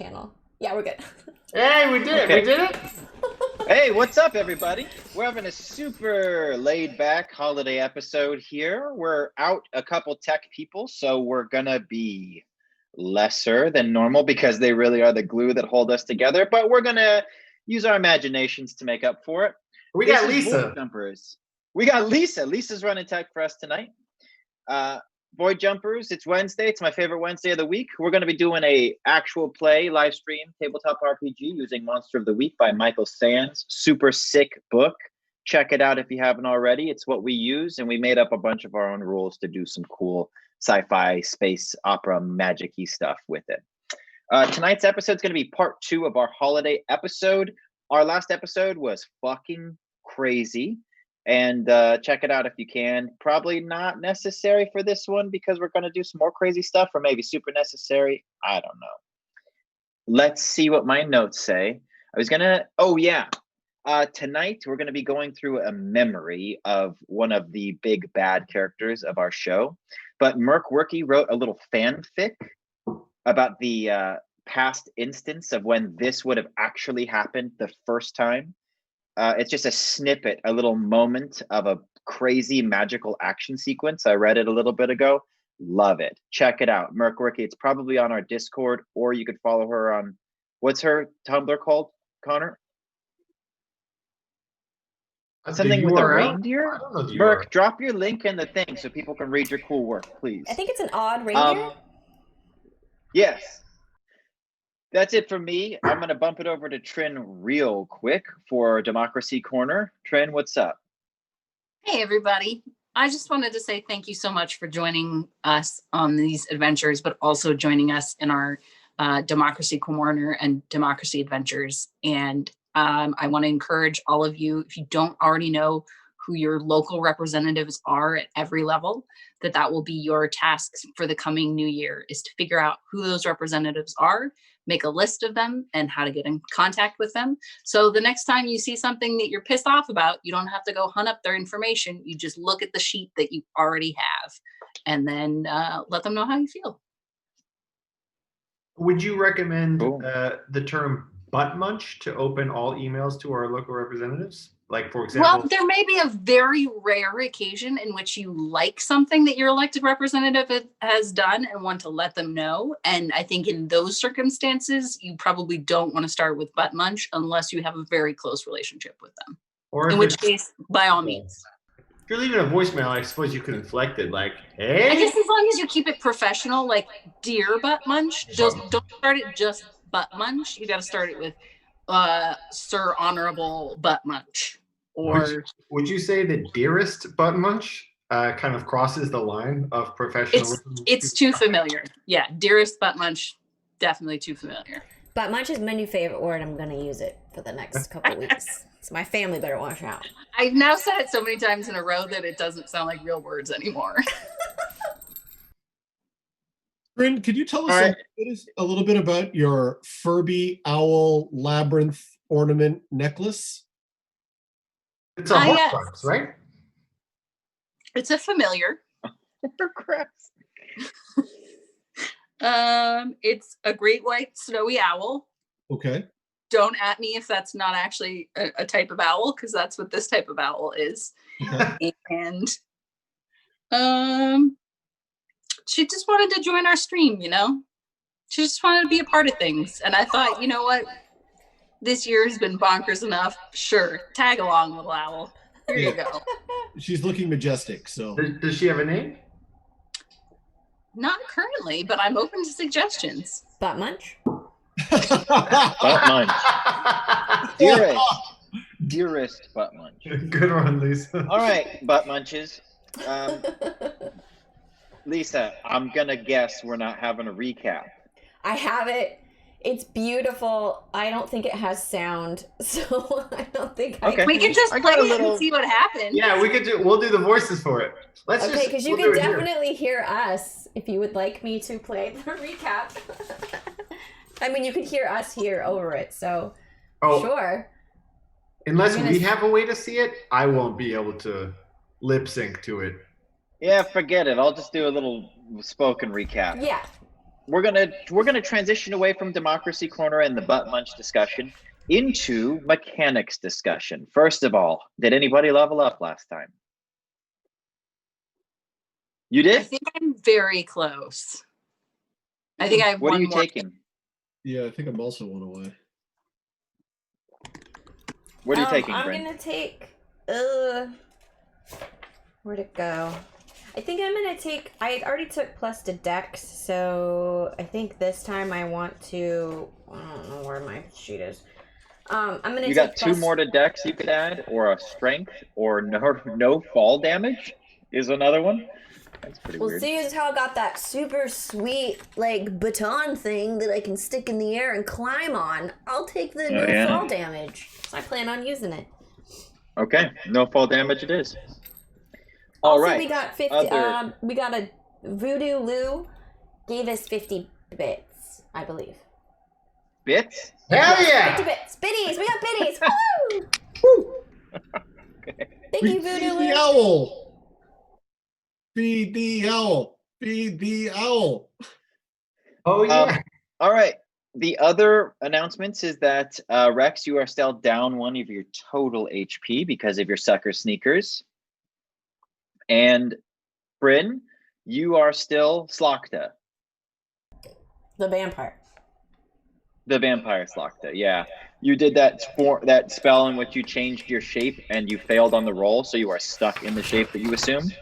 channel. Yeah, we're good. Hey, we did it. Okay. We did it. Hey, what's up, everybody? We're having a super laid-back holiday episode here. We're out a couple tech people, so we're gonna be lesser than normal because they really are the glue that hold us together. But we're gonna use our imaginations to make up for it. We This got is Lisa. Void Jumpers. We got Lisa. Lisa's running tech for us tonight. Void Jumpers, it's Wednesday. It's my favorite Wednesday of the week. We're going to be doing a actual play live stream tabletop RPG using Monster of the Week by Michael Sands. Super sick book. Check it out if you haven't already. It's what we use, and we made up a bunch of our own rules to do some cool sci-fi, space, opera, magic-y stuff with it. Tonight's episode is going to be part 2 of our holiday episode. Our last episode was fucking crazy. And check it out if you can. Probably not necessary for this one because we're going to do some more crazy stuff, or maybe super necessary. I don't know. Let's see what my notes say. I was going to, tonight we're going to be going through a memory of one of the big bad characters of our show. But Merc Worky wrote a little fanfic about the past instance of when this would have actually happened the first time. It's just a snippet, a little moment of a crazy magical action sequence. I read it a little bit ago. Love it. Check it out. Merc Worky. It's probably on our Discord, or you could follow her on, what's her Tumblr called, Connor? Something with a reindeer? I don't know the Merc, URL. drop your link in the thing so people can read your cool work, please. I think it's an odd reindeer. Yes. That's it for me. I'm going to bump it over to Trin real quick for Democracy Corner. Trin, what's up? Hey, everybody. I just wanted to say thank you so much for joining us on these adventures, but also joining us in our Democracy Corner and Democracy Adventures. And I want to encourage all of you, if you don't already know who your local representatives are at every level, that will be your tasks for the coming new year, is to figure out who those representatives are, make a list of them, and how to get in contact with them. So the next time you see something that you're pissed off about, you don't have to go hunt up their information. You just look at the sheet that you already have and then let them know how you feel. Would you recommend Cool. the term butt munch to open all emails to our local representatives? Like, for example, Well, there may be a very rare occasion in which you like something that your elected representative has done and want to let them know. And I think in those circumstances, you probably don't want to start with butt munch unless you have a very close relationship with them. or In if, which it's- case, by all means. if you're leaving a voicemail, I suppose you could inflect it like, I hey. guess as long as you keep it professional, like dear butt munch, just don't start it just butt munch. You got to start it with Sir Honorable Butt Munch. Or Would you say that dearest butt munch kind of crosses the line of professionalism? it's too familiar. Yeah, dearest butt munch, definitely too familiar. But munch is my new favorite word. I'm going to use it for the next couple weeks. So my family better watch out. I've now said it so many times in a row that it doesn't sound like real words anymore. Bryn, could you tell us All right. a little bit about your Furby Owl Labyrinth ornament necklace? It's a yes. Horcrux, right? It's a familiar. Crap. It's a great white snowy owl. Okay. Don't at me if that's not actually a type of owl, because that's what this type of owl is. Okay. And she just wanted to join our stream, you know? She just wanted to be a part of things. And I thought, you know what? This year has been bonkers enough. Sure, tag along, little owl. Here you go. She's looking majestic, so. Does she have a name? Not currently, but I'm open to suggestions. Butt munch? Butt munch. Dearest butt munch. Good one, Lisa. All right, butt munches. Lisa, I'm going to guess we're not having a recap. I have it. It's beautiful. I don't think it has sound, so I don't think Okay. We could just I play got a it little- and see what happens. Yeah, we'll do the voices for it. Okay, because you we'll can do it here. definitely hear us if you would like me to play the recap. I mean, you could hear us here over it, so sure. Unless I'm we gonna- have a way to see it, I won't be able to lip sync to it. Yeah, forget it. I'll just do a little spoken recap. Yeah. we're gonna transition away from Democracy Corner and the butt munch discussion into mechanics discussion. First of all, did anybody level up last time? You did? I think I'm very close. I think I have What one are you more. taking? Yeah, I think I'm also one away. What are you taking, I'm Bryn? gonna take. Where'd it go? I think I'm gonna take. I already took plus to Dex, so I think this time I want to. I don't know where my sheet is. I'm gonna. You take got two more to Dex you could add, or a strength, or no fall damage is another one. That's pretty Well, weird. seeing as how I got that super sweet like baton thing that I can stick in the air and climb on, I'll take the no yeah. fall damage. So I plan on using it. Okay, no fall damage it is. All Also, right. we got 50. We got a Voodoo Lou gave us 50 bits, I believe. Bits? Hell yeah! 50 bits, biddies. We got biddies. Woo! Woo! Thank you, Voodoo Feed the Lou. owl. Feed the owl. Feed the owl. Oh yeah. All right. The other announcements is that Rex, you are still down one of your total HP because of your sucker sneakers. And Bryn, you are still Slokta. The vampire. The vampire Slokta, yeah. You did that spell in which you changed your shape and you failed on the roll, so you are stuck in the shape that you assumed.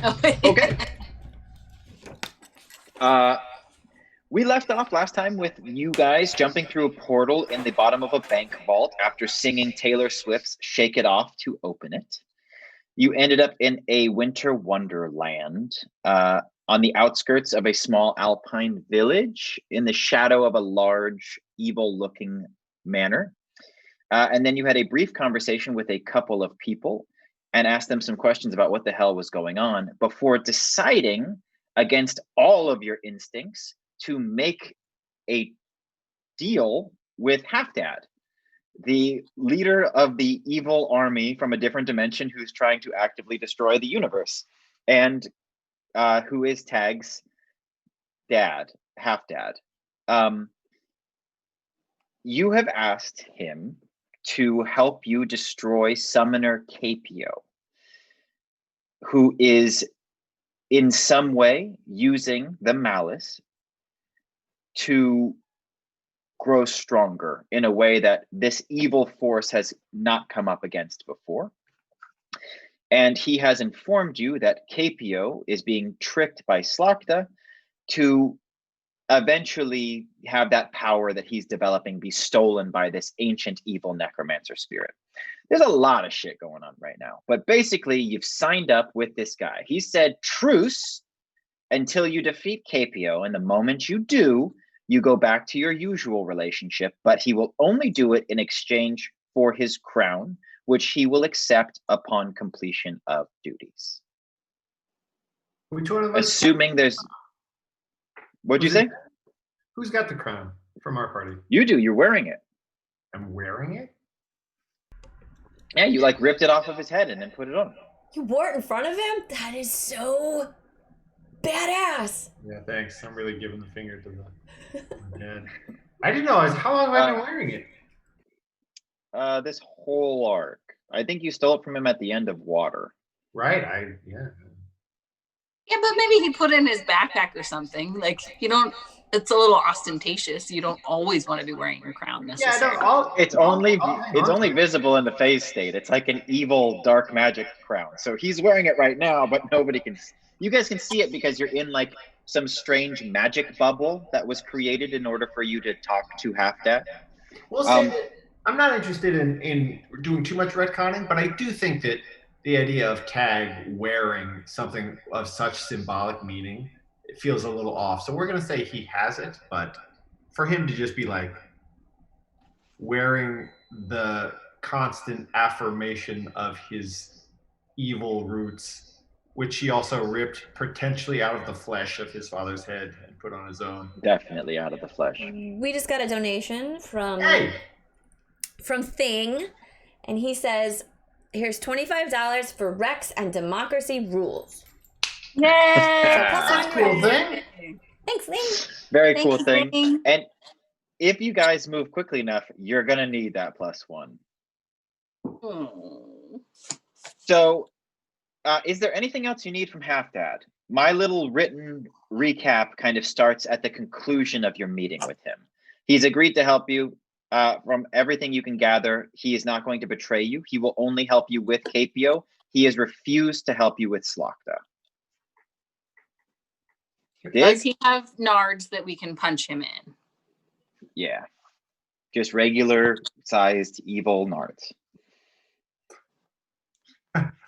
Okay. We left off last time with you guys jumping through a portal in the bottom of a bank vault after singing Taylor Swift's Shake It Off to open it. You ended up in a winter wonderland on the outskirts of a small alpine village in the shadow of a large, evil-looking manor. And then you had a brief conversation with a couple of people and asked them some questions about what the hell was going on before deciding, against all of your instincts, to make a deal with Half-Dad, the leader of the evil army from a different dimension who's trying to actively destroy the universe, and who is Tag's dad, Half-Dad. You have asked him to help you destroy Summoner Capio, who is in some way using the malice to grow stronger in a way that this evil force has not come up against before. And he has informed you that Capio is being tricked by Slokta to eventually have that power that he's developing be stolen by this ancient evil necromancer spirit. There's a lot of shit going on right now, but basically you've signed up with this guy. He said truce until you defeat Capio, and the moment you do, you go back to your usual relationship, but he will only do it in exchange for his crown, which he will accept upon completion of duties. Which one of us? Assuming there's... What'd you say? Who's got the crown from our party? You do. You're wearing it. I'm wearing it? Yeah, you like ripped it off of his head and then put it on. You wore it in front of him? That is so badass. Yeah, thanks. I'm really giving the finger to the man. I didn't know. How long have I been wearing it? This whole arc. I think you stole it from him at the end of Water. Right. Yeah, but maybe he put it in his backpack or something. Like, you don't, it's a little ostentatious. You don't always want to be wearing your crown necessarily. Yeah, it's only visible in the phase state. It's like an evil dark magic crown. So he's wearing it right now, but nobody can. You guys can see it because you're in like some strange magic bubble that was created in order for you to talk to Half-Dad. We'll say that I'm not interested in doing too much retconning, but I do think that the idea of Tag wearing something of such symbolic meaning, it feels a little off. So we're going to say he has it, but for him to just be like wearing the constant affirmation of his evil roots, which he also ripped potentially out of the flesh of his father's head and put on his own. Definitely out of the flesh. We just got a donation from Thing, and he says, here's $25 for Rex and Democracy Rules. Yeah, That's a cool thing. Thanks, Zing. Very Thank cool you, thing. Zing. And if you guys move quickly enough, you're gonna need that +1. Oh. So, is there anything else you need from Half Dad? My little written recap kind of starts at the conclusion of your meeting with him. He's agreed to help you. From everything you can gather, he is not going to betray you. He will only help you with Capio. He has refused to help you with Slokta. Does he have nards that we can punch him in? Yeah. Just regular sized evil nards.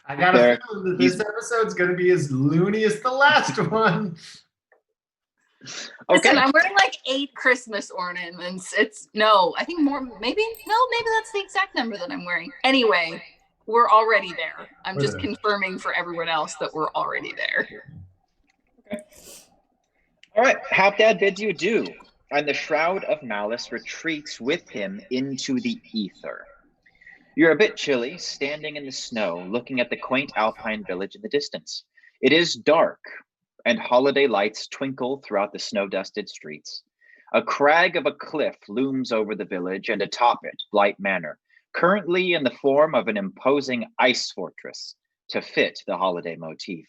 I got a There- feeling that this episode's going to be as loony as the last one. Okay. Listen, I'm wearing like 8 Christmas ornaments. I think more, maybe that's the exact number that I'm wearing. Anyway, we're already there. I'm We're just there. confirming for everyone else that we're already there. All right. Half Dad bids you adieu, and the Shroud of Malice retreats with him into the ether. You're a bit chilly, standing in the snow, looking at the quaint alpine village in the distance. It is dark, and holiday lights twinkle throughout the snow-dusted streets. A crag of a cliff looms over the village, and atop it, Blight Manor, currently in the form of an imposing ice fortress to fit the holiday motif.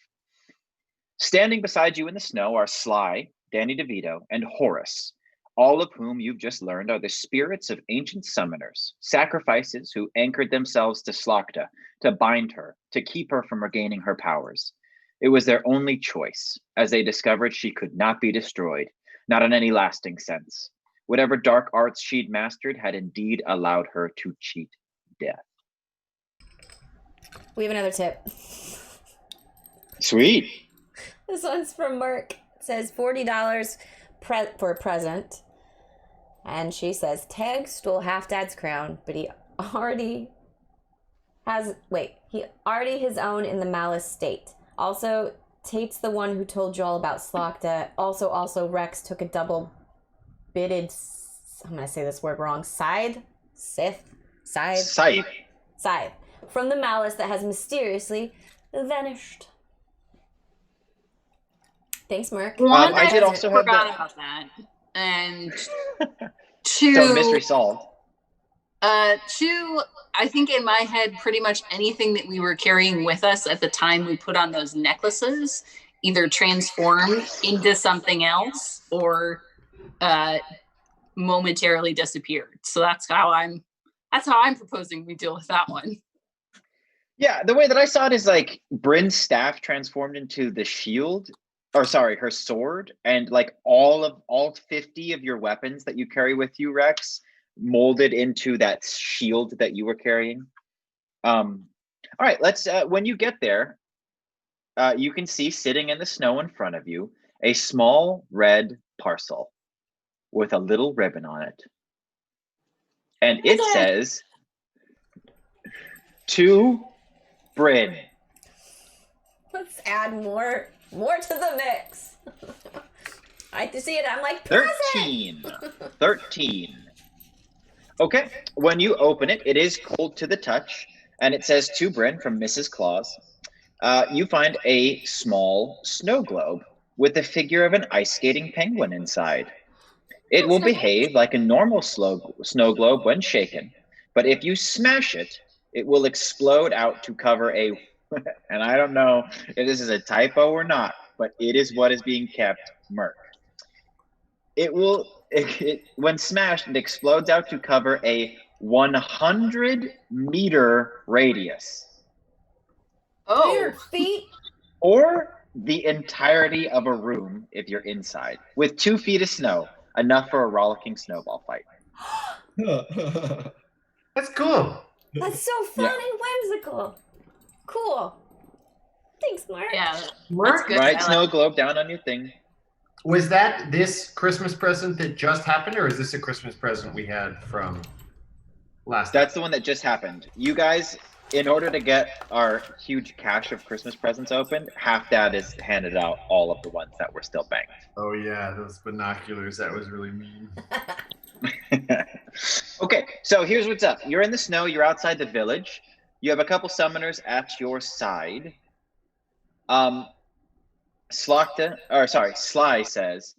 Standing beside you in the snow are Sly, Danny DeVito, and Horace, all of whom you've just learned are the spirits of ancient summoners, sacrifices who anchored themselves to Slokta, to bind her, to keep her from regaining her powers. It was their only choice, as they discovered she could not be destroyed, not in any lasting sense. Whatever dark arts she'd mastered had indeed allowed her to cheat death. We have another tip. Sweet. This one's from Merck. It says $40 for a present. And she says, Tag stole Half Dad's crown, but he already his own in the Malice state. Also, Tate's the one who told you all about Slokta. Also, Rex took a double bitted, I'm going to say this word wrong, Scythe from the Malice that has mysteriously vanished. Thanks, Merc. One, I did also have forgot the- about that. And So mystery solved. Two, I think in my head, pretty much anything that we were carrying with us at the time we put on those necklaces either transformed into something else or momentarily disappeared. So that's how I'm proposing we deal with that one. Yeah, the way that I saw it is like Bryn's staff transformed into the shield, or sorry, her sword, and like all 50 of your weapons that you carry with you, Rex, molded into that shield that you were carrying. All right, let's when you get there, you can see sitting in the snow in front of you a small red parcel with a little ribbon on it. And it says, to Bryn. Let's add more to the mix. I like to see it. I'm like, 13. Okay, when you open it, it is cold to the touch, and it says to Bryn from Mrs. Claus. You find a small snow globe with the figure of an ice skating penguin inside. It will behave like a normal snow globe when shaken, but if you smash it, it will explode out to cover a, and I don't know if this is a typo or not, but it is what is being kept, Merc. When smashed, it explodes out to cover a 100-meter radius. 300 feet. Or the entirety of a room if you're inside, with 2 feet of snow, enough for a rollicking snowball fight. That's cool. That's so fun and whimsical. Cool. Thanks, Mark. Yeah, that's Mark, good. Right, snow globe down on your thing. was that this Christmas present that just happened, or is this a Christmas present we had from last? That's the one that just happened. You guys, in order to get our huge cache of Christmas presents opened, Half Dad has handed out all of the ones that were still banked. Oh yeah, those binoculars. That was really mean. Okay, so here's what's up. You're in the snow. You're outside the village. You have a couple summoners at your side. Sly says,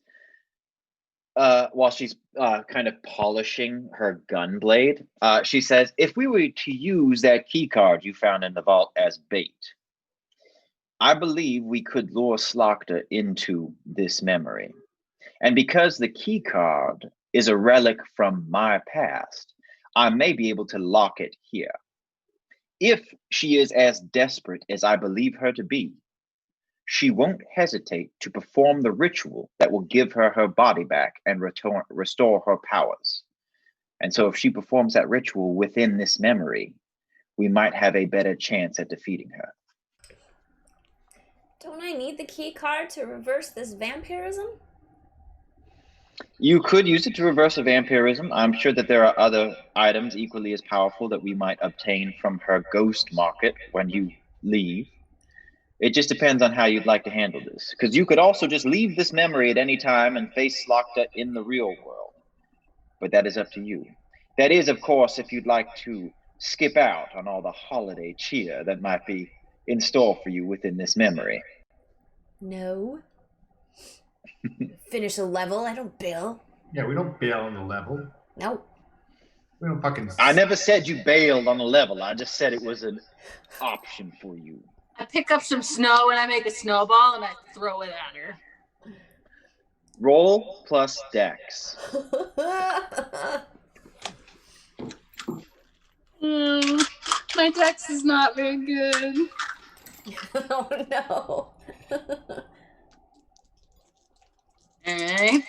while she's kind of polishing her gun blade, she says, if we were to use that key card you found in the vault as bait, I believe we could lure Slaughter into this memory. And because the key card is a relic from my past, I may be able to lock it here. If she is as desperate as I believe her to be, she won't hesitate to perform the ritual that will give her her body back and restore her powers. And so if she performs that ritual within this memory, we might have a better chance at defeating her. Don't I need the key card to reverse this vampirism? You could use it to reverse a vampirism. I'm sure that there are other items equally as powerful that we might obtain from her ghost market when you leave. It just depends on how you'd like to handle this. Because you could also just leave this memory at any time and face Slaughter in the real world. But that is up to you. That is, of course, if you'd like to skip out on all the holiday cheer that might be in store for you within this memory. No. Finish a level. I don't bail. Yeah, we don't bail on the level. No. We don't fucking. I never said you bailed on the level. I just said it was an option for you. I pick up some snow and I make a snowball and I throw it at her. Roll plus dex. My dex is not very good. Oh no. Alright.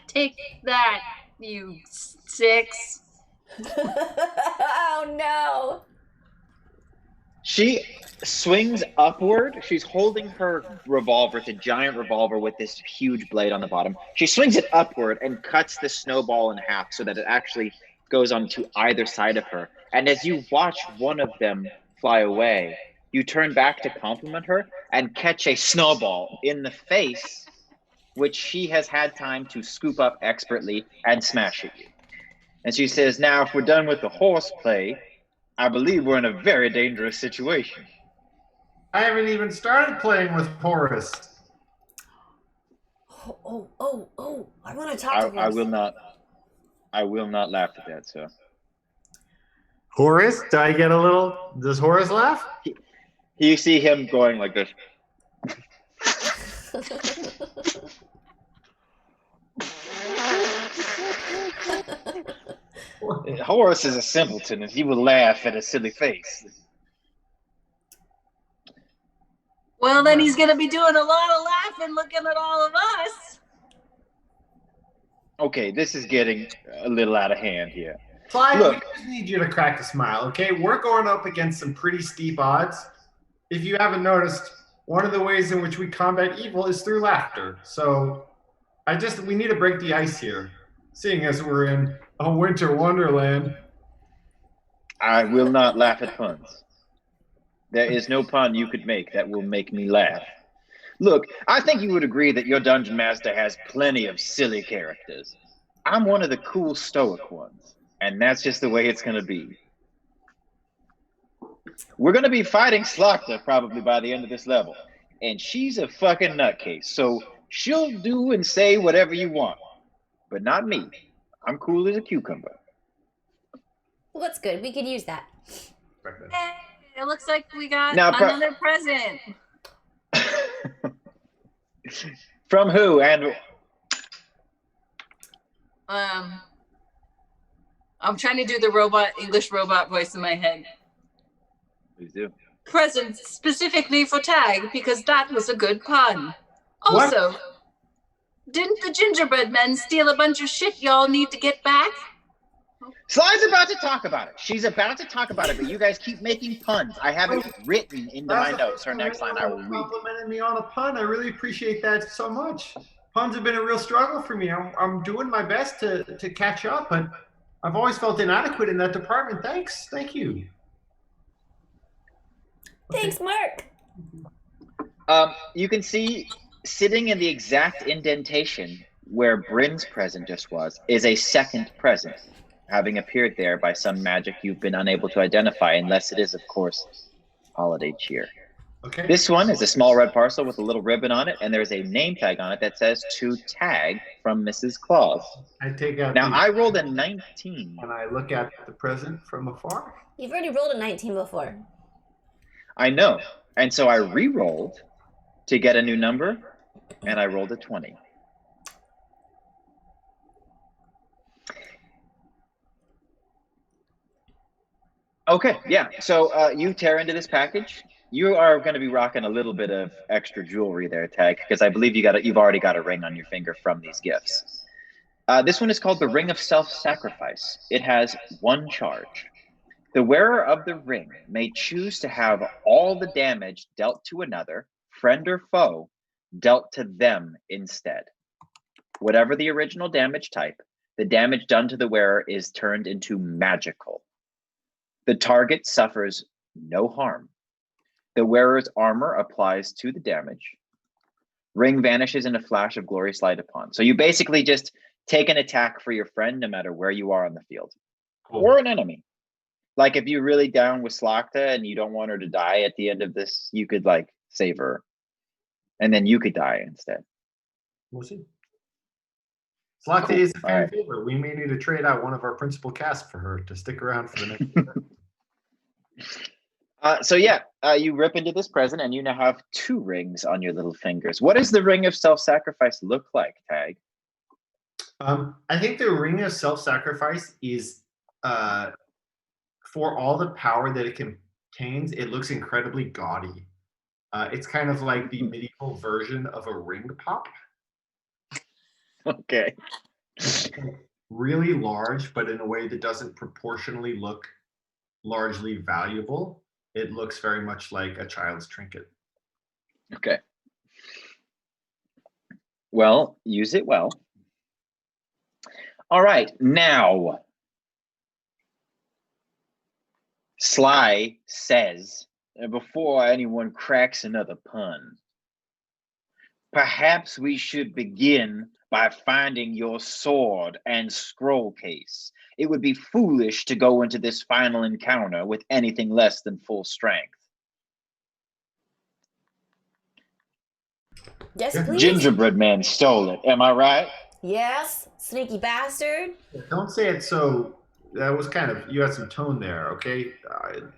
Take that, you 6. Oh no. She swings upward. She's holding her revolver. It's a giant revolver with this huge blade on the bottom. She swings it upward and cuts the snowball in half so that it actually goes onto either side of her. And as you watch one of them fly away, you turn back to compliment her and catch a snowball in the face, which she has had time to scoop up expertly and smash at you. And she says, now, if we're done with the horseplay, I believe we're in a very dangerous situation. I haven't even started playing with Horace. Oh. I want to talk to Horace. I will not laugh at that, sir. Horace? Does Horace laugh? You see him going like this. Horace is a simpleton and he will laugh at a silly face. Well, then he's going to be doing a lot of laughing looking at all of us. Okay, this is getting a little out of hand here. Clyde, Look. we just need you to crack a smile, okay? We're going up against some pretty steep odds. If you haven't noticed, one of the ways in which we combat evil is through laughter. So we need to break the ice here, seeing as we're in a winter wonderland. I will not laugh at puns. There is no pun you could make that will make me laugh. Look, I think you would agree that your dungeon master has plenty of silly characters. I'm one of the cool stoic ones, and that's just the way it's going to be. We're going to be fighting Slaughter probably by the end of this level, and she's a fucking nutcase, so she'll do and say whatever you want, but not me. I'm cool as a cucumber. Well, that's good. We could use that. Hey, it looks like we got Now, another present. From who? And I'm trying to do the English robot voice in my head. please do. Present specifically for Tag because that was a good pun. Also, didn't the gingerbread men steal a bunch of shit y'all need to get back? Slide's about to talk about it. She's about to talk about it, but you guys keep making puns. I have it written into my notes. Her next line I will read. Complimented me on a pun. I really appreciate that so much. Puns have been a real struggle for me. I'm doing my best to catch up, but I've always felt inadequate in that department. Thanks. Thank you. Thanks, Mark. You can see sitting in the exact indentation where Bryn's present just was is a second present, having appeared there by some magic you've been unable to identify, unless it is, of course, holiday cheer. Okay. This one is a small red parcel with a little ribbon on it, and there's a name tag on it that says "To Tag" from Mrs. Claus. I take out Now, the I rolled a 19. and I look at the present from afar. You've already rolled a 19 before. I know. And so I re-rolled to get a new number, and I rolled a 20. Okay, yeah. So you tear into this package. You are going to be rocking a little bit of extra jewelry there, Tag, because I believe you've already got a ring on your finger from these gifts. This one is called the Ring of Self-Sacrifice. It has one charge. The wearer of the ring may choose to have all the damage dealt to another, friend or foe, dealt to them instead. Whatever the original damage type, the damage done to the wearer is turned into magical. The target suffers no harm. The wearer's armor applies to the damage. Ring vanishes in a flash of glorious light upon. So you basically just take an attack for your friend no matter where you are on the field. Cool. Or an enemy. Like if you're really down with Slakta and you don't want her to die at the end of this, you could like save her. And then you could die instead. We'll see. Slakta Cool. is a fan All right. favorite. We may need to trade out one of our principal cast for her to stick around for the next year. You rip into this present and you now have 2 rings on your little fingers. What does the Ring of Self-Sacrifice look like, Tag? I think the Ring of Self-Sacrifice is, for all the power that it contains, it looks incredibly gaudy. It's kind of like the medieval version of a ring pop. Okay. Really large, but in a way that doesn't proportionally look largely valuable. It looks very much like a child's trinket. Okay. Well, use it well. All right, now. Sly says, before anyone cracks another pun, perhaps we should begin by finding your sword and scroll case. It would be foolish to go into this final encounter with anything less than full strength. Yes, please. Gingerbread Man stole it, am I right? Yes, sneaky bastard. Don't say it so. That was kind of, you had some tone there, okay?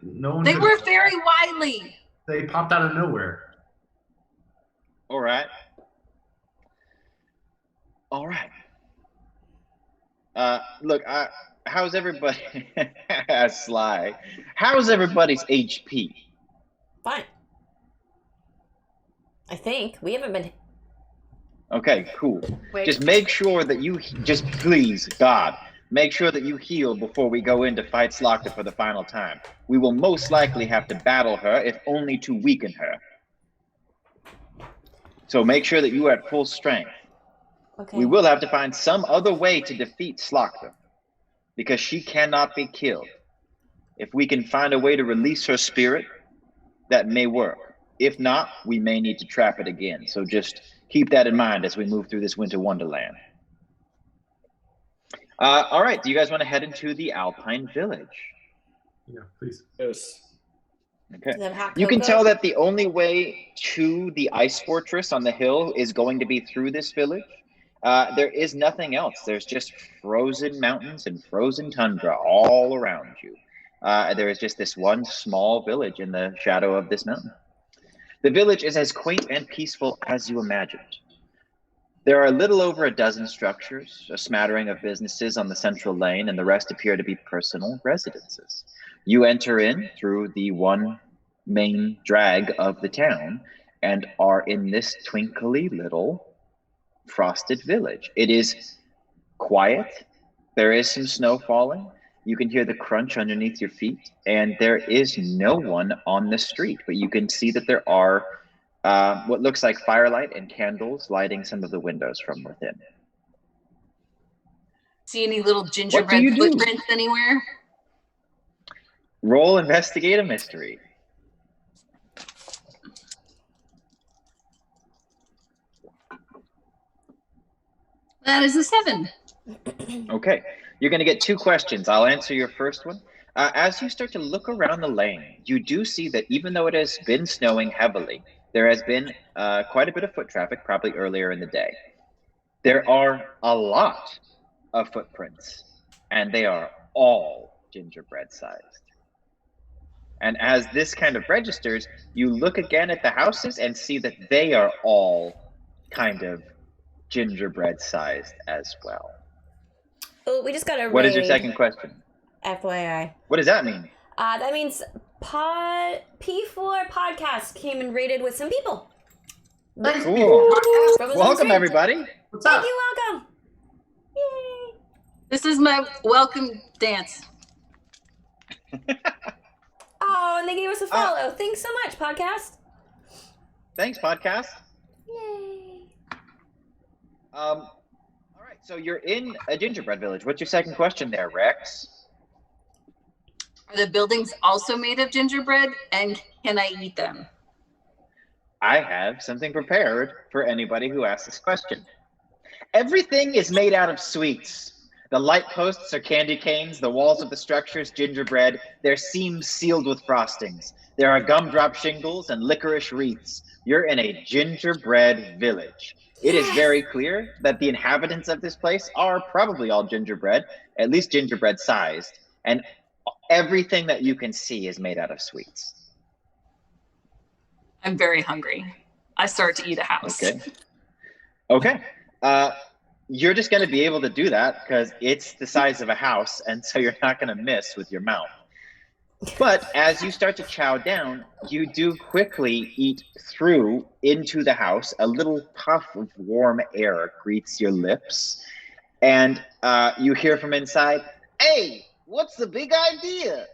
No one. They could- were very wily. They popped out of nowhere. All right. All right. Look, how's everybody? Sly. How's everybody's HP? Fine. I think we haven't been. Okay, cool. Wait. Just make sure that you, just please, God, make sure that you heal before we go in to fight Slakta for the final time. We will most likely have to battle her, if only to weaken her. So make sure that you are at full strength. Okay. We will have to find some other way to defeat Slakta, because she cannot be killed. If we can find a way to release her spirit, that may work. If not, we may need to trap it again. So just keep that in mind as we move through this winter wonderland. All right, do you guys want to head into the Alpine Village? Yeah, please. Yes. Okay. Do they have hot You can cocoa? tell that the only way to the ice fortress on the hill is going to be through this village. There is nothing else. There's just frozen mountains and frozen tundra all around you. There is just this one small village in the shadow of this mountain. The village is as quaint and peaceful as you imagined. There are a little over a dozen structures, a smattering of businesses on the central lane, and the rest appear to be personal residences. You enter in through the one main drag of the town and are in this twinkly little frosted village. It is quiet. There is some snow falling. You can hear the crunch underneath your feet, and there is no one on the street, but you can see that there are what looks like firelight and candles lighting some of the windows from within. See any little gingerbread you do? footprints anywhere? Roll investigate a mystery. That is a 7. Okay, you're going to get 2 questions. I'll answer your first one. As you start to look around the lane, you do see that even though it has been snowing heavily, there has been quite a bit of foot traffic, probably earlier in the day. There are a lot of footprints, and they are all gingerbread sized. And as this kind of registers, you look again at the houses and see that they are all kind of gingerbread sized as well. Oh, we just got a What raid. is your second question? FYI. What does that mean? That means P4 podcast came and raided with some people. Thanks, Cool. people. From his own Welcome, stream. everybody. What's up? Thank you, welcome. Yay. This is my welcome dance. Oh, and they gave us a follow. Thanks so much, podcast. Thanks, podcast. Yay. All right, so you're in a gingerbread village. What's your second question there, Rex? Are the buildings also made of gingerbread, and can I eat them? I have something prepared for anybody who asks this question. Everything is made out of sweets. The light posts are candy canes, the walls of the structures gingerbread, their seams sealed with frostings. There are gumdrop shingles and licorice wreaths. You're in a gingerbread village. It is very clear that the inhabitants of this place are probably all gingerbread, at least gingerbread sized, and everything that you can see is made out of sweets. I'm very hungry. I start to eat a house. Okay. You're just going to be able to do that because it's the size of a house, and so you're not going to miss with your mouth. But as you start to chow down, you do quickly eat through into the house. A little puff of warm air greets your lips, and you hear from inside, "Hey, what's the big idea?"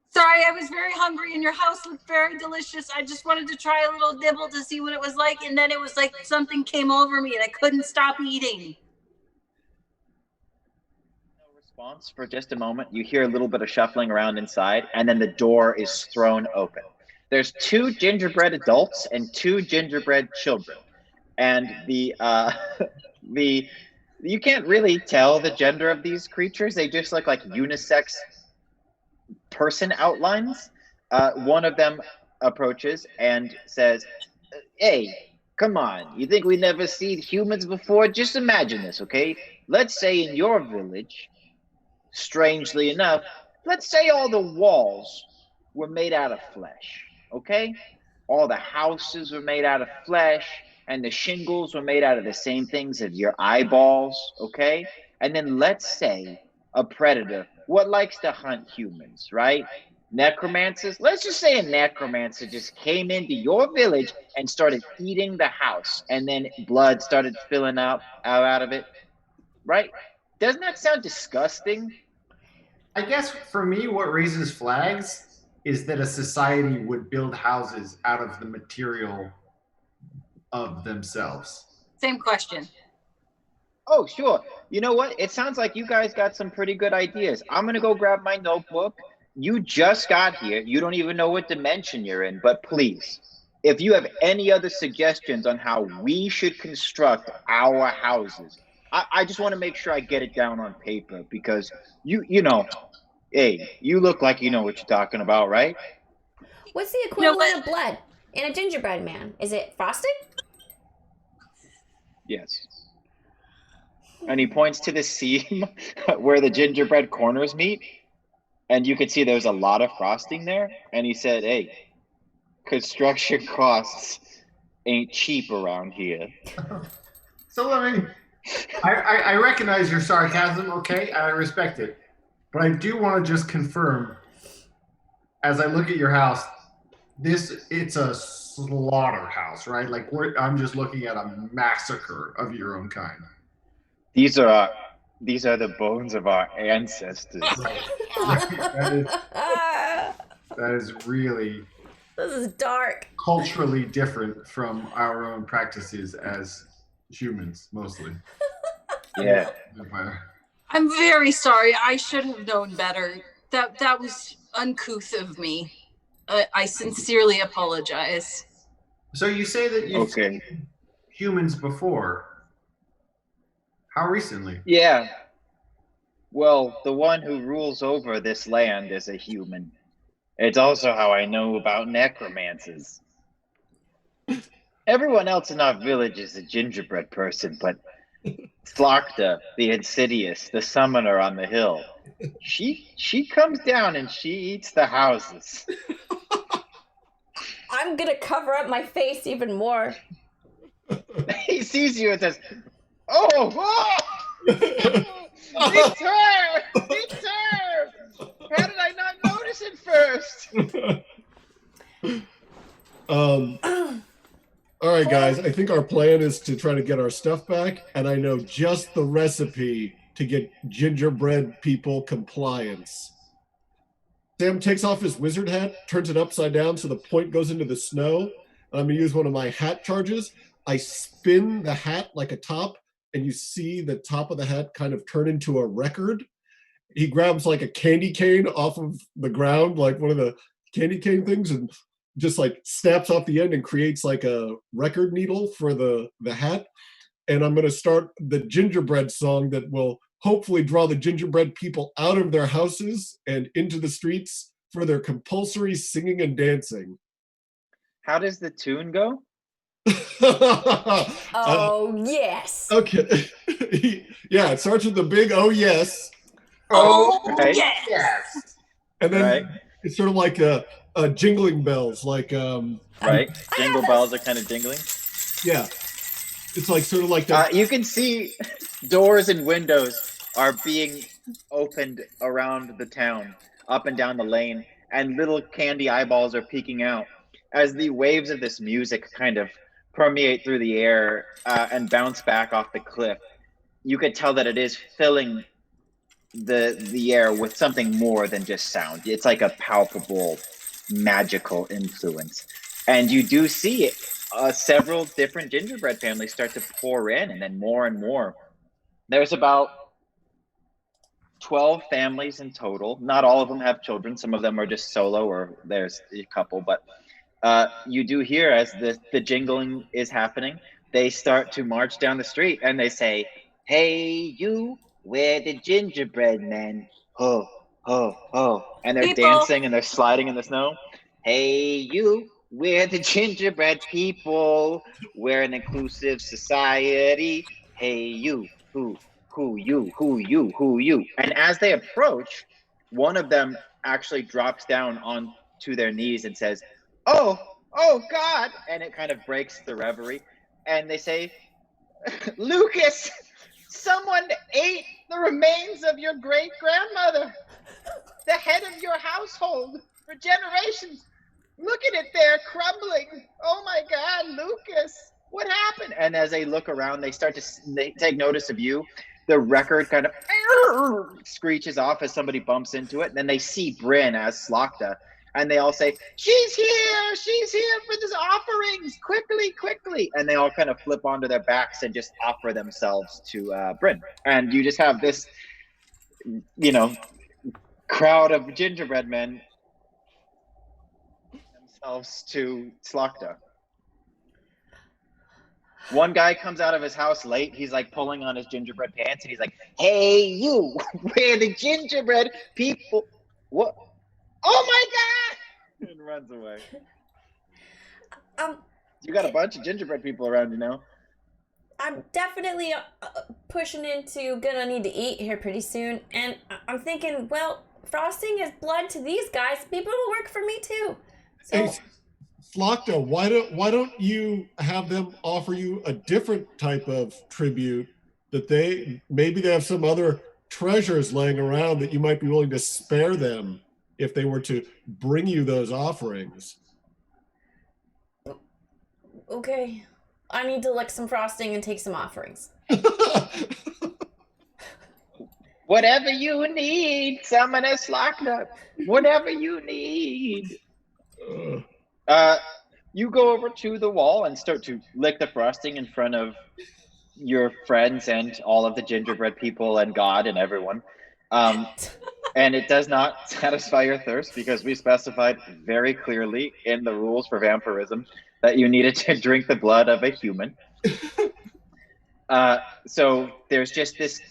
Sorry, I was very hungry and your house looked very delicious. I just wanted to try a little nibble to see what it was like, and then it was like something came over me and I couldn't stop eating. No response for just a moment. You hear a little bit of shuffling around inside, and then the door is thrown open. There's 2 gingerbread adults and 2 gingerbread children, and the you can't really tell the gender of these creatures. They just look like unisex person outlines. One of them approaches and says, "Hey, come on, you think we never seen humans before? Just imagine this, okay? Let's say in your village, strangely enough, let's say all the walls were made out of flesh, okay? All the houses were made out of flesh, and the shingles were made out of the same things as your eyeballs, okay? And then let's say a predator, what likes to hunt humans, right? Necromancers. Let's just say a necromancer just came into your village and started eating the house, and then blood started filling out of it, right? Doesn't that sound disgusting? I guess for me, what raises flags is that a society would build houses out of the material of themselves. Same question. Oh, sure. You know what? It sounds like you guys got some pretty good ideas. I'm going to go grab my notebook. You just got here. You don't even know what dimension you're in, but please, if you have any other suggestions on how we should construct our houses, I just want to make sure I get it down on paper because you know, hey, you look like you know what you're talking about, right? What's the equivalent of blood in a gingerbread man? Is it frosting? Yes. And he points to the seam where the gingerbread corners meet, and you can see there's a lot of frosting there. And he said, "Hey, construction costs ain't cheap around here." So I recognize your sarcasm, okay? I respect it. But I do want to just confirm, as I look at your house, it's a slaughterhouse, right? Like I'm just looking at a massacre of your own kind. These are the bones of our ancestors. That is really This is dark. culturally different from our own practices as humans, mostly. Yeah. I'm very sorry. I should have known better. That was uncouth of me. I sincerely apologize. So you say that you've seen humans before. How recently? Yeah. Well, the one who rules over this land is a human. It's also how I know about necromancers. Everyone else in our village is a gingerbread person, but Slakta, the insidious, the summoner on the hill, she comes down and she eats the houses. I'm gonna cover up my face even more. He sees you and says, "Oh, it's her! It's her! How did I not notice it first?" All right, guys. I think our plan is to try to get our stuff back, and I know just the recipe to get gingerbread people compliance. Sam takes off his wizard hat, turns it upside down so the point goes into the snow. And I'm gonna use one of my hat charges. I spin the hat like a top, and you see the top of the hat kind of turn into a record. He grabs like a candy cane off of the ground, like one of the candy cane things, and just like snaps off the end and creates like a record needle for the hat. And I'm going to start the gingerbread song that will hopefully draw the gingerbread people out of their houses and into the streets for their compulsory singing and dancing. How does the tune go? Oh, yes. Okay. Yeah, it starts with the big "oh yes," Oh, right. Yes. and then Right. it's sort of like a jingling bells, like Right. Jingle bells are kind of jingling. yeah, it's like sort of like the You can see doors and windows are being opened around the town, up and down the lane, and little candy eyeballs are peeking out as the waves of this music kind of permeate through the air and bounce back off the cliff. You could tell that it is filling the air with something more than just sound. It's like a palpable, magical influence, and you do see it. Several different gingerbread families start to pour in, and then more and more. There's about 12 families in total. Not all of them have children. Some of them are just solo, or there's a couple. But you do hear, as the jingling is happening, they start to march down the street, and they say, "Hey, you, we're the gingerbread men. Ho, ho, ho." And they're People. dancing and they're sliding in the snow. "Hey, you, we're the gingerbread people. We're an inclusive society. Hey, you, who you. And as they approach, one of them actually drops down onto their knees and says, "Oh, oh God." And it kind of breaks the reverie. And they say, "Lucas, someone ate the remains of your great grandmother, the head of your household for generations. Look at it there, crumbling. Oh my God, Lucas, what happened?" And as they look around, they take notice of you. The record kind of screeches off as somebody bumps into it. And then they see Bryn as Slakta, and they all say, she's here for this offerings, quickly. And they all kind of flip onto their backs and just offer themselves to Bryn. And you just have this, crowd of gingerbread men themselves to Slakta. One guy comes out of his house late. He's like pulling on his gingerbread pants, and he's like, "Hey, you, we're the gingerbread people." What? Oh my God! And runs away. You got a bunch of gingerbread people around you now. I'm definitely pushing into gonna need to eat here pretty soon, and I'm thinking, well, frosting is blood to these guys. Maybe it'll work for me too. So, Hey, Slakta, why don't you have them offer you a different type of tribute that maybe they have some other treasures laying around that you might be willing to spare them if they were to bring you those offerings. okay, I need to lick some frosting and take some offerings. Whatever you need, Summoner Slakta. Whatever you need. You go over to the wall and start to lick the frosting in front of your friends and all of the gingerbread people and God and everyone. And it does not satisfy your thirst, because we specified very clearly in the rules for vampirism that you needed to drink the blood of a human. So there's just this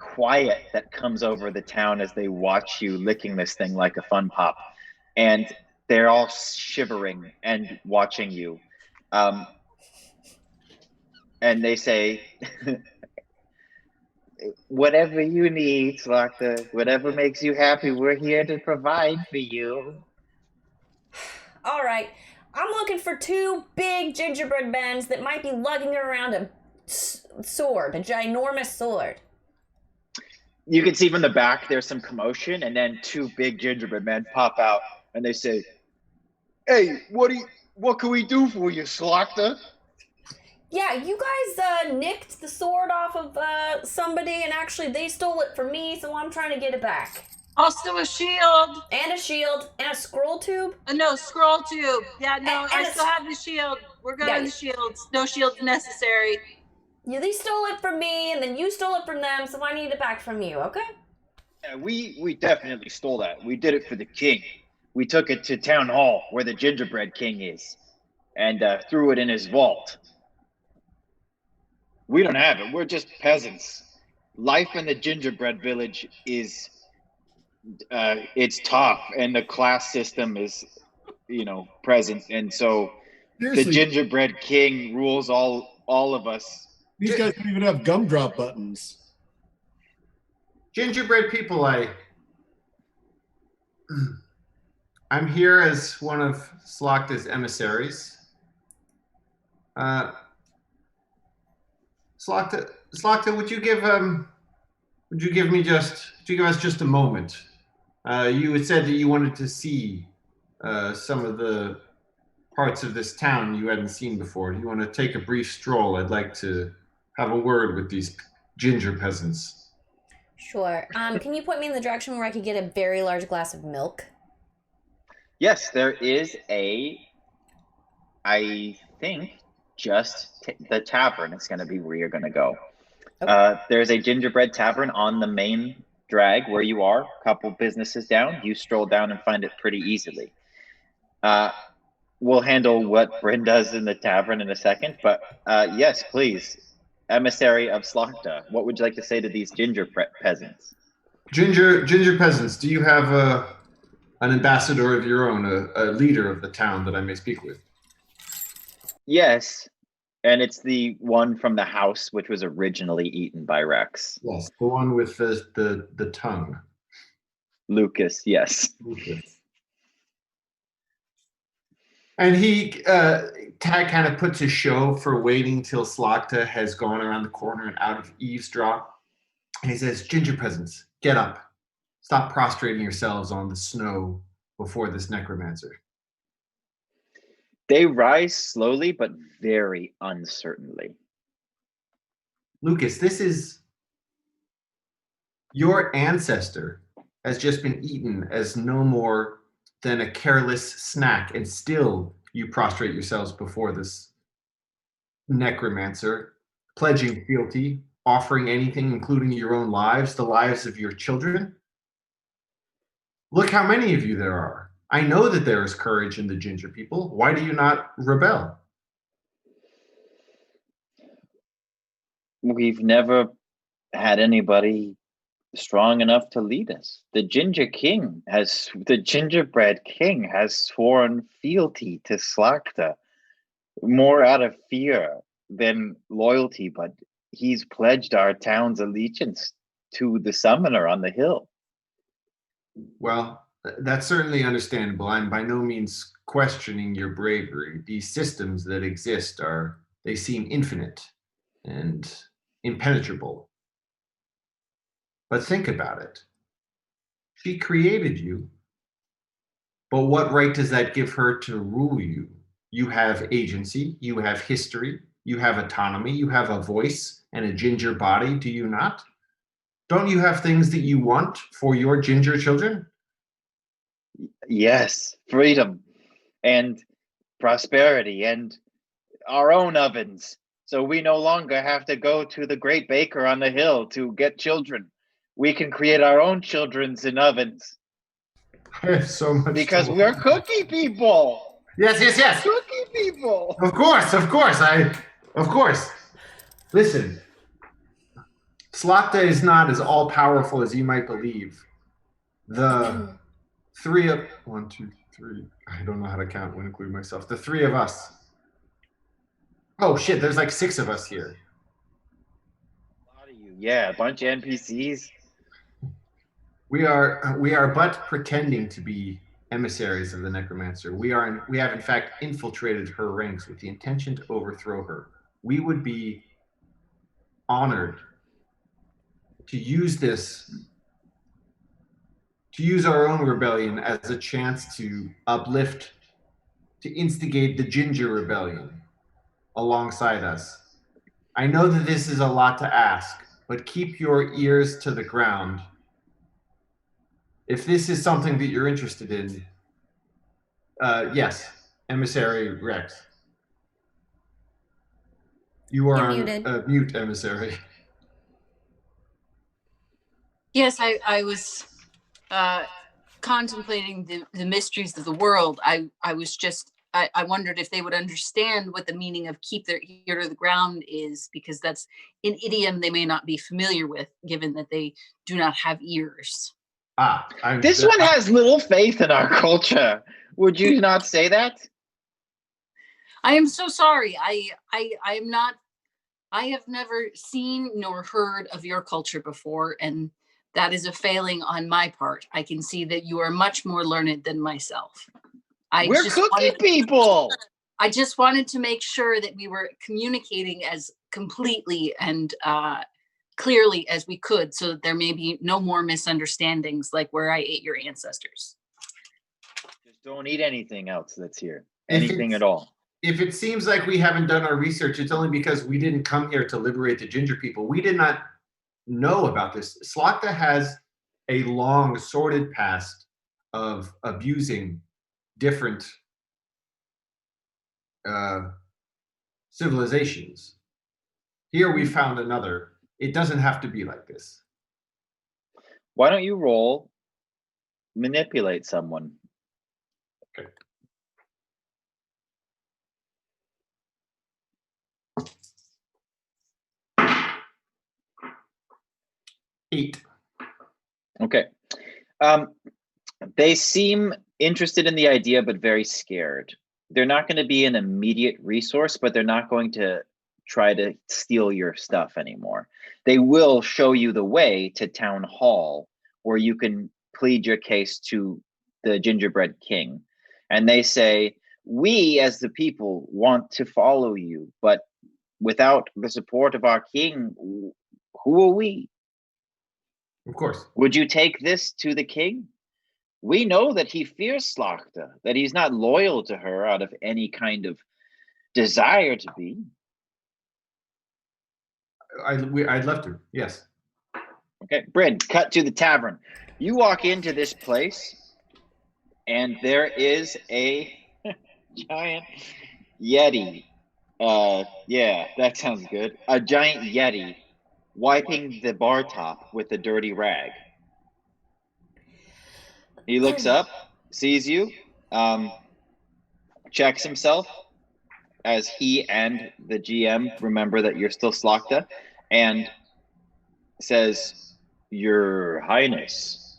quiet that comes over the town as they watch you licking this thing like a fun pop. And they're all shivering and watching you. And they say, whatever you need, Slaughter, whatever makes you happy, we're here to provide for you. All right. I'm looking for 2 big gingerbread men that might be lugging around a sword, a ginormous sword. You can see from the back there's some commotion, and then 2 big gingerbread men pop out, and they say, "Hey, what can we do for you, Slaughter?" Yeah, you guys nicked the sword off of somebody, and actually they stole it from me, so I'm trying to get it back. Also a shield. And a shield, and a scroll tube. No, scroll tube. Yeah, no, And I a still have the shield. We're good Yeah, on the shields. No shields necessary. Yeah, they stole it from me, and then you stole it from them, so I need it back from you, okay? Yeah, we definitely stole that. We did it for the king. We took it to town hall where the gingerbread king is, and threw it in his vault. We don't have it. We're just peasants. Life in the gingerbread village is it's tough, and the class system is, present, and so Seriously, the gingerbread king rules all of us. these guys don't even have gumdrop buttons. Gingerbread people, I'm here as one of Slaughter's emissaries. Slaughter, would you give us just a moment? You had said that you wanted to see some of the parts of this town you hadn't seen before. Do you want to take a brief stroll? I'd like to have a word with these ginger peasants. Sure. Can you point me in the direction where I could get a very large glass of milk? Yes, there is I think just the tavern is going to be where you're going to go. Okay. There's a gingerbread tavern on the main drag where you are, a couple businesses down. You stroll down and find it pretty easily. We'll handle what Bryn does in the tavern in a second, but yes, please, emissary of Slaughter, what would you like to say to these ginger peasants? Ginger peasants, do you have an ambassador of your own, a leader of the town that I may speak with? Yes, and it's the one from the house which was originally eaten by Rex. Yes, the one with the tongue. Lucas, yes. Lucas. And he Tag kind of puts a show for waiting till Slaughter has gone around the corner and out of eavesdrop. And he says, "Ginger peasants, get up. Stop prostrating yourselves on the snow before this necromancer." They rise slowly but very uncertainly. Lucas, this is your ancestor has just been eaten as no more than a careless snack, and still you prostrate yourselves before this necromancer, pledging fealty, offering anything, including your own lives, the lives of your children. Look how many of you there are. I know that there is courage in the ginger people. Why do you not rebel? We've never had anybody strong enough to lead us. The gingerbread king has sworn fealty to Slaughter, more out of fear than loyalty, but he's pledged our town's allegiance to the summoner on the hill. Well, that's certainly understandable. I'm by no means questioning your bravery. These systems that exist they seem infinite and impenetrable. But think about it. She created you. But what right does that give her to rule you? You have agency, you have history, you have autonomy, you have a voice and a ginger body, do you not? Don't you have things that you want for your ginger children? Yes, freedom and prosperity and our own ovens. So we no longer have to go to the great baker on the hill to get children. We can create our own children's in ovens. I have so much because we're cookie people. Yes. Cookie people. Of course. Listen, Slokta is not as all powerful as you might believe. The three of 1, 2, 3. I don't know how to count when including myself. The three of us. Oh shit! There's like 6 of us here. A lot of you. Yeah, a bunch of NPCs. We are but pretending to be emissaries of the necromancer. We have in fact infiltrated her ranks with the intention to overthrow her. We would be honored to use our own rebellion as a chance to uplift, to instigate the Ginger Rebellion alongside us. I know that this is a lot to ask, but keep your ears to the ground. If this is something that you're interested in, yes, Emissary Rex. You are You're on muted. mute, Emissary. Yes, I was contemplating the mysteries of the world. I was just I wondered if they would understand what the meaning of keep their ear to the ground is, because that's an idiom they may not be familiar with, given that they do not have ears. This one has little faith in our culture. Would you not say that? I am so sorry. I am not. I have never seen nor heard of your culture before, and that is a failing on my part. I can see that you are much more learned than myself. We're cookie people. I just wanted to make sure that we were communicating as completely and clearly as we could, so that there may be no more misunderstandings like where I ate your ancestors. Just don't eat anything else that's here. Anything at all. If it seems like we haven't done our research, it's only because we didn't come here to liberate the Ginger people. We did not know about this. Slokta has a long, sordid past of abusing different civilizations. Here we found another. It doesn't have to be like this. Why don't you roll manipulate someone? Okay. Eight. Okay. They seem interested in the idea, but very scared. They're not going to be an immediate resource, but they're not going to try to steal your stuff anymore. They will show you the way to town hall, where you can plead your case to the gingerbread king. And they say, we as the people want to follow you, but without the support of our king, who are we? Of course. Would you take this to the king? We know that he fears Slokta, that he's not loyal to her out of any kind of desire to be. I'd love to, yes. Okay, Bryn, cut to the tavern. You walk into this place, and there is a giant Yeti. Yeah, that sounds good. A giant Yeti wiping the bar top with a dirty rag. He looks up, sees you, checks himself as he and the GM remember that you're still Slokta, and says, Your Highness.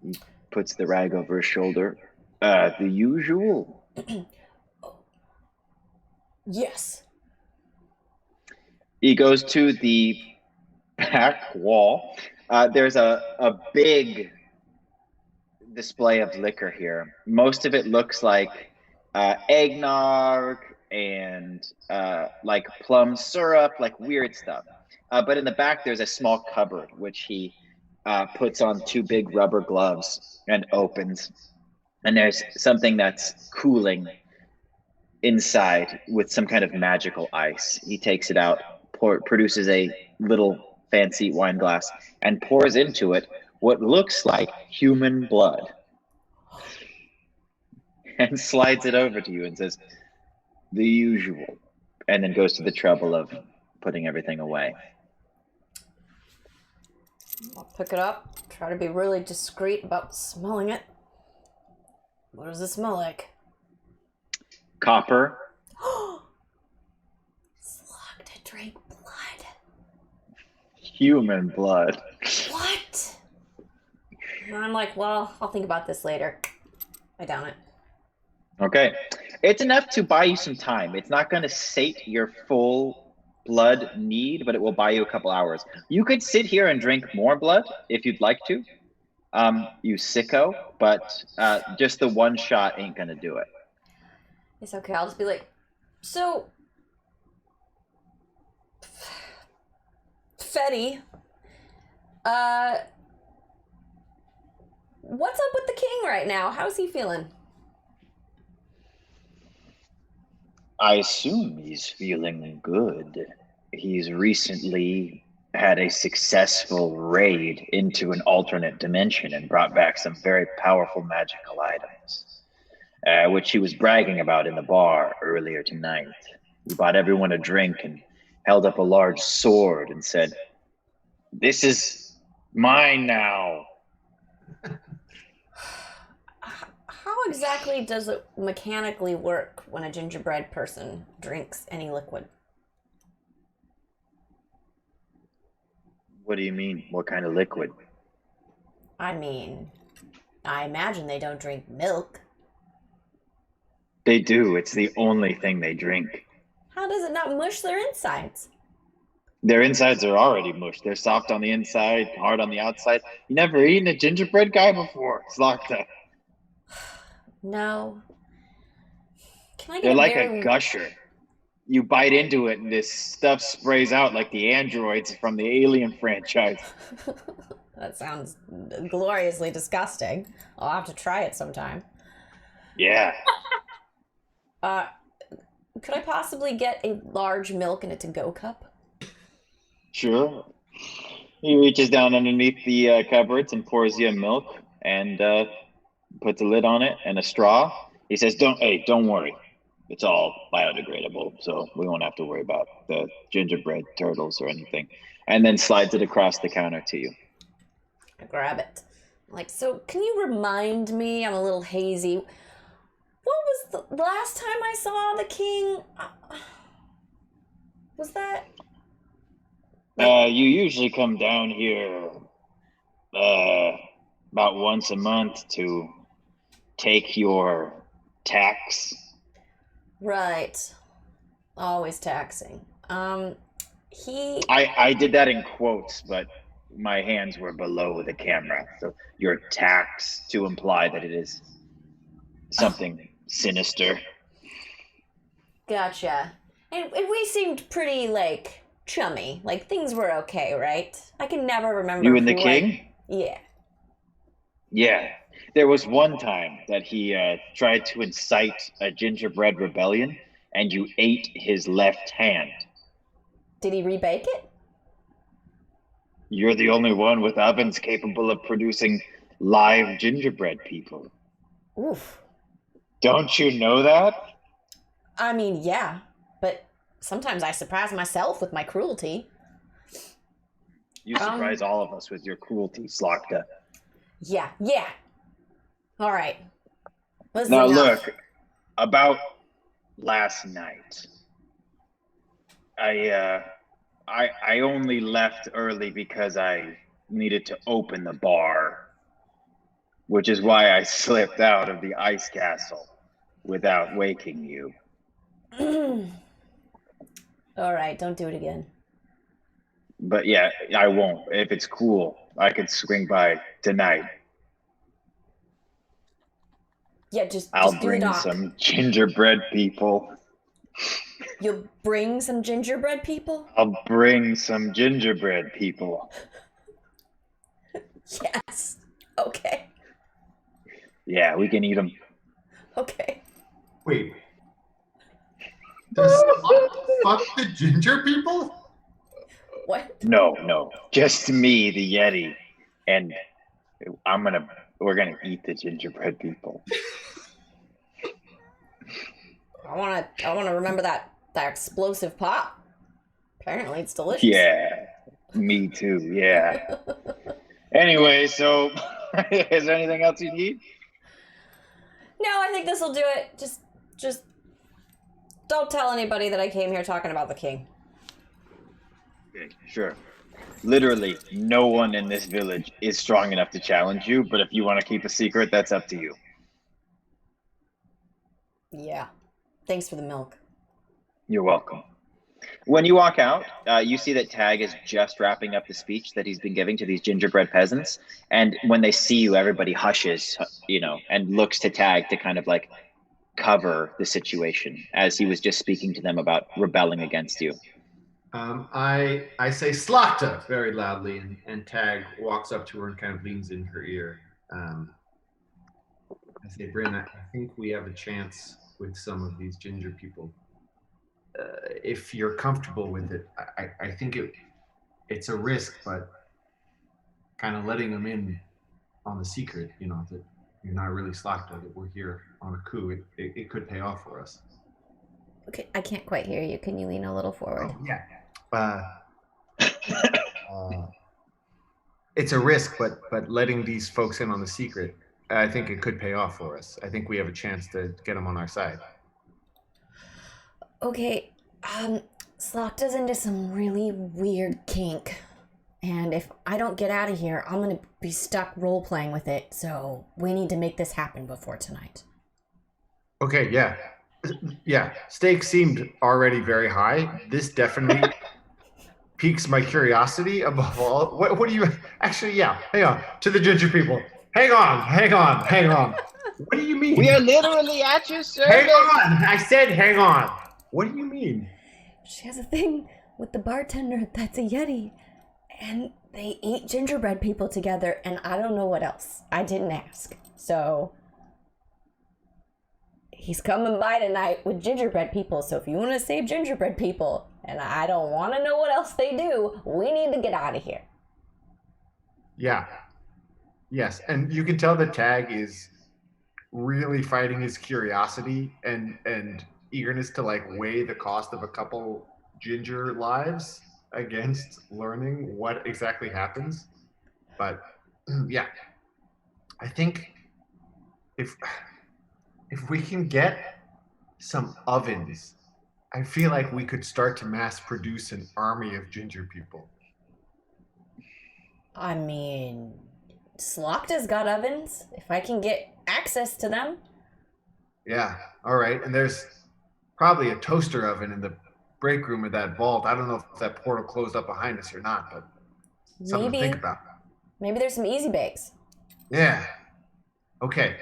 He puts the rag over his shoulder. The usual. Yes. He goes to the back wall. There's a big display of liquor here. Most of it looks like eggnog and like plum syrup, like weird stuff. But in the back, there's a small cupboard, which he puts on 2 big rubber gloves and opens. And there's something that's cooling inside with some kind of magical ice. He takes it out, produces a little fancy wine glass, and pours into it what looks like human blood. And slides it over to you and says, the usual. And then goes to the trouble of putting everything away. I'll pick it up, try to be really discreet about smelling it. What does it smell like? Copper. Slokta drank blood. Human blood. What? And I'm like, well, I'll think about this later. I doubt it. Okay. It's enough to buy you some time. It's not going to sate your full blood need, but it will buy you a couple hours. You could sit here and drink more blood if you'd like to. You sicko, but just the one shot ain't going to do it. It's okay. I'll just be like, so, Fetty, what's up with the king right now? How's he feeling? I assume he's feeling good. He's recently had a successful raid into an alternate dimension and brought back some very powerful magical items, which he was bragging about in the bar earlier tonight. He bought everyone a drink and held up a large sword and said, "This is mine now." How exactly does it mechanically work when a gingerbread person drinks any liquid? What do you mean? What kind of liquid? I mean, I imagine they don't drink milk. They do. It's the only thing they drink. How does it not mush their insides? Their insides are already mushed. They're soft on the inside, hard on the outside. You never eaten a gingerbread guy before? It's locked up. No. Can I get They're like very... a gusher. You bite into it and this stuff sprays out like the androids from the Alien franchise. That sounds gloriously disgusting. I'll have to try it sometime. Yeah. Could I possibly get a large milk in a to-go cup? Sure. He reaches down underneath the cupboards and pours you a milk and puts a lid on it and a straw. He says, don't worry. It's all biodegradable, so we won't have to worry about the gingerbread turtles or anything. And then slides it across the counter to you. I grab it. Like, so can you remind me? I'm a little hazy. What was the last time I saw the king? Was that? You usually come down here about once a month to take your tax. Right. Always taxing. I did that in quotes, but my hands were below the camera. So your tax to imply that it is something sinister. Gotcha. And we seemed pretty, like, chummy. Like, things were okay, right? I can never remember. You and the king? Yeah. Yeah. There was one time that he tried to incite a gingerbread rebellion, and you ate his left hand. Did he rebake it? You're the only one with ovens capable of producing live gingerbread people. Oof. Don't you know that? I mean, yeah, but sometimes I surprise myself with my cruelty. You surprise all of us with your cruelty, Slokta. Yeah. All right. Now look, about last night, I only left early because I needed to open the bar, which is why I slipped out of the ice castle without waking you. All right, don't do it again. But yeah, I won't. If it's cool, I could swing by tonight. Yeah, just I'll bring some gingerbread people. You'll bring some gingerbread people? I'll bring some gingerbread people. Yes. Okay. Yeah, we can eat them. Okay. Wait. Does fuck the ginger people? What? No. Just me, the Yeti. And we're gonna eat the gingerbread people. I wanna remember that explosive pop. Apparently it's delicious. Yeah. Me too, yeah. Anyway, so is there anything else you need? No, I think this will do it. Just don't tell anybody that I came here talking about the king. Okay, sure. Literally, no one in this village is strong enough to challenge you, but if you want to keep a secret, that's up to you. Yeah. Thanks for the milk. You're welcome. When you walk out, you see that Tag is just wrapping up the speech that he's been giving to these gingerbread peasants. And when they see you, everybody hushes, and looks to Tag to kind of like cover the situation as he was just speaking to them about rebelling against you. I say Slakta very loudly, and Tag walks up to her and kind of leans in her ear. I say, Bryn, I think we have a chance with some of these ginger people. If you're comfortable with it, I think it's a risk, but kind of letting them in on the secret, that you're not really Slakta, that we're here on a coup, it could pay off for us. Okay, I can't quite hear you. Can you lean a little forward? Oh, yeah. It's a risk, but letting these folks in on the secret, I think it could pay off for us. I think we have a chance to get them on our side. Okay, Slakta's into some really weird kink. And if I don't get out of here, I'm gonna be stuck role-playing with it. So we need to make this happen before tonight. Okay, yeah. Yeah, stakes seemed already very high. This definitely piques my curiosity above all. What do you actually? Yeah, hang on to the ginger people. Hang on. What do you mean? We are literally at your service. Hang on. I said hang on. What do you mean? She has a thing with the bartender that's a Yeti, and they eat gingerbread people together, and I don't know what else. I didn't ask, so. He's coming by tonight with gingerbread people, so if you want to save gingerbread people, and I don't want to know what else they do, we need to get out of here. Yeah. Yes, and you can tell that Tag is really fighting his curiosity and eagerness to like weigh the cost of a couple ginger lives against learning what exactly happens. But yeah, I think if we can get some ovens, I feel like we could start to mass produce an army of ginger people. I mean, Slakta's got ovens. If I can get access to them. Yeah, all right. And there's probably a toaster oven in the break room of that vault. I don't know if that portal closed up behind us or not, but something to think about. Maybe there's some easy bakes. Yeah. Okay.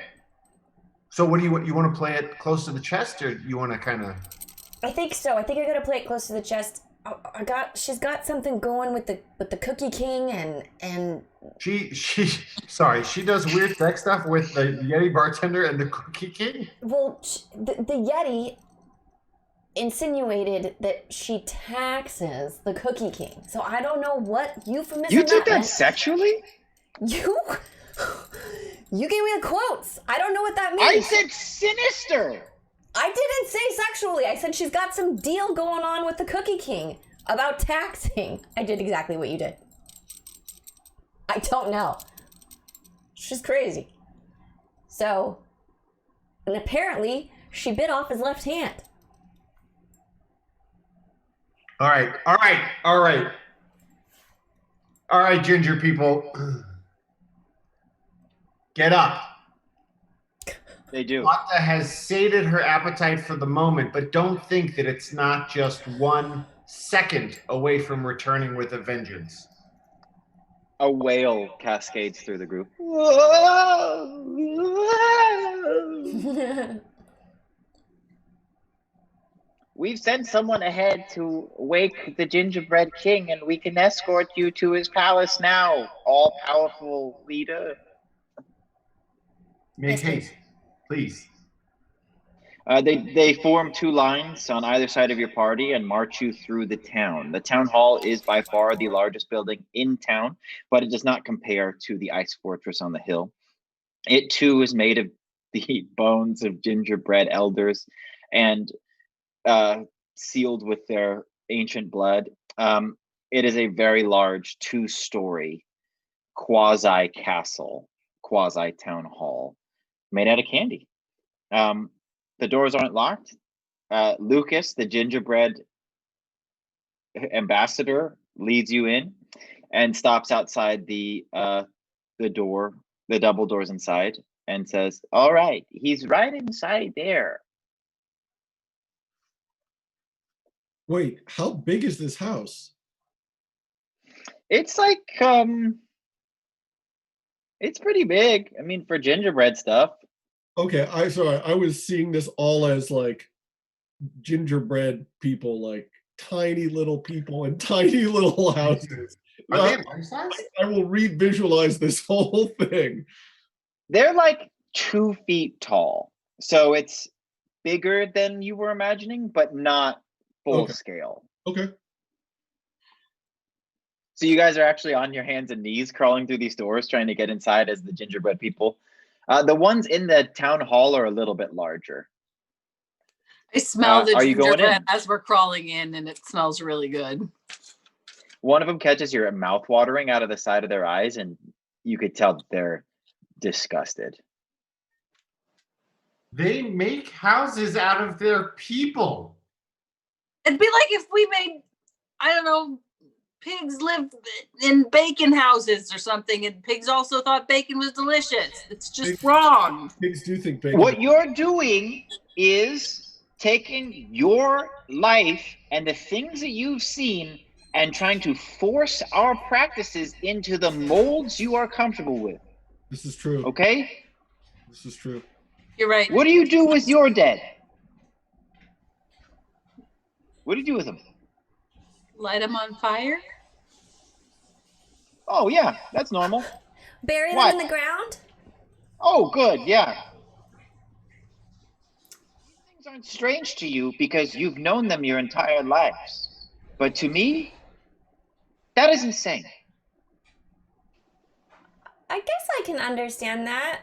So what do you want to play it close to the chest, or you want to kind of? I think so. I think I gotta play it close to the chest. She's got something going with the Cookie King and. She does weird sex stuff with the Yeti bartender and the Cookie King. Well, the Yeti insinuated that she taxes the Cookie King. So I don't know what euphemism. You took that sexually? You gave me the quotes. I don't know what that means. I said sinister. I didn't say sexually. I said she's got some deal going on with the Cookie King about taxing. I did exactly what you did. I don't know. She's crazy. So, and apparently she bit off his left hand. All right, ginger people. Get up. They do. Lotta has sated her appetite for the moment, but don't think that it's not just 1 second away from returning with a vengeance. A wail cascades through the group. We've sent someone ahead to wake the gingerbread king, and we can escort you to his palace now, all-powerful leader. Make haste, please. They form 2 lines on either side of your party and march you through the town. The town hall is by far the largest building in town, but it does not compare to the ice fortress on the hill. It too is made of the bones of gingerbread elders and sealed with their ancient blood. It is a very large 2-story quasi castle, quasi town hall made out of candy. The doors aren't locked. Lucas, the gingerbread ambassador, leads you in. and stops outside the door, the double doors inside, and says, "All right, he's right inside there." Wait, how big is this house? It's like it's pretty big. I mean, for gingerbread stuff. Okay, I was seeing this all as like gingerbread people, like tiny little people in tiny little houses. Are they life size? I will re-visualize this whole thing. They're like 2 feet tall, so it's bigger than you were imagining, but not full Okay. scale. Okay. So you guys are actually on your hands and knees crawling through these doors trying to get inside as the gingerbread people. The ones in the town hall are a little bit larger. I smell the Are you going gingerbread in? as we're crawling in, and it smells really good. One of them catches your mouth watering out of the side of their eyes, and you could tell that they're disgusted. They make houses out of their people. It'd be like if we made, I don't know, pigs lived in bacon houses or something, and pigs also thought bacon was delicious. It's just wrong. Pigs do think bacon. What you're doing is taking your life and the things that you've seen and trying to force our practices into the molds you are comfortable with. This is true. Okay? This is true. You're right. What do you do with your dead? What do you do with them? Light them on fire? Oh, yeah, that's normal. Bury them What? in the ground? Oh, good, yeah. Things aren't strange to you because you've known them your entire lives. But to me, that is insane. I guess I can understand that.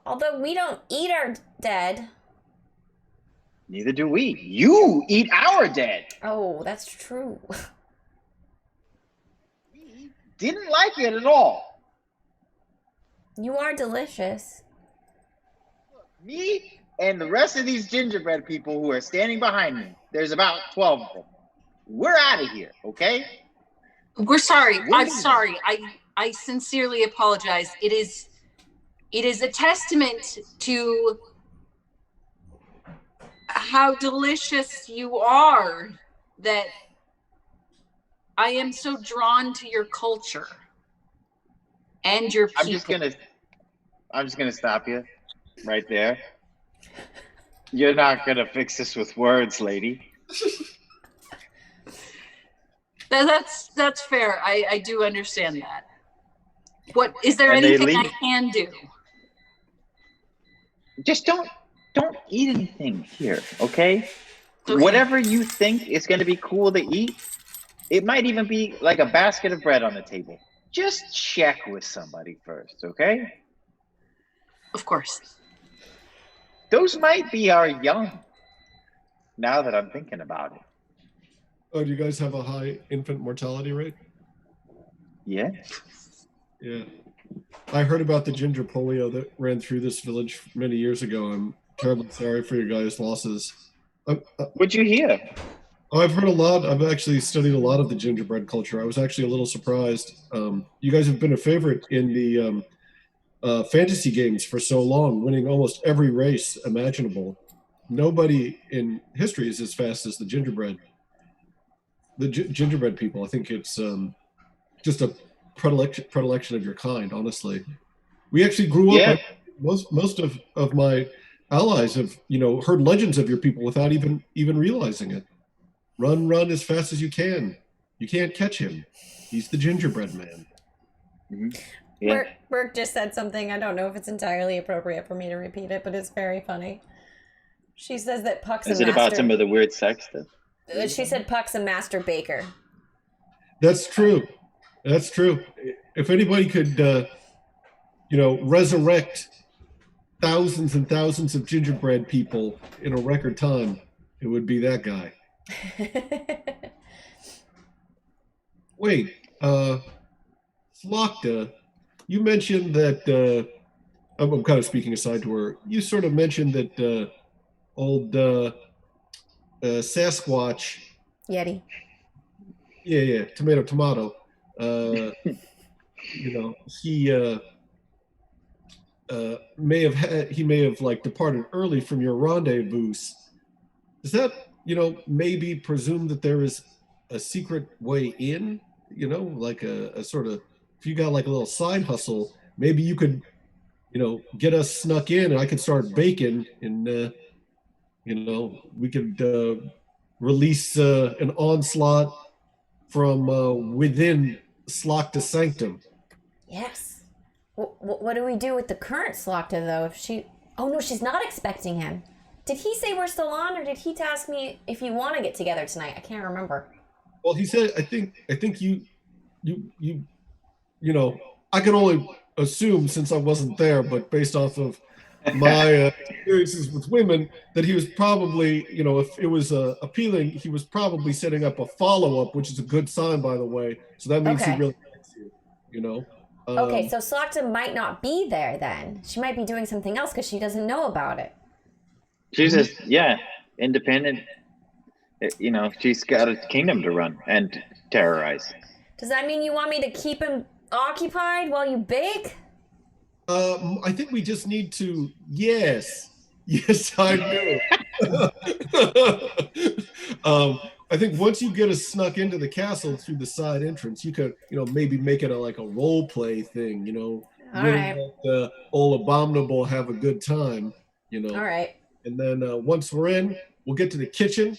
Although we don't eat our dead. Neither do we. You eat our dead. Oh, that's true. We didn't like it at all. You are delicious. Me and the rest of these gingerbread people who are standing behind me, there's about 12 of them. We're out of here, okay? We're sorry. We're I'm leaving. sorry. I sincerely apologize. It is a testament to how delicious you are that I am so drawn to your culture and your people. I'm just gonna stop you right there. You're not gonna fix this with words, lady. That's fair. I do understand that. What is there And they anything I leave. can do? Just don't eat anything here, okay? Okay. Whatever you think is gonna be cool to eat, it might even be like a basket of bread on the table. Just check with somebody first, okay? Of course. Those might be our young, now that I'm thinking about it. Oh, do you guys have a high infant mortality rate? Yeah? Yeah. I heard about the ginger polio that ran through this village many years ago. I'm terribly sorry for your guys' losses. What'd you hear? I've heard a lot. I've actually studied a lot of the gingerbread culture. I was actually a little surprised. You guys have been a favorite in the fantasy games for so long, winning almost every race imaginable. Nobody in history is as fast as the gingerbread. The gingerbread people. I think it's just a predilection of your kind. Honestly, we actually grew up. Yeah. Most of my allies have heard legends of your people without even realizing it. Run as fast as you can. You can't catch him. He's the gingerbread man. Mm-hmm. Yeah. Burke just said something. I don't know if it's entirely appropriate for me to repeat it, but it's very funny. She says that Puck's Is a it master. about some of the weird sex stuff? She said Puck's a master baker. That's true. That's true. If anybody could, resurrect thousands and thousands of gingerbread people in a record time, it would be that guy. Wait, Slokta, you mentioned that, I'm kind of speaking aside to her, you sort of mentioned that old Sasquatch. Yeti. Yeah, tomato. You know, he may have like departed early from your rendezvous. Does that, maybe presume that there is a secret way in? Like a sort of, if you got like a little side hustle, maybe you could, get us snuck in, and I could start baking, and we could release an onslaught from within Slocta Sanctum. Yes. What do we do with the current Slocta, though? If she... Oh, no, she's not expecting him. Did he say we're still on, or did he ask me if you want to get together tonight? I can't remember. Well, he said, I think you, I can only assume, since I wasn't there, but based off of my experiences with women, that he was probably, if it was appealing, he was probably setting up a follow-up, which is a good sign, by the way. So that means he really likes you, Okay, so Slocta might not be there then. She might be doing something else because she doesn't know about it. She's just, independent. She's got a kingdom to run and terrorize. Does that mean you want me to keep him occupied while you bake? I think we just need to. Yes, I do. I think once you get us snuck into the castle through the side entrance, you could, maybe make it like a role play thing. All right. Let old Abominable have a good time. All right. And then once we're in, we'll get to the kitchen.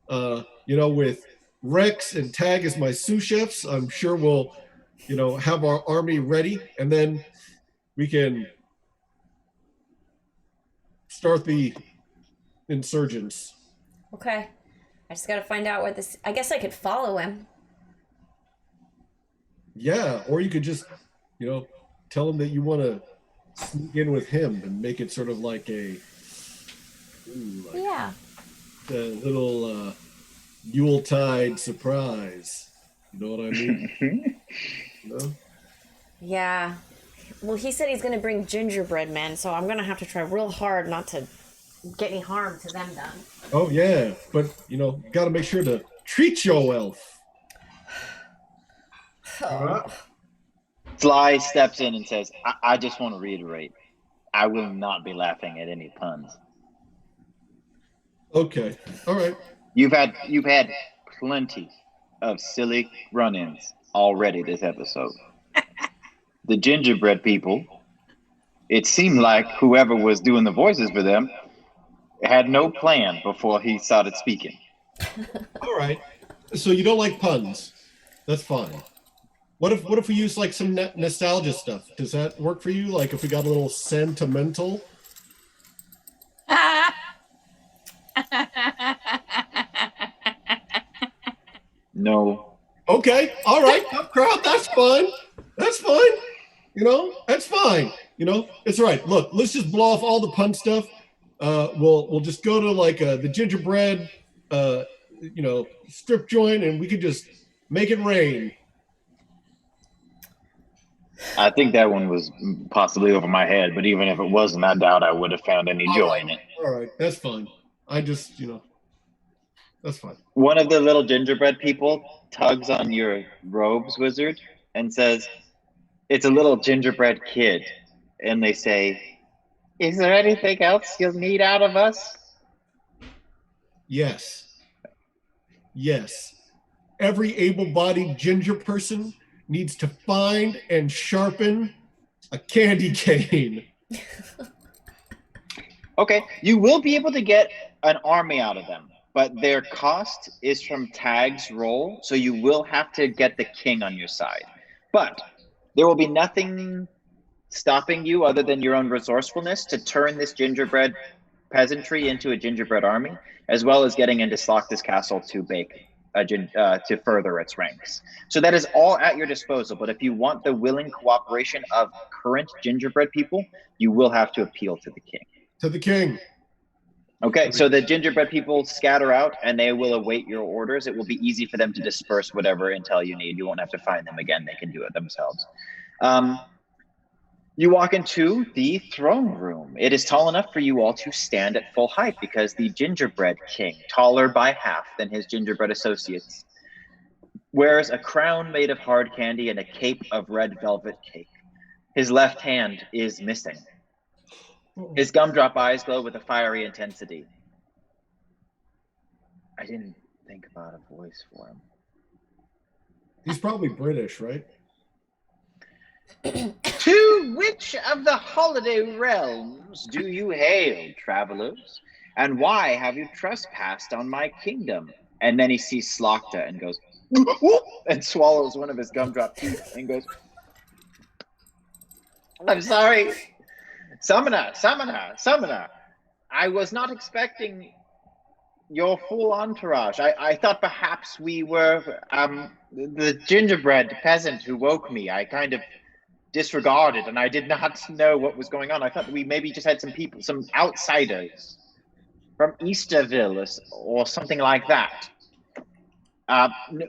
With Rex and Tag as my sous chefs, I'm sure we'll, have our army ready, and then we can start the insurgents. Okay. I just got to find out what this... I guess I could follow him. Yeah, or you could just, tell him that you want to sneak in with him and make it sort of like a... Yeah. A little Yuletide surprise. You know what I mean? Yeah. Well, he said he's going to bring gingerbread men, so I'm going to have to try real hard not to get any harm to them done. Oh, yeah. But, got to make sure to treat your elf. Sly steps in and says, I just want to reiterate, I will not be laughing at any puns. Okay. All right. You've had plenty of silly run-ins already this episode. The gingerbread people, it seemed like whoever was doing the voices for them had no plan before he started speaking. All right. So you don't like puns. That's fine. What if we use like some nostalgia stuff? Does that work for you? Like if we got a little sentimental? No. Okay. All right. Tough crowd. That's fine. That's fine. That's fine. It's all right. Look, let's just blow off all the pun stuff. We'll just go to like the gingerbread, strip joint, and we could just make it rain. I think that one was possibly over my head, but even if it wasn't, I doubt I would have found any joy in it. All right. That's fine. I just, that's fine. One of the little gingerbread people tugs on your robes, wizard, and says, "It's a little gingerbread kid." And they say, "Is there anything else you'll need out of us?" Yes. Every able-bodied ginger person needs to find and sharpen a candy cane. Okay, you will be able to get an army out of them, but their cost is from Tag's roll, so you will have to get the king on your side. But there will be nothing stopping you other than your own resourcefulness to turn this gingerbread peasantry into a gingerbread army, as well as getting into Slocta's castle to bake to further its ranks. So that is all at your disposal. But if you want the willing cooperation of current gingerbread people, you will have to appeal to the king. To the king. Okay, so the gingerbread people scatter out and they will await your orders. It will be easy for them to disperse whatever intel you need. You won't have to find them again. They can do it themselves. You walk into the throne room. It is tall enough for you all to stand at full height because the gingerbread king, taller by half than his gingerbread associates, wears a crown made of hard candy and a cape of red velvet cake. His left hand is missing. His gumdrop eyes glow with a fiery intensity. I didn't think about a voice for him. He's probably British, right? To which of the holiday realms do you hail, travelers? And why have you trespassed on my kingdom? And then he sees Slokta and goes, and swallows one of his gumdrop teeth and goes, I'm sorry. Summoner. I was not expecting your full entourage. I thought perhaps we were the gingerbread peasant who woke me. I kind of disregarded and I did not know what was going on. I thought we maybe just had some people, some outsiders from Easterville or something like that.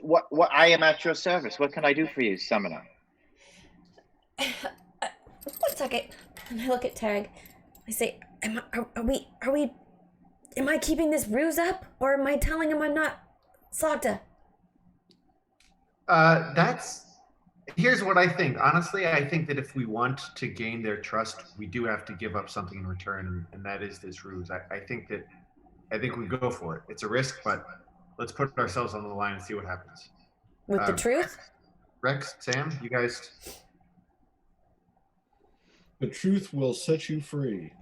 What I am at your service. What can I do for you, Summoner? 1 second. And I look at Tag. I say, am I keeping this ruse up? Or am I telling him I'm not Slokta? Here's what I think. Honestly, I think that if we want to gain their trust, we do have to give up something in return, and that is this ruse. I think we go for it. It's a risk, but let's put ourselves on the line and see what happens. With the truth? Rex, Sam, you guys. The truth will set you free.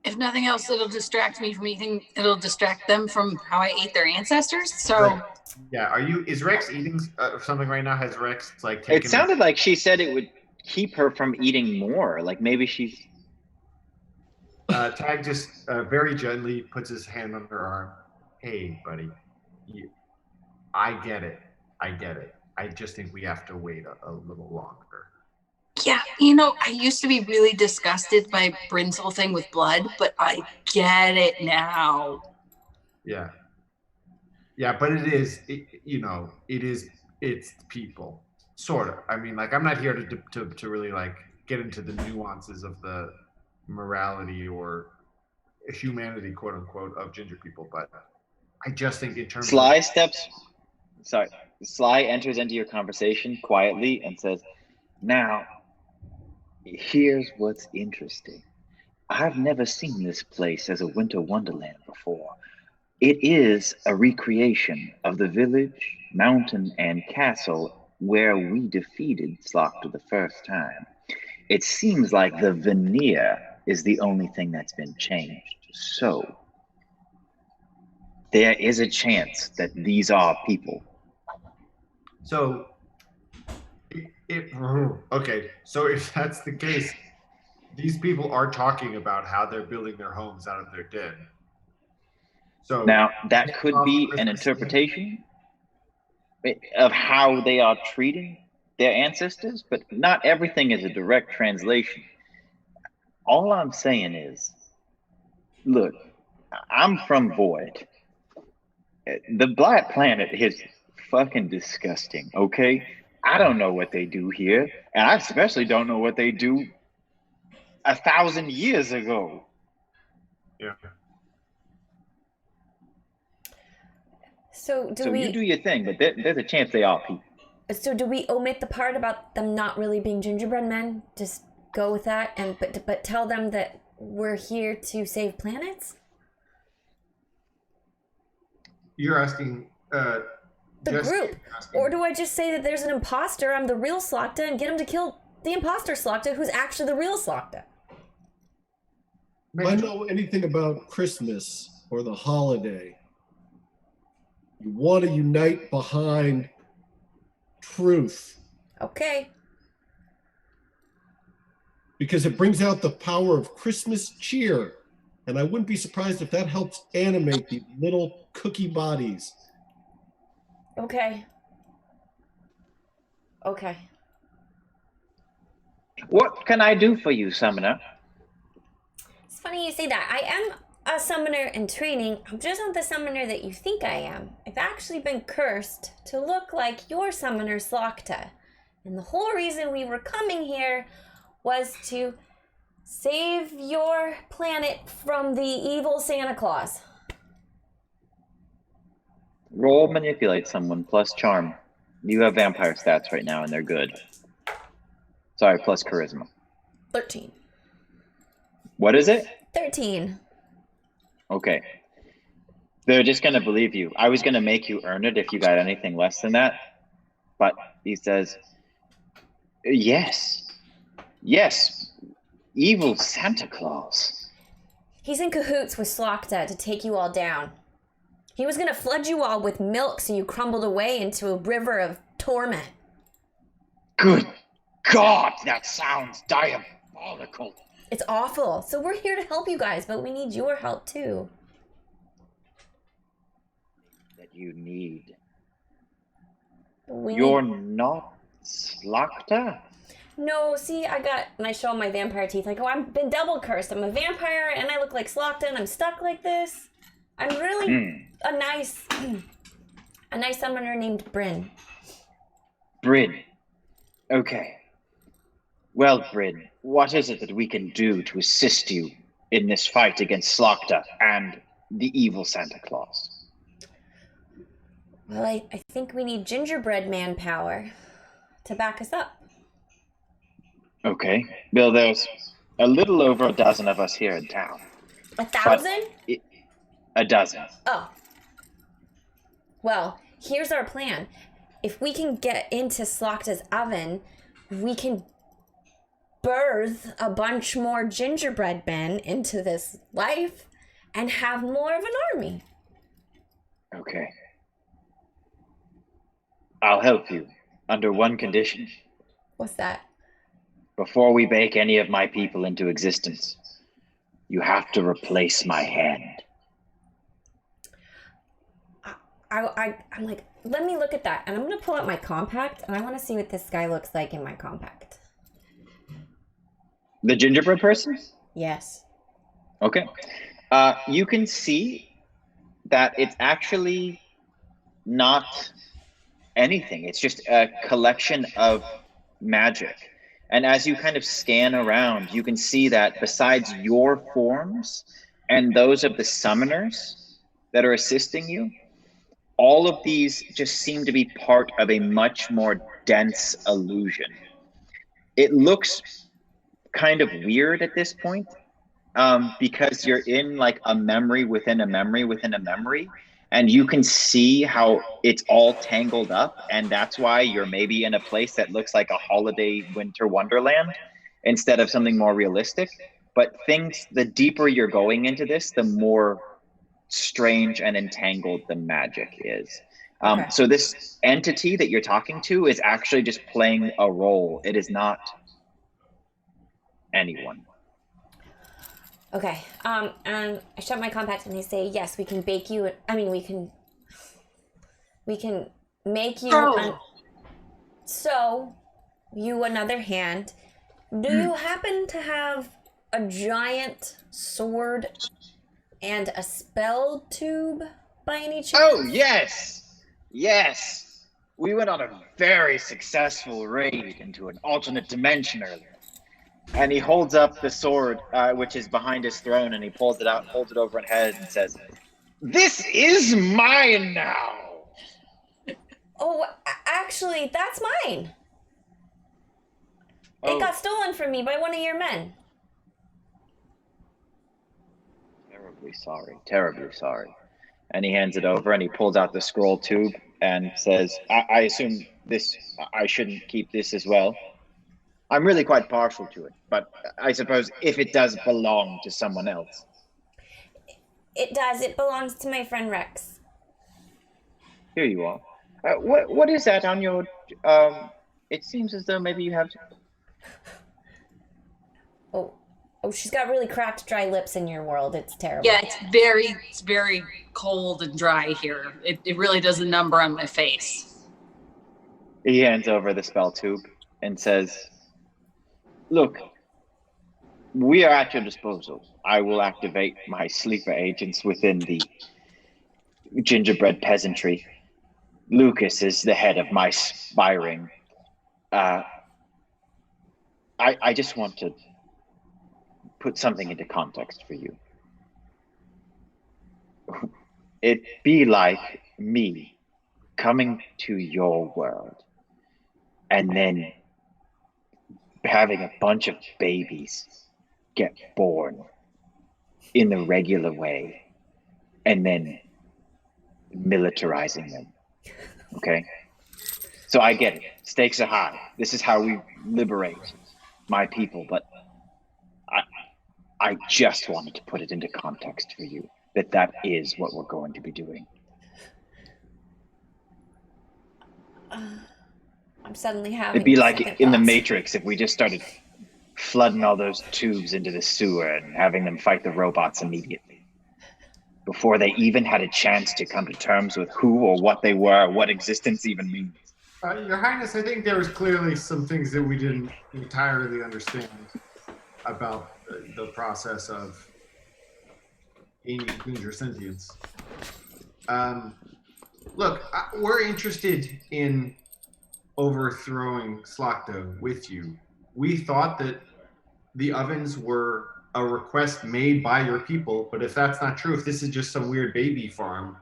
If nothing else, it'll distract me from eating. It'll distract them from how I ate their ancestors. So, right. Yeah. Is Rex eating something right now? Has Rex taken? It sounded like she said it would keep her from eating more. Like maybe she's. Tag just very gently puts his hand on her arm. Hey, buddy. I get it. I just think we have to wait a little longer. yeah, I used to be really disgusted by Bryn's whole thing with blood, but I get it now. Yeah. Yeah, but it's people, sort of. I mean, I'm not here to really get into the nuances of the morality or humanity, quote unquote, of ginger people, but I just think in terms Sly enters into your conversation quietly and says, now, here's what's interesting. I've never seen this place as a winter wonderland before. It is a recreation of the village, mountain, and castle where we defeated Slokta the first time. It seems like the veneer is the only thing that's been changed. So, there is a chance that these are people. So, okay, so if that's the case, these people are talking about how they're building their homes out of their dead. So now that could be an interpretation of how they are treating their ancestors, but not everything is a direct translation. All I'm saying is, look, I'm from Void. The Black Planet is fucking disgusting, okay? I don't know what they do here, and I especially don't know what they do 1,000 years ago. Yeah. So you do your thing, but there's a chance they are people. So do we omit the part about them not really being gingerbread men? Just go with that, but tell them that we're here to save planets? You're asking the group, or do I just say that there's an imposter, I'm the real Slokta, and get him to kill the imposter Slokta, who's actually the real Slokta? If I know anything about Christmas or the holiday, you want to unite behind truth. Okay. Because it brings out the power of Christmas cheer. And I wouldn't be surprised if that helps animate the little cookie bodies. Okay. What can I do for you, Summoner? It's funny you say that. I am a summoner in training. I'm just not the summoner that you think I am. I've actually been cursed to look like your summoner Slokta. And the whole reason we were coming here was to save your planet from the evil Santa Claus. Roll manipulate someone plus charm. You have vampire stats right now, and they're good. Sorry, plus charisma. 13. What is it? 13. Okay. They're just going to believe you. I was going to make you earn it if you got anything less than that. But he says, yes. Yes. Evil Santa Claus. He's in cahoots with Slokta to take you all down. He was gonna flood you all with milk so you crumbled away into a river of torment. Good God, that sounds diabolical. It's awful. So we're here to help you guys, but we need your help too. That you need. We You're need... not Slokta? No, see, and I show him my vampire teeth. I go, I've been double cursed. I'm a vampire and I look like Slokta and I'm stuck like this. I'm really a nice summoner named Bryn. Bryn. Okay. Well, Bryn, what is it that we can do to assist you in this fight against Slokta and the evil Santa Claus? Well, I think we need gingerbread manpower to back us up. Okay. Bill, there's a little over a dozen of us here in town. 1,000? A dozen. Oh. Well, here's our plan. If we can get into Slokta's oven, we can birth a bunch more gingerbread men into this life and have more of an army. Okay. I'll help you under one condition. What's that? Before we bake any of my people into existence, you have to replace my hand. I'm like, let me look at that. And I'm going to pull out my compact, and I want to see what this guy looks like in my compact. The gingerbread person? Yes. Okay. You can see that it's actually not anything. It's just a collection of magic. And as you kind of scan around, you can see that besides your forms and those of the summoners that are assisting you, all of these just seem to be part of a much more dense illusion. It looks kind of weird at this point because you're in like a memory within a memory within a memory, and you can see how it's all tangled up, and that's why you're maybe in a place that looks like a holiday winter wonderland instead of something more realistic. But the deeper you're going into this, the more strange and entangled the magic is. Okay. So this entity that you're talking to is actually just playing a role. It is not anyone. Okay. And I shut my compact and they say, yes, we can bake you. I mean, we can make you. So, you another hand. Do you happen to have a giant sword and a spell tube by any chance? Oh, yes. Yes. We went on a very successful raid into an alternate dimension earlier. And he holds up the sword, which is behind his throne, and he pulls it out, holds it over his head, and says, "This is mine now." Oh, actually, that's mine. It got stolen from me by one of your men. Terribly sorry, terribly sorry. And he hands it over, and he pulls out the scroll tube and says, I assume I shouldn't keep this as well. I'm really quite partial to it, but I suppose if it does belong to someone else. It does. It belongs to my friend Rex. Here you are. What is that on your... it seems as though maybe you have... Oh, she's got really cracked, dry lips in your world. It's terrible. Yeah, it's very cold and dry here. It really does a number on my face. He hands over the spell tube and says, "Look, we are at your disposal. I will activate my sleeper agents within the gingerbread peasantry. Lucas is the head of my spy ring. I just want to put something into context for you. It'd be like me coming to your world and then having a bunch of babies get born in the regular way and then militarizing them. Okay? So I get it. Stakes are high. This is how we liberate my people, but I just wanted to put it into context for you that is what we're going to be doing. I'm suddenly having It'd be like second in the thoughts. Matrix if we just started flooding all those tubes into the sewer and having them fight the robots immediately before they even had a chance to come to terms with who or what they were, or what existence even means. Your Highness, I think there was clearly some things that we didn't entirely understand about the process of gaining ginger sentience. Look, we're interested in overthrowing Slocta with you. We thought that the ovens were a request made by your people, but if that's not true, if this is just some weird baby farm,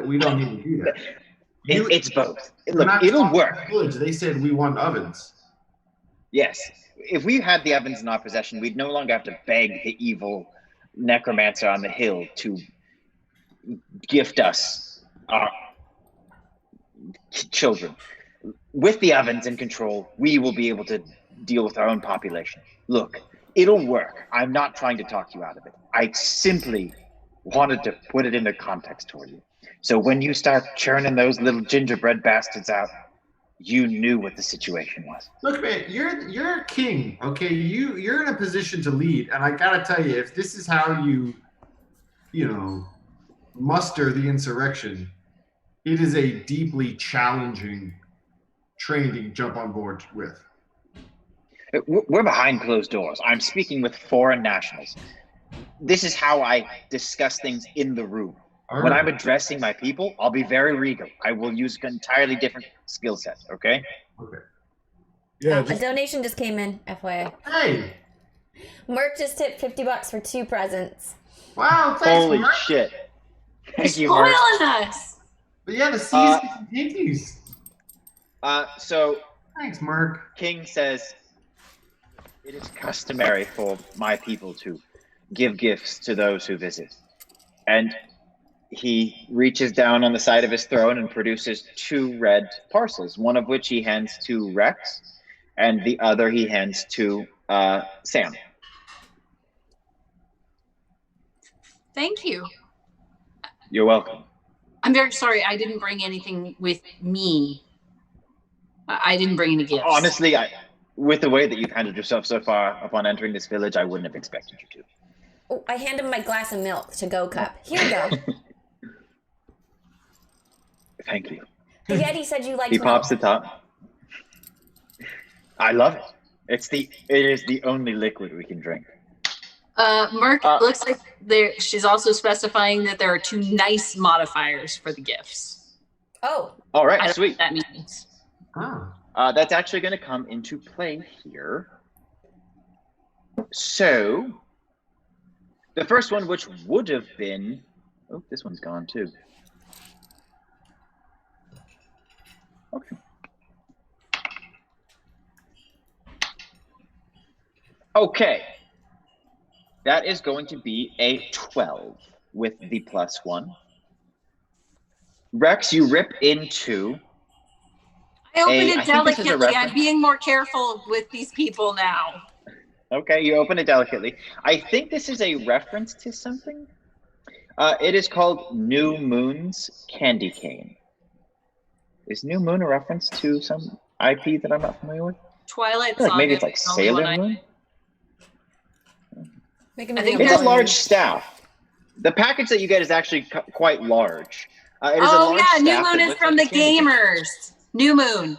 we don't need to do that. It's both. Look, it'll work. Village, they said we want ovens. Yes. If we had the ovens in our possession, we'd no longer have to beg the evil necromancer on the hill to gift us our children. With the ovens in control, we will be able to deal with our own population. Look, it'll work. I'm not trying to talk you out of it. I simply wanted to put it into context for you. So when you start churning those little gingerbread bastards out, you knew what the situation was. Look, man, you're a king, okay? You're in a position to lead, and I gotta tell you, if this is how you muster the insurrection, it is a deeply challenging train to jump on board with. We're behind closed doors. I'm speaking with foreign nationals. This is how I discuss things in the room. When I'm addressing my people, I'll be very regal. I will use an entirely different skill set, okay? Okay. Yeah, A donation just came in, FYI. Hey! Merc just tipped $50 for 2 presents. Wow, thanks, Holy Mark. shit. Thank you, Spoiling Mark. us. But yeah, the season continues. So Thanks, Mark. King says, it is customary for my people to give gifts to those who visit. And he reaches down on the side of his throne and produces 2 red parcels, one of which he hands to Rex, and the other he hands to Sam. Thank you. You're welcome. I'm very sorry. I didn't bring anything with me. I didn't bring any gifts. Honestly, with the way that you've handled yourself so far upon entering this village, I wouldn't have expected you to. Oh, I hand him my glass of milk to go cup. Here you go. Thank you. The Yeti said you liked He milk. pops the top. I love it. It is the only liquid we can drink. Merc, looks like she's also specifying that there are 2 nice modifiers for the gifts. Oh. All I right, don't know sweet. what that means. Oh. That's actually going to come into play here. So, the first one, which would have been... Oh, this one's gone too. Okay. Okay. That is going to be a 12 with the +1. Rex, you rip into... I open I it think this is a delicately. I'm reference. being more careful with these people now. Okay, you open it delicately. I think this is a reference to something. It is called New Moon's Candy Cane. Is New Moon a reference to some IP that I'm not familiar with? Twilight I feel like maybe Saga it's like is the only one Sailor Moon. Make him I think It's a Yes. large staff. The package that you get is actually quite large. It is a Oh large yeah, New staff that Moon is looks from like the a candy cane. gamers. New Moon.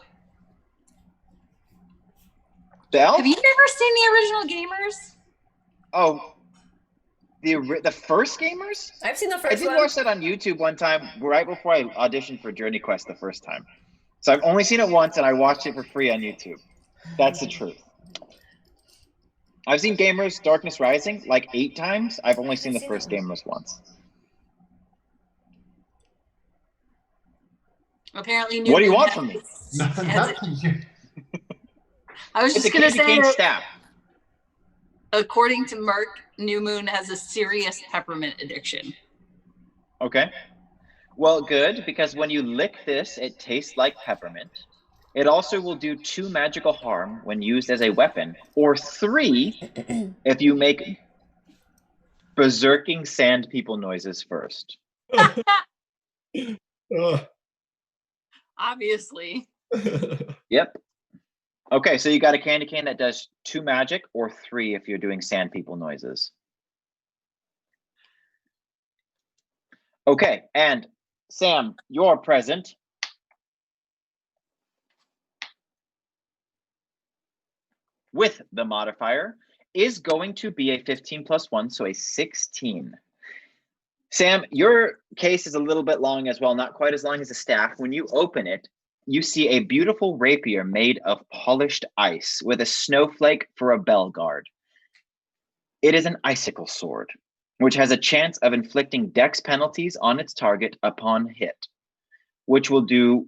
Belle? Have you never seen the original gamers? Oh, the first gamers? I've seen the I first did one. watch that on YouTube one time, right before I auditioned for Journey Quest the first time. So I've only seen it once, and I watched it for free on YouTube. That's the truth. I've seen Gamers Darkness Rising like 8 times. I've only seen the first Gamers once. Apparently, New What do you Moon want has- from me? Nothing. I was It's a just gonna candy say cane that staff. according to Merck, New Moon has a serious peppermint addiction. Okay. Well, good, because when you lick this, it tastes like peppermint. It also will do 2 magical harm when used as a weapon, or 3 if you make berserking sand people noises first. Obviously. Yep. Okay, so you got a candy cane that does 2 magic, or 3 if you're doing sand people noises. Okay, and Sam, your present with the modifier is going to be a 15 plus 1, so a 16. Sam, your case is a little bit long as well, not quite as long as the staff. When you open it, you see a beautiful rapier made of polished ice with a snowflake for a bell guard. It is an icicle sword, which has a chance of inflicting dex penalties on its target upon hit, which will do,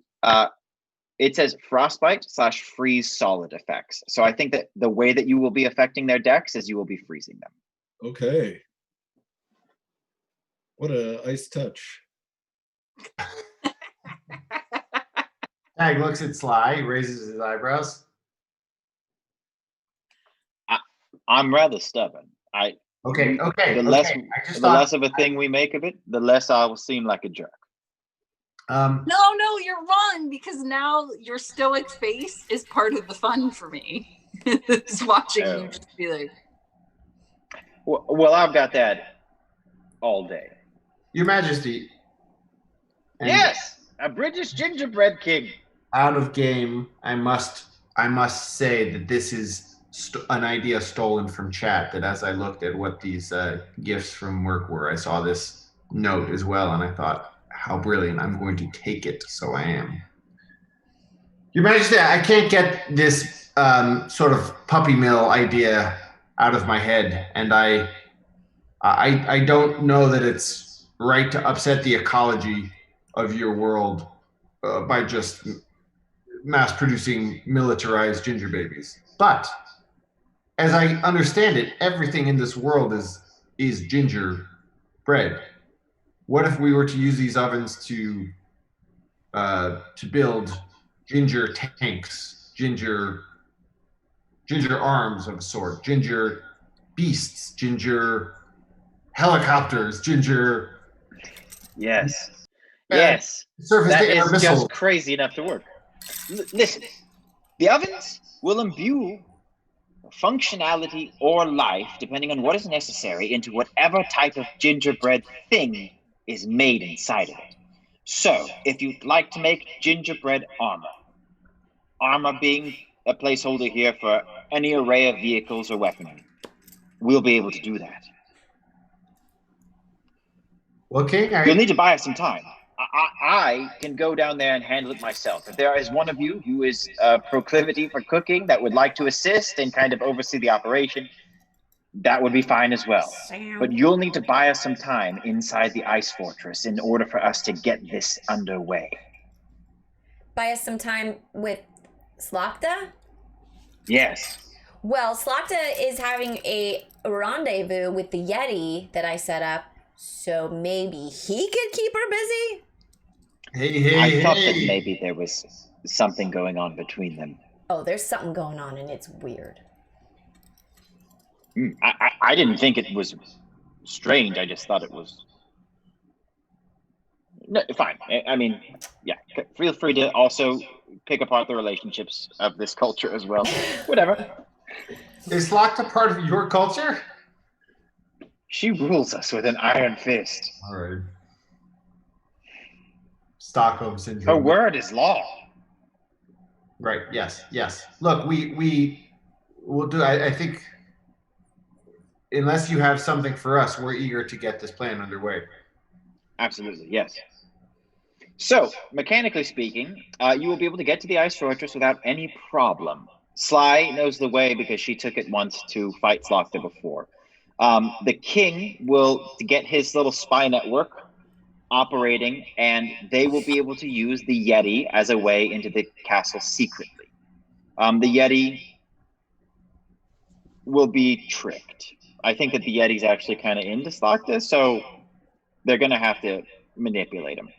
it says frostbite / freeze solid effects. So I think that the way that you will be affecting their dex is you will be freezing them. Okay. What a ice touch. Tag looks at Sly, raises his eyebrows. I'm rather stubborn. Okay. The I less of a thing we make of it, the less I will seem like a jerk. No, you're wrong, because now your stoic face is part of the fun for me. It's watching you just be like, Well, I've got that all day. Your Majesty. And Yes, a British gingerbread king. out of game, I must say that this is an idea stolen from chat. That as I looked at what these gifts from work were, I saw this note as well, and I thought, how brilliant! I'm going to take it. So I am. Your Majesty, I can't get this sort of puppy mill idea out of my head, and I don't know that it's right to upset the ecology of your world by just mass producing militarized ginger babies. But as I understand it, everything in this world is ginger bread. What if we were to use these ovens to build ginger tanks, ginger arms of a sort, ginger beasts, ginger helicopters, ginger Yes. Uh, Yes. surface That to air is missiles? just crazy enough to work. Listen, the ovens will imbue functionality or life, depending on what is necessary, into whatever type of gingerbread thing is made inside of it. So, if you'd like to make gingerbread armor being a placeholder here for any array of vehicles or weaponry, we'll be able to do that. Okay, You'll need to buy us some time. I can go down there and handle it myself. If there is one of you who is proclivity for cooking that would like to assist and kind of oversee the operation, that would be fine as well. But you'll need to buy us some time inside the ice fortress in order for us to get this underway. Buy us some time with Slokta? Yes. Well, Slokta is having a rendezvous with the Yeti that I set up, so maybe he could keep her busy? I thought that maybe there was something going on between them. Oh, there's something going on and it's weird. I didn't think it was strange. I just thought it was... No, fine. I mean, yeah. Feel free to also pick apart the relationships of this culture as well. Whatever. Is Slokta part of your culture? She rules us with an iron fist. All right. Stockholm syndrome. Her word is law. Right. Yes. Look, we will do. I think, unless you have something for us, we're eager to get this plan underway. Absolutely, yes. So, mechanically speaking, you will be able to get to the ice fortress without any problem. Sly knows the way because she took it once to fight Slokta before. The king will get his little spy network operating, and they will be able to use the Yeti as a way into the castle secretly. The Yeti will be tricked. I think that the Yeti's actually kind of into Slocta, so they're going to have to manipulate him.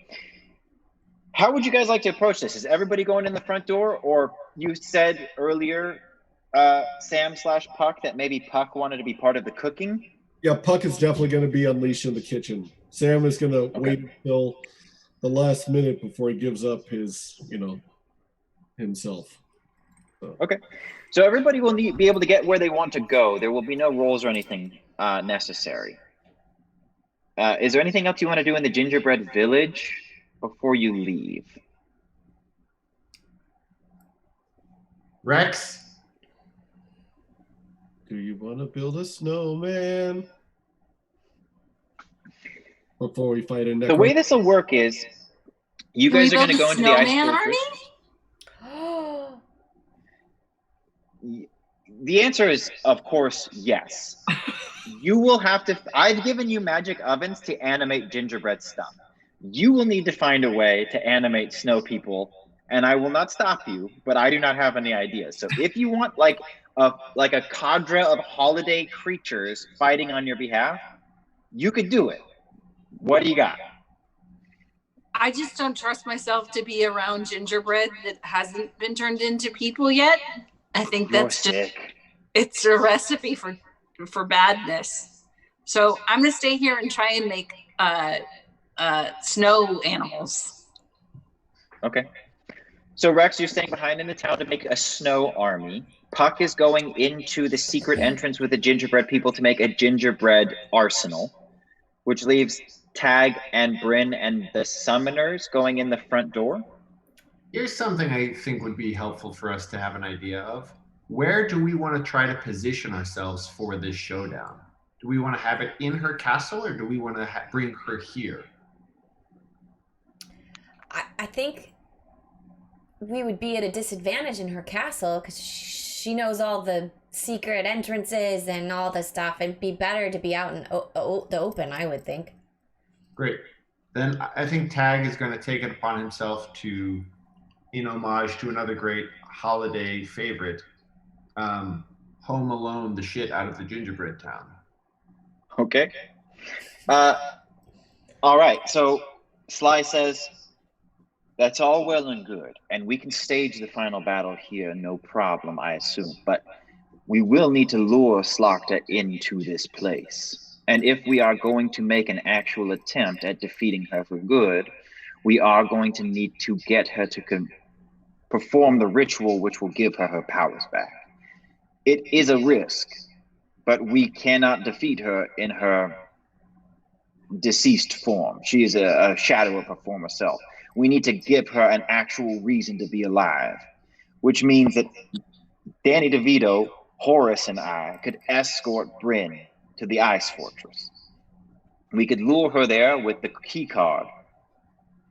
How would you guys like to approach this? Is everybody going in the front door, or you said earlier, Sam/Puck, that maybe Puck wanted to be part of the cooking? Yeah, Puck is definitely going to be unleashed in the kitchen. Sam is going to wait until the last minute before he gives up his, himself. So. Okay. So everybody will be able to get where they want to go. There will be no rolls or anything necessary. Is there anything else you want to do in the gingerbread village before you leave? Rex? Do you want to build a snowman? Before we fight a necro? The way this will work is you guys are going to go into the ice fortress. The answer is, of course, yes. You will have to. I've given you magic ovens to animate gingerbread stuff. You will need to find a way to animate snow people, and I will not stop you, but I do not have any ideas. So if you want like a cadre of holiday creatures fighting on your behalf, you could do it. What do you got? I just don't trust myself to be around gingerbread that hasn't been turned into people yet. I think that's it's a recipe for badness. So I'm gonna stay here and try and make snow animals. Okay. So Rex, you're staying behind in the town to make a snow army. Puck is going into the secret entrance with the gingerbread people to make a gingerbread arsenal, which leaves Tag and Bryn and the summoners going in the front door. Here's something I think would be helpful for us to have an idea of. Where do we want to try to position ourselves for this showdown? Do we want to have it in her castle, or do we want to bring her here? I think we would be at a disadvantage in her castle because she knows all the secret entrances and all the stuff. It'd be better to be out in the open, I would think. Great. Then I think Tag is going to take it upon himself to, in homage to another great holiday favorite, Home Alone the shit out of the gingerbread town. Okay. All right. So Sly says, that's all well and good, and we can stage the final battle here, no problem, I assume. But we will need to lure Slocta into this place. And if we are going to make an actual attempt at defeating her for good, we are going to need to get her to perform the ritual which will give her her powers back. It is a risk, but we cannot defeat her in her deceased form. She is a shadow of her former self. We need to give her an actual reason to be alive, which means that Danny DeVito, Horace, and I could escort Bryn to the ice fortress. We could lure her there with the key card,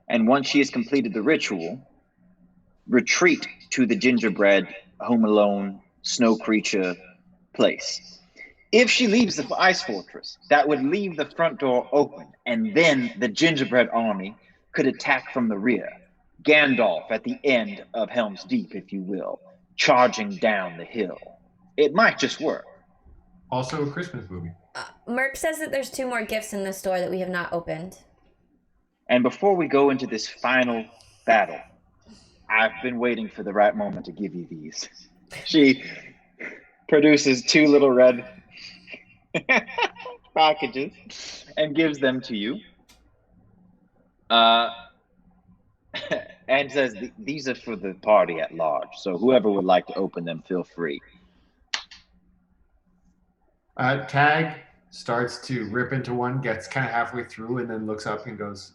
and once she has completed the ritual, retreat to the gingerbread Home Alone snow creature place. If she leaves the ice fortress, that would leave the front door open, and then the gingerbread army could attack from the rear. Gandalf at the end of Helm's Deep, if you will, charging down the hill. It might just work. Also a Christmas movie. Merc says that there's 2 more gifts in the store that we have not opened. And before we go into this final battle, I've been waiting for the right moment to give you these. She produces 2 little red packages and gives them to you. And says, these are for the party at large. So whoever would like to open them, feel free. Tag starts to rip into one, gets kind of halfway through, and then looks up and goes,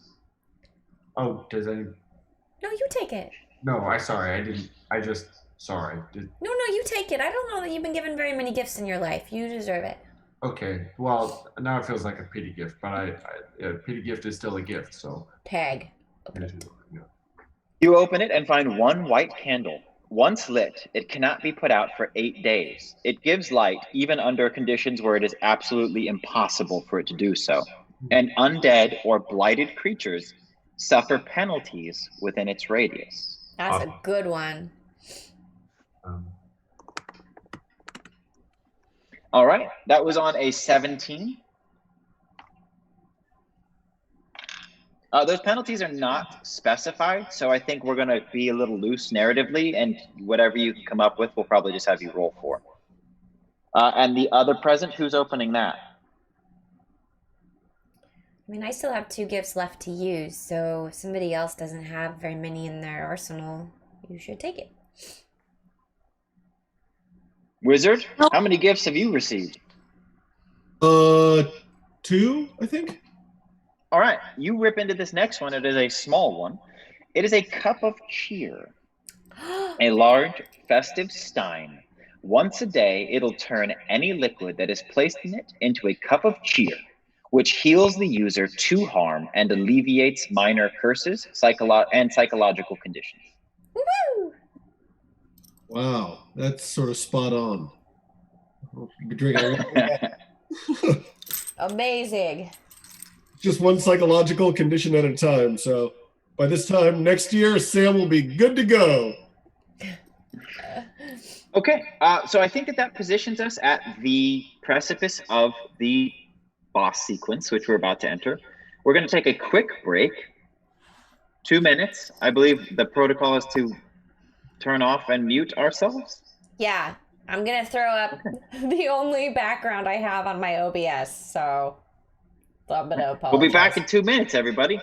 "Oh, does any?" No, you take it. No, I didn't. I just sorry. No, you take it. I don't know that you've been given very many gifts in your life. You deserve it. Okay. Well, now it feels like a pity gift, but a pity gift is still a gift. So Tag. Okay. Yeah. You open it and find 1 white candle. Once lit, it cannot be put out for 8 days. It gives light even under conditions where it is absolutely impossible for it to do so. and undead or blighted creatures suffer penalties within its radius. That's a good one. Um, All right, that was on a 17. Those penalties are not specified, so I think we're going to be a little loose narratively, and whatever you can come up with, we'll probably just have you roll for. And the other present, who's opening that? I mean, I still have 2 gifts left to use, so if somebody else doesn't have very many in their arsenal, you should take it. Wizard, how many gifts have you received? 2, I think. All right, you rip into this next one. It is a small one. It is a cup of cheer, a large festive stein. Once a day, it'll turn any liquid that is placed in it into a cup of cheer, which heals the user 2 harm and alleviates minor curses and psychological conditions. Woo! Wow, that's sort of spot on. You've been drinking a lot of that. Amazing. Just one psychological condition at a time. So by this time next year, Sam will be good to go. Okay, so I think that positions us at the precipice of the boss sequence, which we're about to enter. We're going to take a quick break, 2 minutes. I believe the protocol is to turn off and mute ourselves. Yeah, I'm going to throw up the only background I have on my OBS, so I'm going to apologize. We'll be back in 2 minutes, everybody.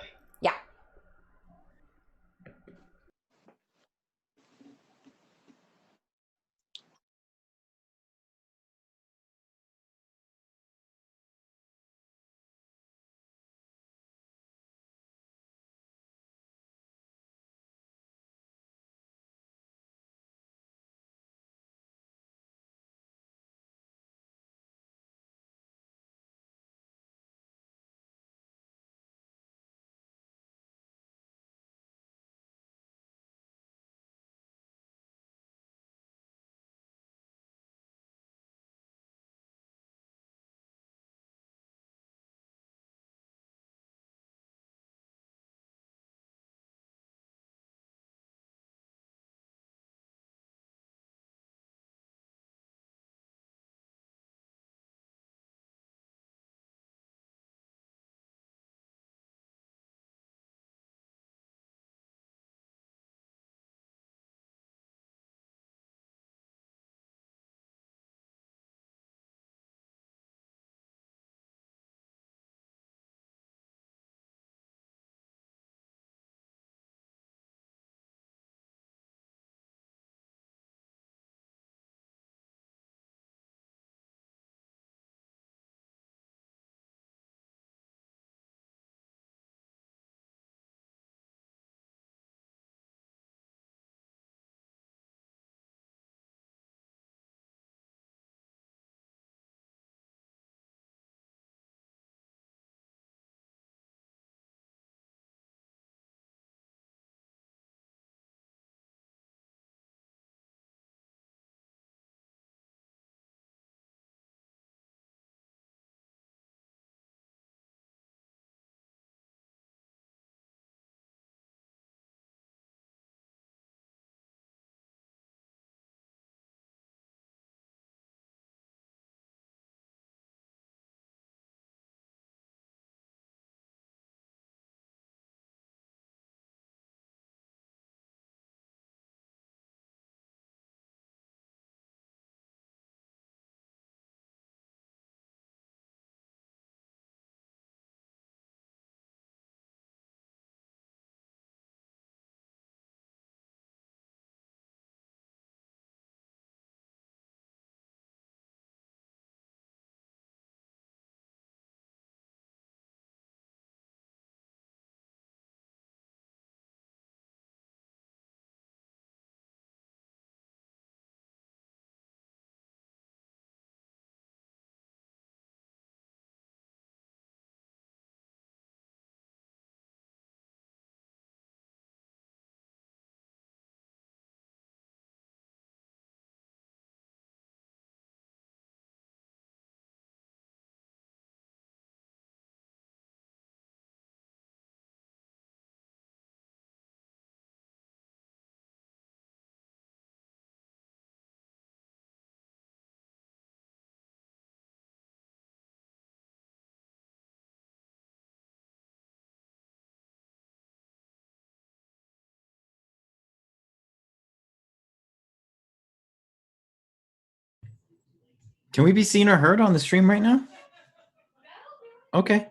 Can we be seen or heard on the stream right now? Okay.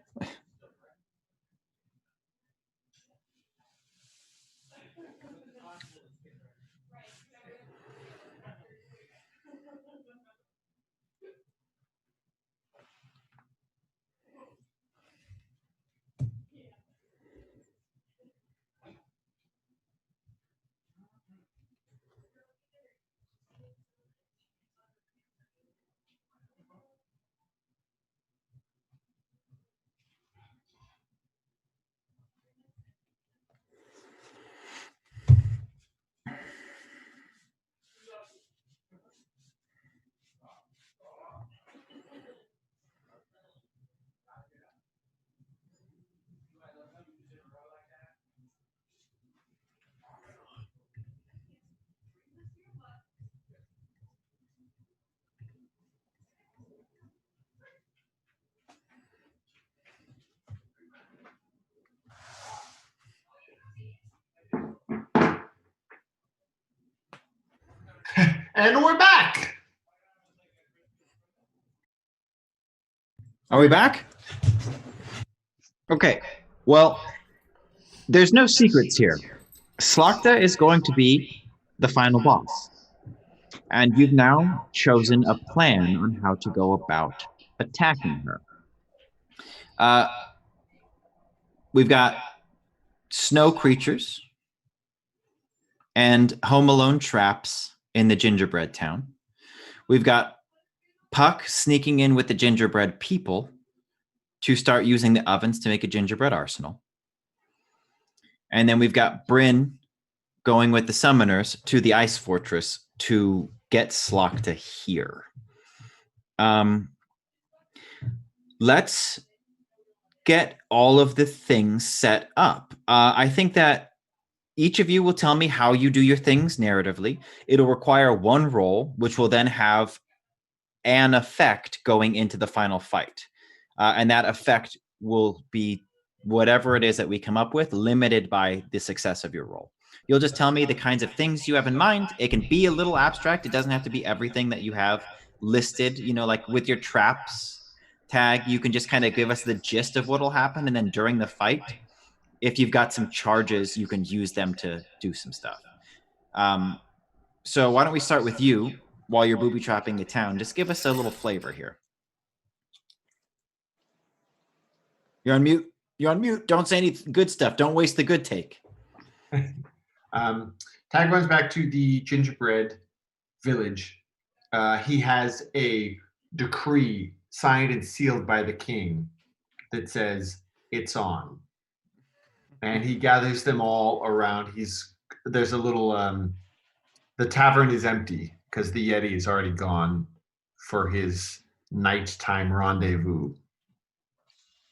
And we're back. Are we back? Okay. Well, there's no secrets here. Slakta is going to be the final boss. And you've now chosen a plan on how to go about attacking her. We've got snow creatures and Home Alone traps in the gingerbread town. We've got Puck sneaking in with the gingerbread people to start using the ovens to make a gingerbread arsenal. And then we've got Bryn going with the summoners to the ice fortress to get Slakta here. Let's get all of the things set up. I think that each of you will tell me how you do your things narratively. It'll require one roll, which will then have an effect going into the final fight. And that effect will be whatever it is that we come up with, limited by the success of your roll. You'll just tell me the kinds of things you have in mind. It can be a little abstract. It doesn't have to be everything that you have listed. You know, like with your traps tag, you can just kind of give us the gist of what will happen. And then during the fight, if you've got some charges, you can use them to do some stuff. So why don't we start with you while you're booby trapping the town? Just give us a little flavor here. You're on mute. You're on mute. Don't say any good stuff. Don't waste the good take. Tag runs back to the gingerbread village. He has a decree signed and sealed by the king that says it's on. And he gathers them all around. There's a little, the tavern is empty because the Yeti is already gone for his nighttime rendezvous.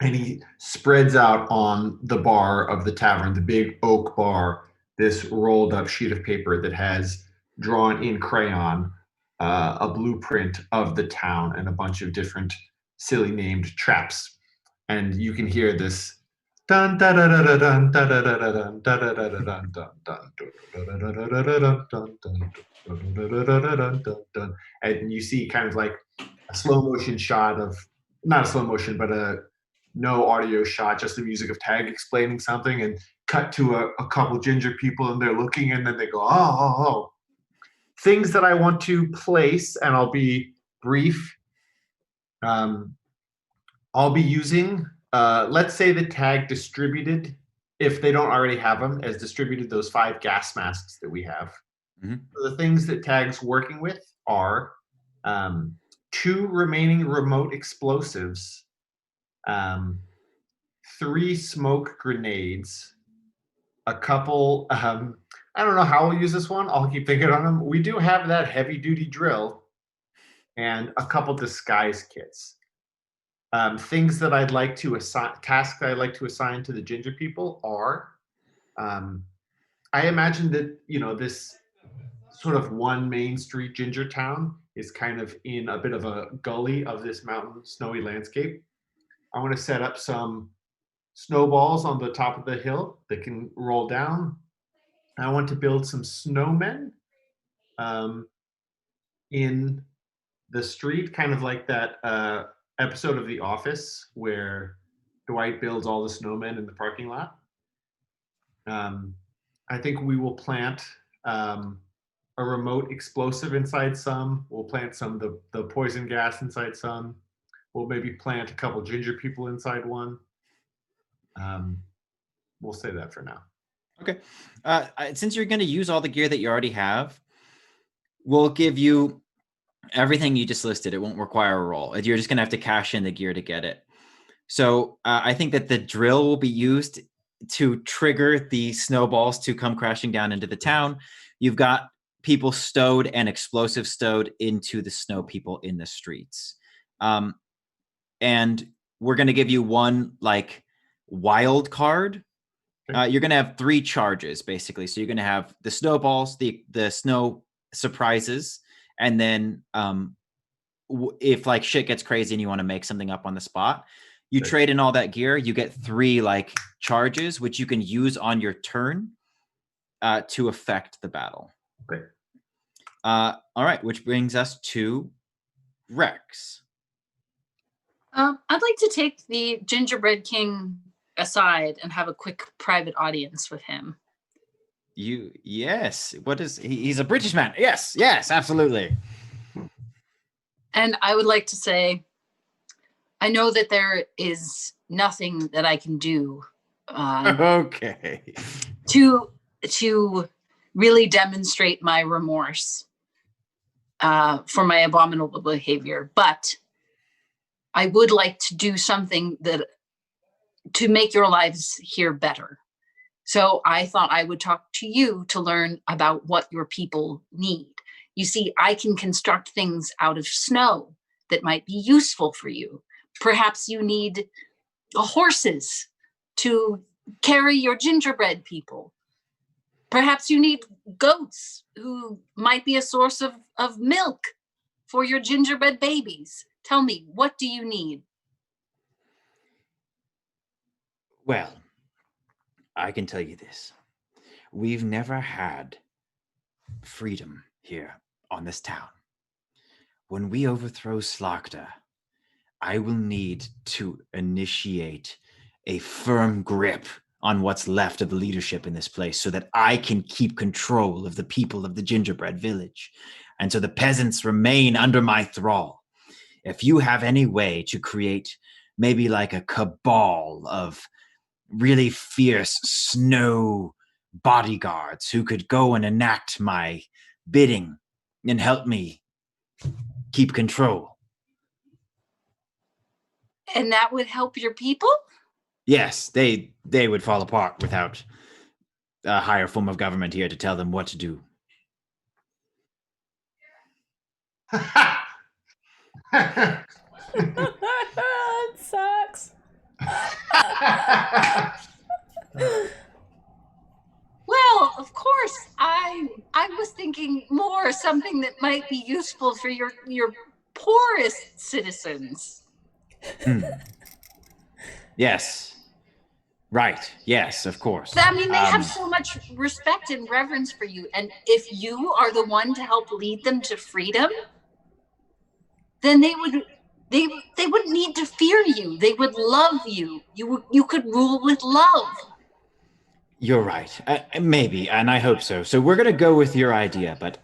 And he spreads out on the bar of the tavern, the big oak bar, this rolled up sheet of paper that has drawn in crayon a blueprint of the town and a bunch of different silly named traps. And you can hear this dun da da da da dun da da da da dun da da da da dun dun dun dun, and you see kind of like a slow motion shot of, not a slow motion, but a no audio shot, just the music of Tag explaining something, and cut to a couple ginger people, and they're looking, and then they go, oh. Things that I want to place, and I'll be brief. I'll be using, let's say the Tag distributed, if they don't already have them, as distributed those 5 gas masks that we have. Mm-hmm. So the things that Tag's working with are 2 remaining remote explosives, 3 smoke grenades, a couple, I don't know how we'll use this one. I'll keep thinking on them. We do have that heavy duty drill and a couple disguise kits. Things that I'd like to assign, tasks that I'd like to assign to the ginger people are, I imagine that, you know, this sort of one main street ginger town is kind of in a bit of a gully of this mountain snowy landscape. I want to set up some snowballs on the top of the hill that can roll down. I want to build some snowmen in the street, kind of like that episode of The Office where Dwight builds all the snowmen in the parking lot. I think we will plant a remote explosive inside some. We'll plant some of the poison gas inside some. We'll maybe plant a couple ginger people inside one. We'll say that for now. Okay. Since you're going to use all the gear that you already have, we'll give you everything you just listed. It won't require a roll. You're just going to have to cash in the gear to get it. So I think that the drill will be used to trigger the snowballs to come crashing down into the town. You've got people stowed and explosives stowed into the snow people in the streets. And we're going to give you one like wild card. You're going to have 3 charges basically. So you're going to have the snowballs, the snow surprises, and then if like shit gets crazy and you want to make something up on the spot, you trade in all that gear, you get 3 like charges, which you can use on your turn to affect the battle. Great. All right, which brings us to Rex. I'd like to take the Gingerbread King aside and have a quick private audience with him. Yes. What is he's a British man. Yes, absolutely. And I would like to say, I know that there is nothing that I can do okay. to really demonstrate my remorse for my abominable behavior, but I would like to do something to make your lives here better. So I thought I would talk to you to learn about what your people need. You see, I can construct things out of snow that might be useful for you. Perhaps you need horses to carry your gingerbread people. Perhaps you need goats who might be a source of milk for your gingerbread babies. Tell me, what do you need? Well, I can tell you this. We've never had freedom here on this town. When we overthrow Slaughter, I will need to initiate a firm grip on what's left of the leadership in this place so that I can keep control of the people of the gingerbread village. And so the peasants remain under my thrall. If you have any way to create maybe like a cabal of really fierce snow bodyguards who could go and enact my bidding and help me keep control. And that would help your people? Yes, they would fall apart without a higher form of government here to tell them what to do. It sucks. Well, of course, I was thinking more something that might be useful for your poorest citizens. Yes. Right. Yes, of course. I mean, they have so much respect and reverence for you. And if you are the one to help lead them to freedom, then they wouldn't need to fear you. They would love you. You could rule with love. You're right. Maybe, and I hope so. So we're going to go with your idea, but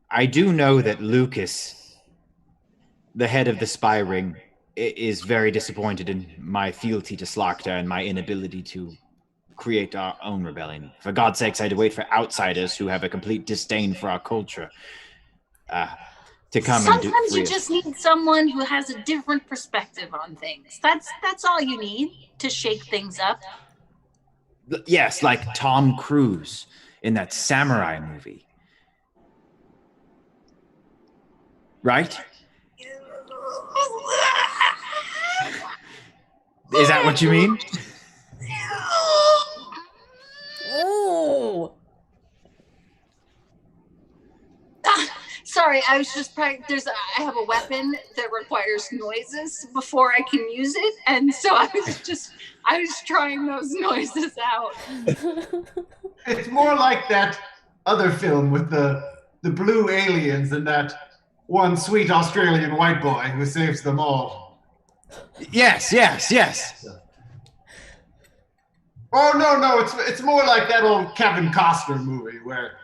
I do know that Lucas, the head of the spy ring, is very disappointed in my fealty to Slaughter and my inability to create our own rebellion. For God's sakes, I had to wait for outsiders who have a complete disdain for our culture to come and do. Sometimes you just need someone who has a different perspective on things. That's all you need to shake things up. Yes, like Tom Cruise in that samurai movie. Right? Is that what you mean? Ooh. Sorry, I was just I have a weapon that requires noises before I can use it, and so I was trying those noises out. It's more like that other film with the blue aliens and that one sweet Australian white boy who saves them all. Yes, yes, yes. Oh no, it's more like that old Kevin Costner movie where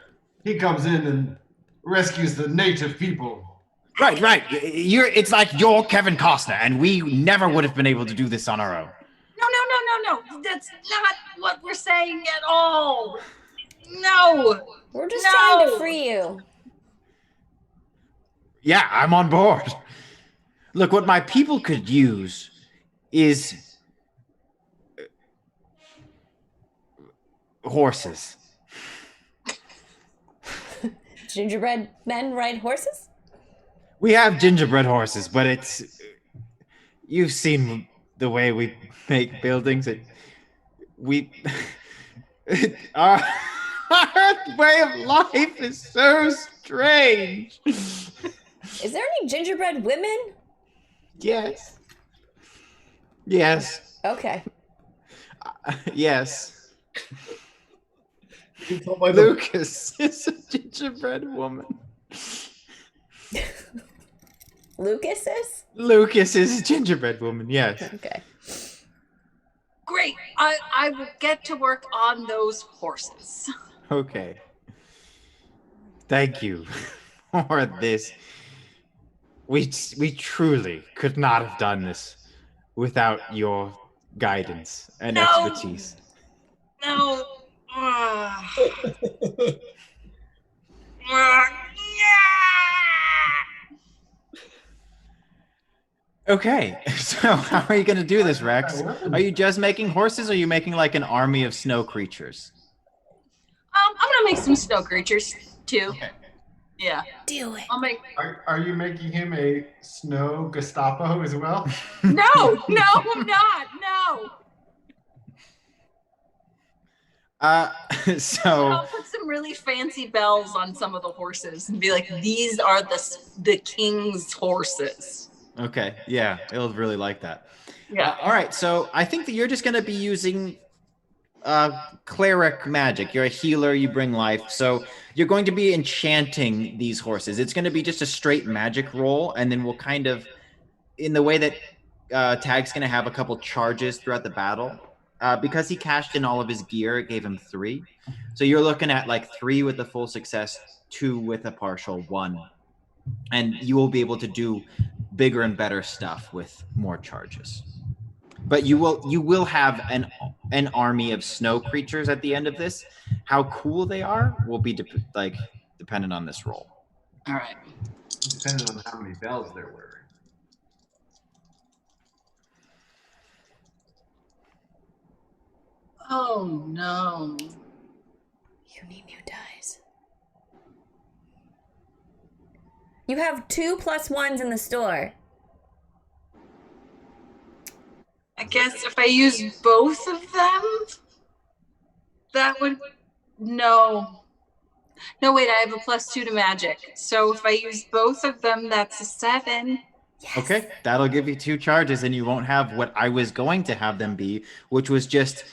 he comes in and rescues the native people. Right, right. It's like you're Kevin Costner, and we never would have been able to do this on our own. No. That's not what we're saying at all. No. We're just No. trying to free you. Yeah, I'm on board. Look, what my people could use is horses. Gingerbread men ride horses? We have gingerbread horses, but you've seen the way we make buildings. Our way of life is so strange. Is there any gingerbread women? Yes. Yes. Okay. Yes. You can tell by the Lucas is a gingerbread woman. Lucas is? Lucas is a gingerbread woman, yes. Okay. Great. I will get to work on those horses. Okay. Thank you for this. We truly could not have done this without your guidance and No. expertise. No. Okay, so how are you going to do this, Rex? Are you just making horses, or are you making like an army of snow creatures? I'm gonna make some snow creatures too. Okay. Yeah. Do it. I'll make. Are you making him a snow Gestapo as well? No, I'm not. No. So I'll put some really fancy bells on some of the horses and be like, "These are the king's horses." okay, yeah, it'll really like that. Yeah. All right, so I think that you're just going to be using cleric magic. You're a healer, you bring life. So you're going to be enchanting these horses. It's going to be just a straight magic roll, and then we'll kind of, in the way that Tag's going to have a couple charges throughout the battle. Because he cashed in all of his gear, it gave him 3. So you're looking at like 3 with a full success, 2 with a partial, 1. And you will be able to do bigger and better stuff with more charges. But you will have an army of snow creatures at the end of this. How cool they are will be dependent on this roll. All right. Depending on how many bells they're wearing. Oh no. You need new dice. You have 2 +1s in the store. I guess if I use both of them, that would no. No, wait, I have a +2 to magic. So if I use both of them, that's a 7. Yes. Okay, that'll give you 2 charges, and you won't have what I was going to have them be, which was just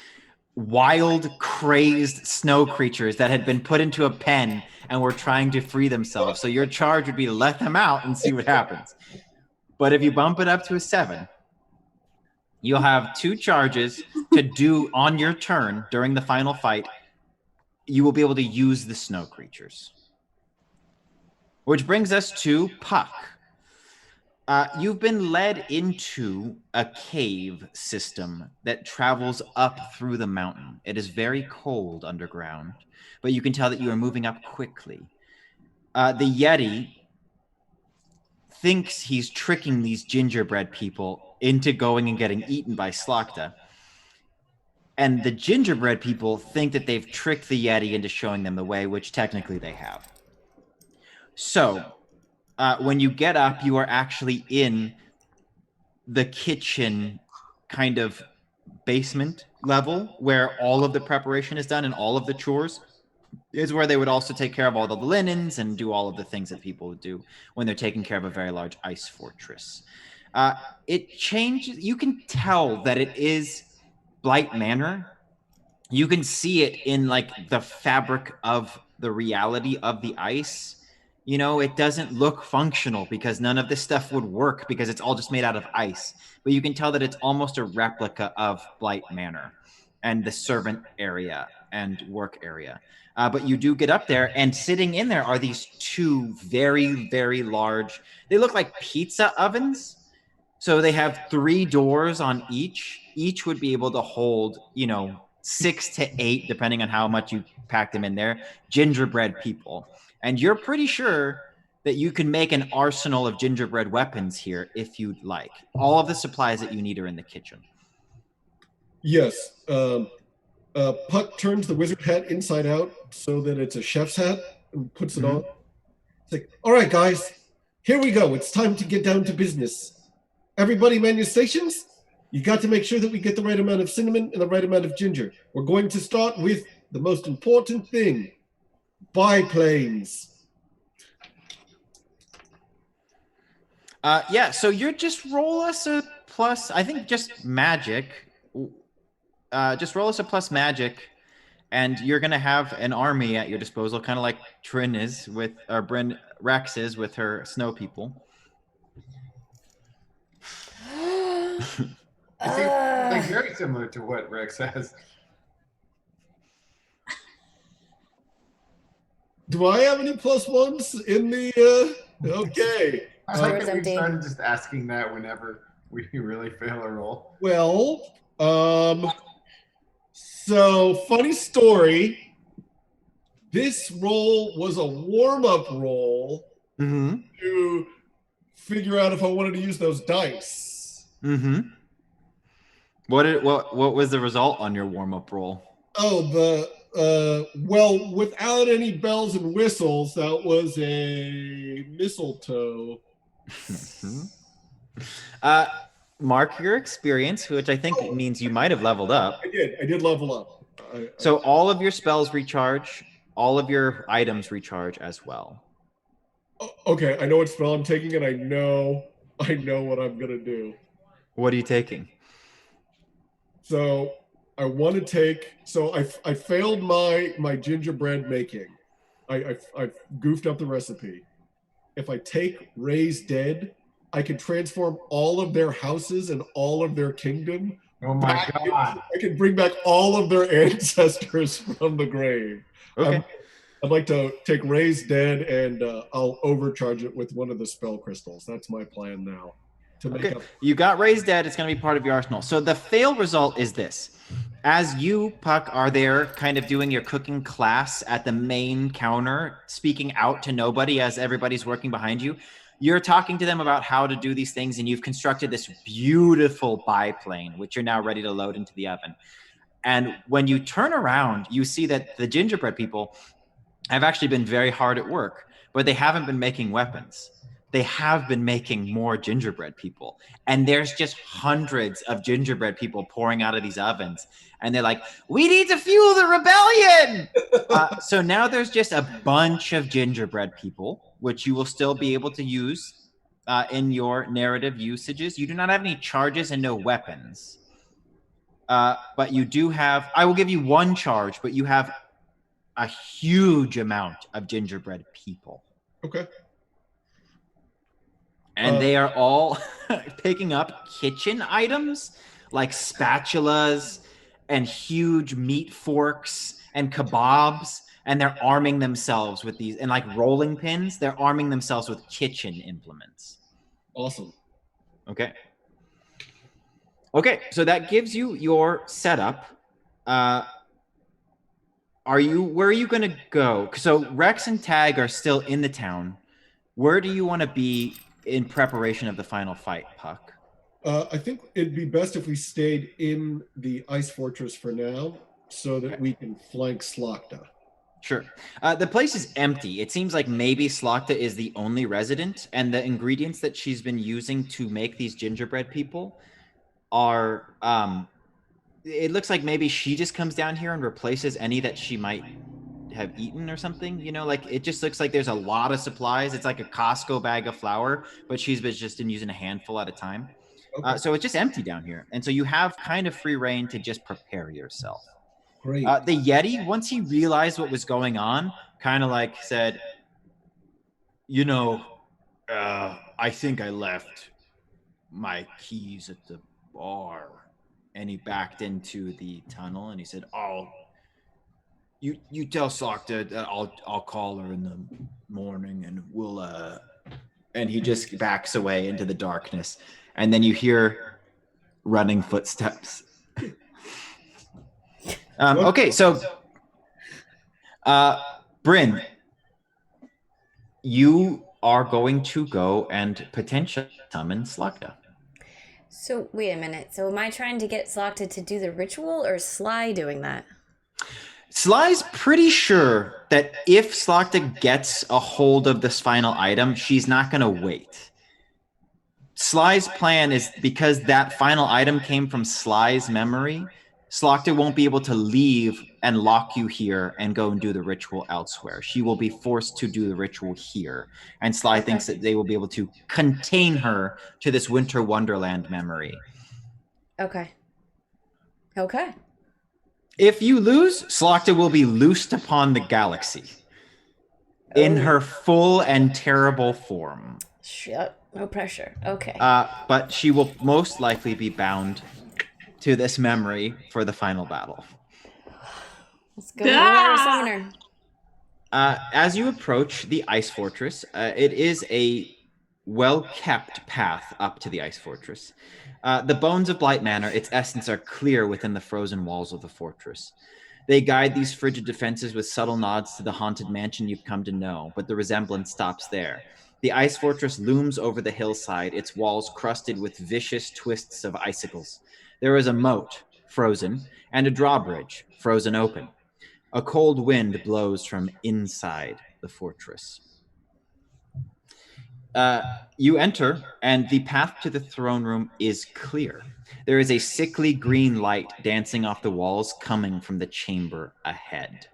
wild, crazed snow creatures that had been put into a pen and were trying to free themselves. So your charge would be to let them out and see what happens. But if you bump it up to a 7, you'll have 2 charges to do on your turn during the final fight. You will be able to use the snow creatures. Which brings us to Puck. You've been led into a cave system that travels up through the mountain. It is very cold underground, but you can tell that you are moving up quickly. The Yeti thinks he's tricking these gingerbread people into going and getting eaten by Slokta. And the gingerbread people think that they've tricked the Yeti into showing them the way, which technically they have. So, when you get up, you are actually in the kitchen kind of basement level where all of the preparation is done and all of the chores is where they would also take care of all the linens and do all of the things that people would do when they're taking care of a very large ice fortress. It changes. You can tell that it is Blight Manor. You can see it in like the fabric of the reality of the ice. You know, it doesn't look functional because none of this stuff would work because it's all just made out of ice. But you can tell that it's almost a replica of Blight Manor and the servant area and work area. But you do get up there, and sitting in there are these two very, very large, they look like pizza ovens. So they have 3 doors on each. Each would be able to hold, 6 to 8, depending on how much you pack them in there, gingerbread people. And you're pretty sure that you can make an arsenal of gingerbread weapons here if you'd like. All of the supplies that you need are in the kitchen. Yes. Puck turns the wizard hat inside out so that it's a chef's hat and puts it on. It's like, all right, guys, here we go. It's time to get down to business. Everybody man your stations. You got to make sure that we get the right amount of cinnamon and the right amount of ginger. We're going to start with the most important thing, biplanes. So you're just roll us a plus, I think just magic. Just roll us a plus magic, and you're going to have an army at your disposal, kind of like Trin is with, or Bryn Rex is with her snow people. It seems like very similar to what Rex has. Do I have any plus ones in the, okay. I like that we empty. started just asking that whenever we really fail a roll. Well, so funny story. This roll was a warm-up roll to figure out if I wanted to use those dice. What was the result on your warm-up roll? Oh, well, without any bells and whistles, that was a mistletoe. Mark your experience, which I think means you might have leveled up. I did level up. So all of your spells recharge, all of your items recharge as well. Okay, I know what spell I'm taking, and I know what I'm gonna do. What are you taking? So I want to take. So I failed my gingerbread making. I goofed up the recipe. If I take Raise Dead, I can transform all of their houses and all of their kingdom. Oh my God. I can bring back all of their ancestors from the grave. Okay. I'd like to take Raise Dead, and I'll overcharge it with one of the spell crystals. That's my plan now. Okay. You got Raised Dead. It's going to be part of your arsenal. So the fail result is this. As you, Puck, are there kind of doing your cooking class at the main counter, speaking out to nobody as everybody's working behind you, you're talking to them about how to do these things, and you've constructed this beautiful biplane, which you're now ready to load into the oven. And when you turn around, you see that the gingerbread people have actually been very hard at work, but they haven't been making weapons. They have been making more gingerbread people. And there's just hundreds of gingerbread people pouring out of these ovens. And they're like, we need to fuel the rebellion. So now there's just a bunch of gingerbread people, which you will still be able to use in your narrative usages. You do not have any charges and no weapons. But you do have, I will give you 1 charge, but you have a huge amount of gingerbread people. Okay. And they are all picking up kitchen items like spatulas and huge meat forks and kebabs. And they're arming themselves with these, and like rolling pins, they're arming themselves with kitchen implements. Awesome. Okay. Okay, so that gives you your setup. Where are you going to go? So Rex and Tag are still in the town. Where do you want to be in preparation of the final fight, Puck? I think it'd be best if we stayed in the ice fortress for now so that we can flank Slakta. Sure. The place is empty. It seems like maybe Slakta is the only resident, and the ingredients that she's been using to make these gingerbread people are, it looks like maybe she just comes down here and replaces any that she might have eaten or something, you know, like it just looks like there's a lot of supplies. It's like a Costco bag of flour, but she's just been using a handful at a time. Okay. So it's just empty down here. And so you have kind of free reign to just prepare yourself. Great. The Yeti, once he realized what was going on, kind of like said, You know, I think I left my keys at the bar. And he backed into the tunnel and he said, "Oh, you tell Slocta that I'll call her in the morning and we'll and he just backs away into the darkness. And then you hear running footsteps. Okay, so Bryn, you are going to go and potentially summon Slugda. So wait a minute. So am I trying to get Slocta to do the ritual, or Sly doing that? Sly's pretty sure that if Slocta gets a hold of this final item, she's not going to wait. Sly's plan is, because that final item came from Sly's memory, Slocta won't be able to leave and lock you here and go and do the ritual elsewhere. She will be forced to do the ritual here. And Sly thinks that they will be able to contain her to this Winter Wonderland memory. Okay. Okay. If you lose, Slocta will be loosed upon the galaxy in her full and terrible form. Shit. No pressure. Okay. But she will most likely be bound to this memory for the final battle. Let's go. Summoner. As you approach the Ice Fortress, it is a well-kept path up to the Ice Fortress. The bones of Blight Manor, its essence, are clear within the frozen walls of the fortress. They guide these frigid defenses with subtle nods to the haunted mansion you've come to know, but the resemblance stops there. The Ice Fortress looms over the hillside, its walls crusted with vicious twists of icicles. There is a moat, frozen, and a drawbridge, frozen open. A cold wind blows from inside the fortress. You enter, and the path to the throne room is clear. There is a sickly green light dancing off the walls coming from the chamber ahead.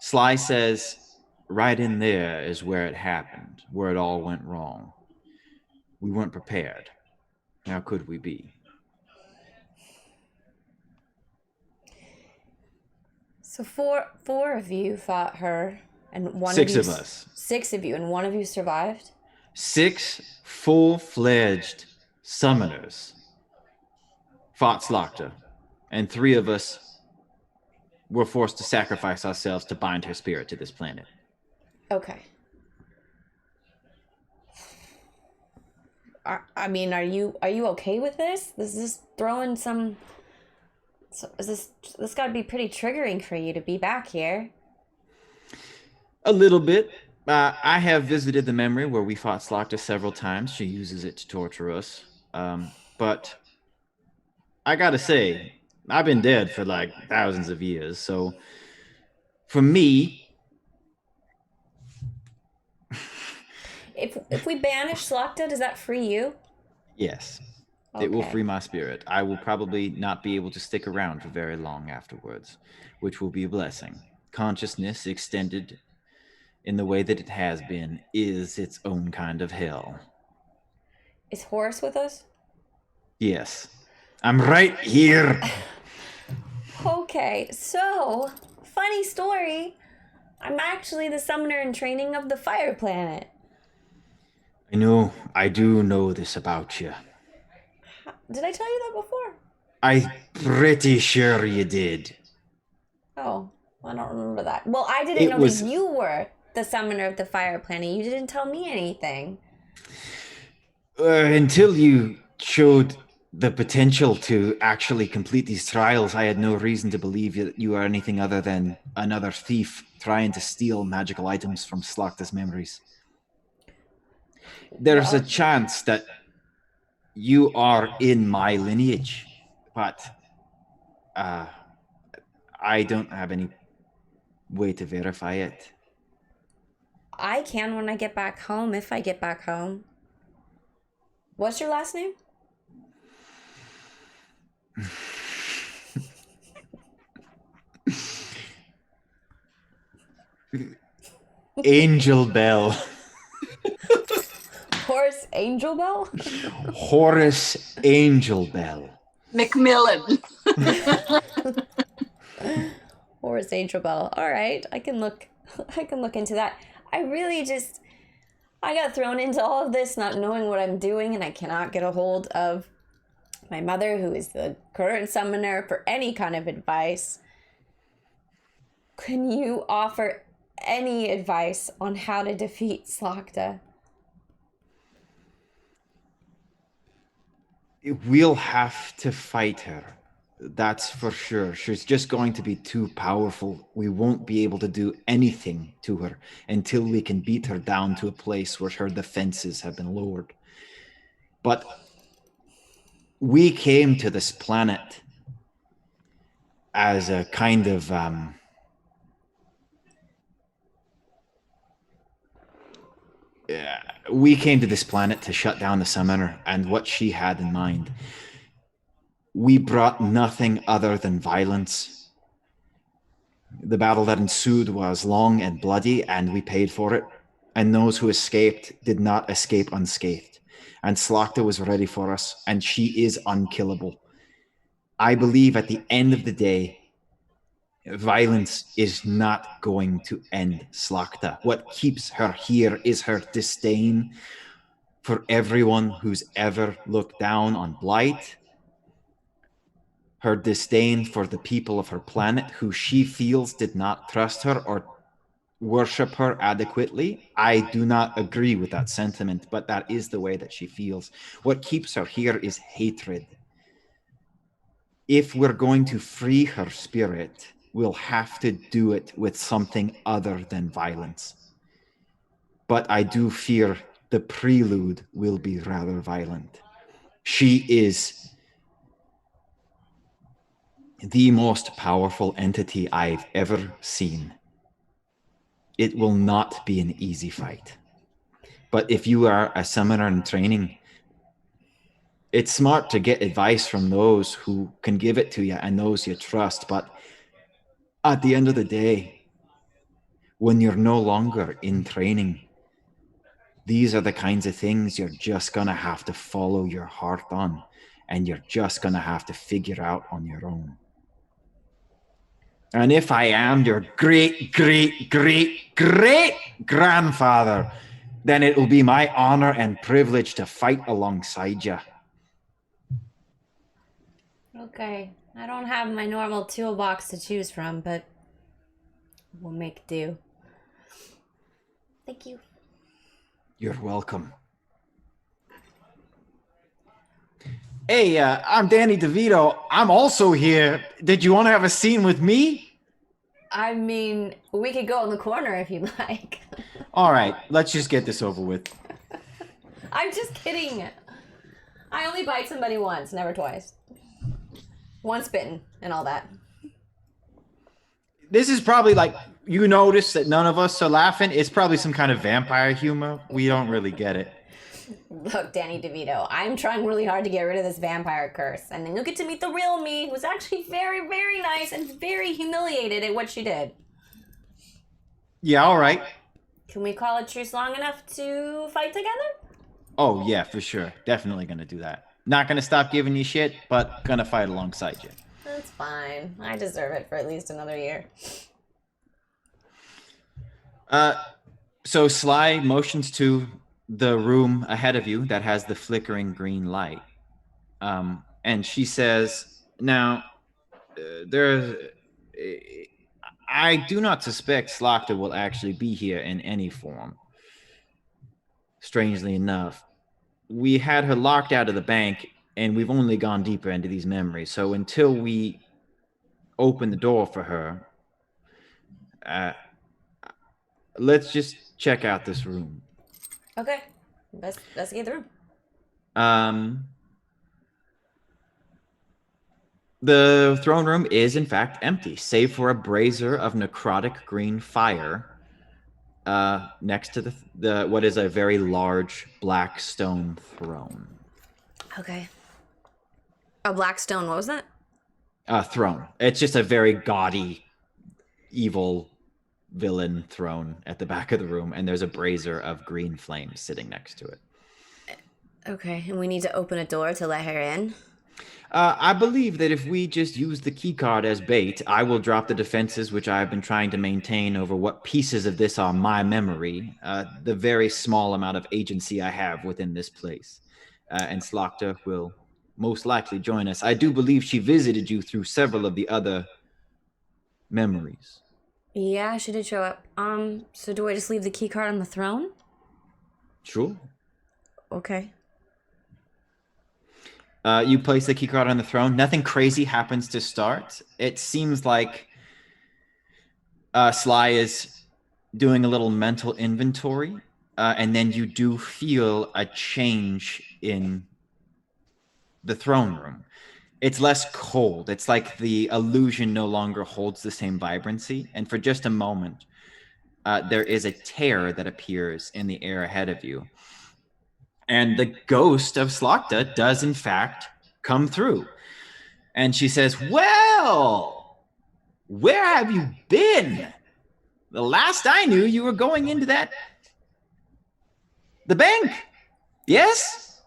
Sly says, "Right in there is where it happened, where it all went wrong. We weren't prepared. How could we be?" So four of you fought her, and one Six of you, of us. 6 of you, and one of you survived. 6 full-fledged summoners fought Slocta, and 3 of us were forced to sacrifice ourselves to bind her spirit to this planet. Okay. I mean, are you okay with this? Is this throwing some? Is this got to be pretty triggering for you to be back here? A little bit. I have visited the memory where we fought Slocta several times. She uses it to torture us. But I gotta say, I've been dead for like thousands of years. So for me, if we banish Slocta, does that free you? yes, Okay. it will free my spirit. I will probably not be able to stick around for very long afterwards, which will be a blessing. Consciousness extended in the way that it has been is its own kind of hell. Is Horace with us? Yes, I'm right here. Okay, so funny story. I'm actually the summoner in training of the Fire Planet. I do know this about you. Did I tell you that before? I'm pretty sure you did. Oh, I don't remember that. Well, I didn't know that you were the summoner of the Fire Planet. You didn't tell me anything. Until you showed the potential to actually complete these trials, I had no reason to believe that you are anything other than another thief trying to steal magical items from Slocta's memories. There's a chance that you are in my lineage, but I don't have any way to verify it. I can when I get back home, if I get back home. What's your last name? Angel Bell. Horace Angel Bell? Horace Angel Bell. Macmillan. Horace Angel Bell. All right, I can look into that. I really just, I got thrown into all of this not knowing what I'm doing, and I cannot get a hold of my mother, who is the current summoner, for any kind of advice. Can you offer any advice on how to defeat Slakta? We'll have to fight her. That's for sure. She's just going to be too powerful. We won't be able to do anything to her until we can beat her down to a place where her defenses have been lowered. But we came to this planet as a kind of we came to this planet to shut down the summoner and what she had in mind. We brought nothing other than violence. The battle that ensued was long and bloody, and we paid for it. And those who escaped did not escape unscathed. And Slakta was ready for us, and she is unkillable. I believe at the end of the day, violence is not going to end Slakta. What keeps her here is her disdain for everyone who's ever looked down on Blight, her disdain for the people of her planet who she feels did not trust her or worship her adequately. I do not agree with that sentiment, but that is the way that she feels. What keeps her here is hatred. If we're going to free her spirit, we'll have to do it with something other than violence. But I do fear the prelude will be rather violent. She is the most powerful entity I've ever seen. It will not be an easy fight. But if you are a summoner in training, it's smart to get advice from those who can give it to you and those you trust. But at the end of the day, when you're no longer in training, these are the kinds of things you're just going to have to follow your heart on, and you're just going to have to figure out on your own. And if I am your great, great, great, great grandfather, then it will be my honor and privilege to fight alongside you. Okay, I don't have my normal toolbox to choose from, but we'll make do. Thank you. You're welcome. Hey, I'm Danny DeVito. I'm also here. Did you want to have a scene with me? I mean, we could go in the corner if you'd like. All right, let's just get this over with. I'm just kidding. I only bite somebody once, never twice. Once bitten and all that. This is probably like, you notice that none of us are laughing. It's probably some kind of vampire humor. We don't really get it. Look, Danny DeVito, I'm trying really hard to get rid of this vampire curse, and then you'll get to meet the real me, who's actually very, very nice and very humiliated at what she did. Yeah, all right. Can we call a truce long enough to fight together? Oh, yeah, for sure. Definitely gonna do that. Not gonna stop giving you shit, but gonna fight alongside you. That's fine. I deserve it for at least another year. So Sly motions to the room ahead of you that has the flickering green light. And she says, now, I do not suspect Slakta will actually be here in any form. Strangely enough, we had her locked out of the bank, and we've only gone deeper into these memories. So until we open the door for her, let's just check out this room. Okay, let's get the room. The throne room is in fact empty, save for a brazier of necrotic green fire next to the what is a very large black stone throne. Okay. A black stone, what was that? Throne. It's just a very gaudy, evil villain throne at the back of the room, and there's a brazier of green flames sitting next to it. Okay, and we need to open a door to let her in? I believe that if we just use the key card as bait, I will drop the defenses which I've been trying to maintain over what pieces of this are my memory, the very small amount of agency I have within this place. And Slokta will most likely join us. I do believe she visited you through several of the other memories. Yeah, she did show up. So do I just leave the key card on the throne? Sure. Okay. You place the key card on the throne. Nothing crazy happens to start. It seems like Sly is doing a little mental inventory, and then you do feel a change in the throne room. It's less cold. It's like the illusion no longer holds the same vibrancy. And for just a moment, there is a tear that appears in the air ahead of you. And the ghost of Slokta does, in fact, come through. And she says, well, where have you been? The last I knew, you were going into the bank. Yes?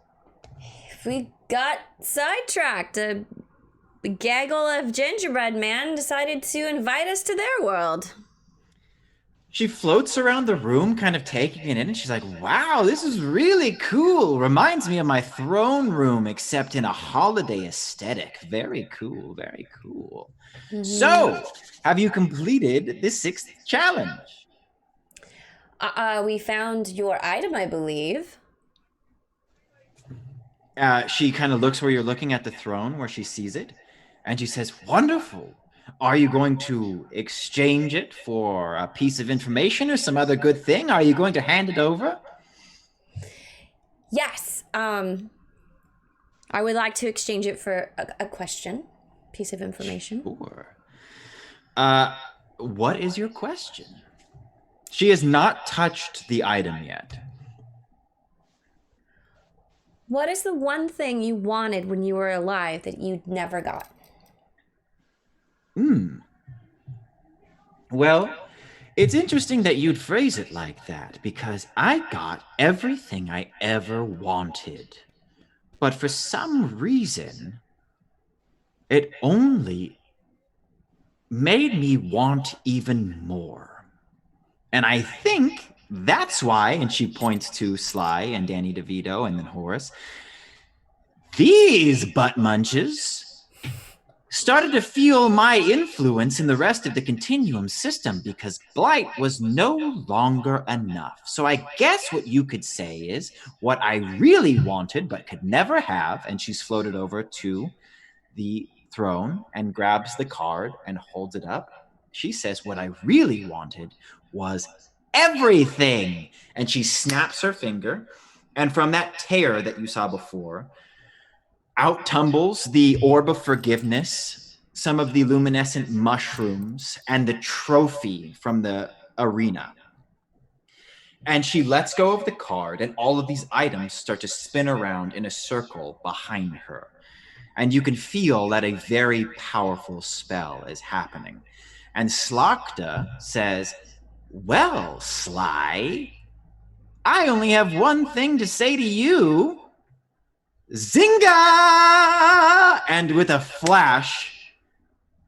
We got sidetracked. A gaggle of gingerbread man decided to invite us to their world. She floats around the room, kind of taking it in, and she's like, wow, this is really cool. Reminds me of my throne room, except in a holiday aesthetic. Very cool, very cool. So, have you completed the 6th challenge? We found your item, I believe. She kind of looks where you're looking at the throne, where she sees it, and she says, wonderful. Are you going to exchange it for a piece of information or some other good thing? Are you going to hand it over? Yes. I would like to exchange it for a question, piece of information. Sure. What is your question? She has not touched the item yet. What is the one thing you wanted when you were alive that you never got? Well, it's interesting that you'd phrase it like that, because I got everything I ever wanted. But for some reason, it only made me want even more. And I think that's why, and she points to Sly and Danny DeVito and then Horace, these butt munches started to feel my influence in the rest of the continuum system because blight was no longer enough. So I guess what you could say is what I really wanted but could never have, and she's floated over to the throne and grabs the card and holds it up. She says what I really wanted was everything. And she snaps her finger, and from that tear that you saw before, out tumbles the orb of forgiveness, some of the luminescent mushrooms, and the trophy from the arena. And she lets go of the card, and all of these items start to spin around in a circle behind her. And you can feel that a very powerful spell is happening. And Slokta says, well, Sly, I only have one thing to say to you. Zynga! And with a flash,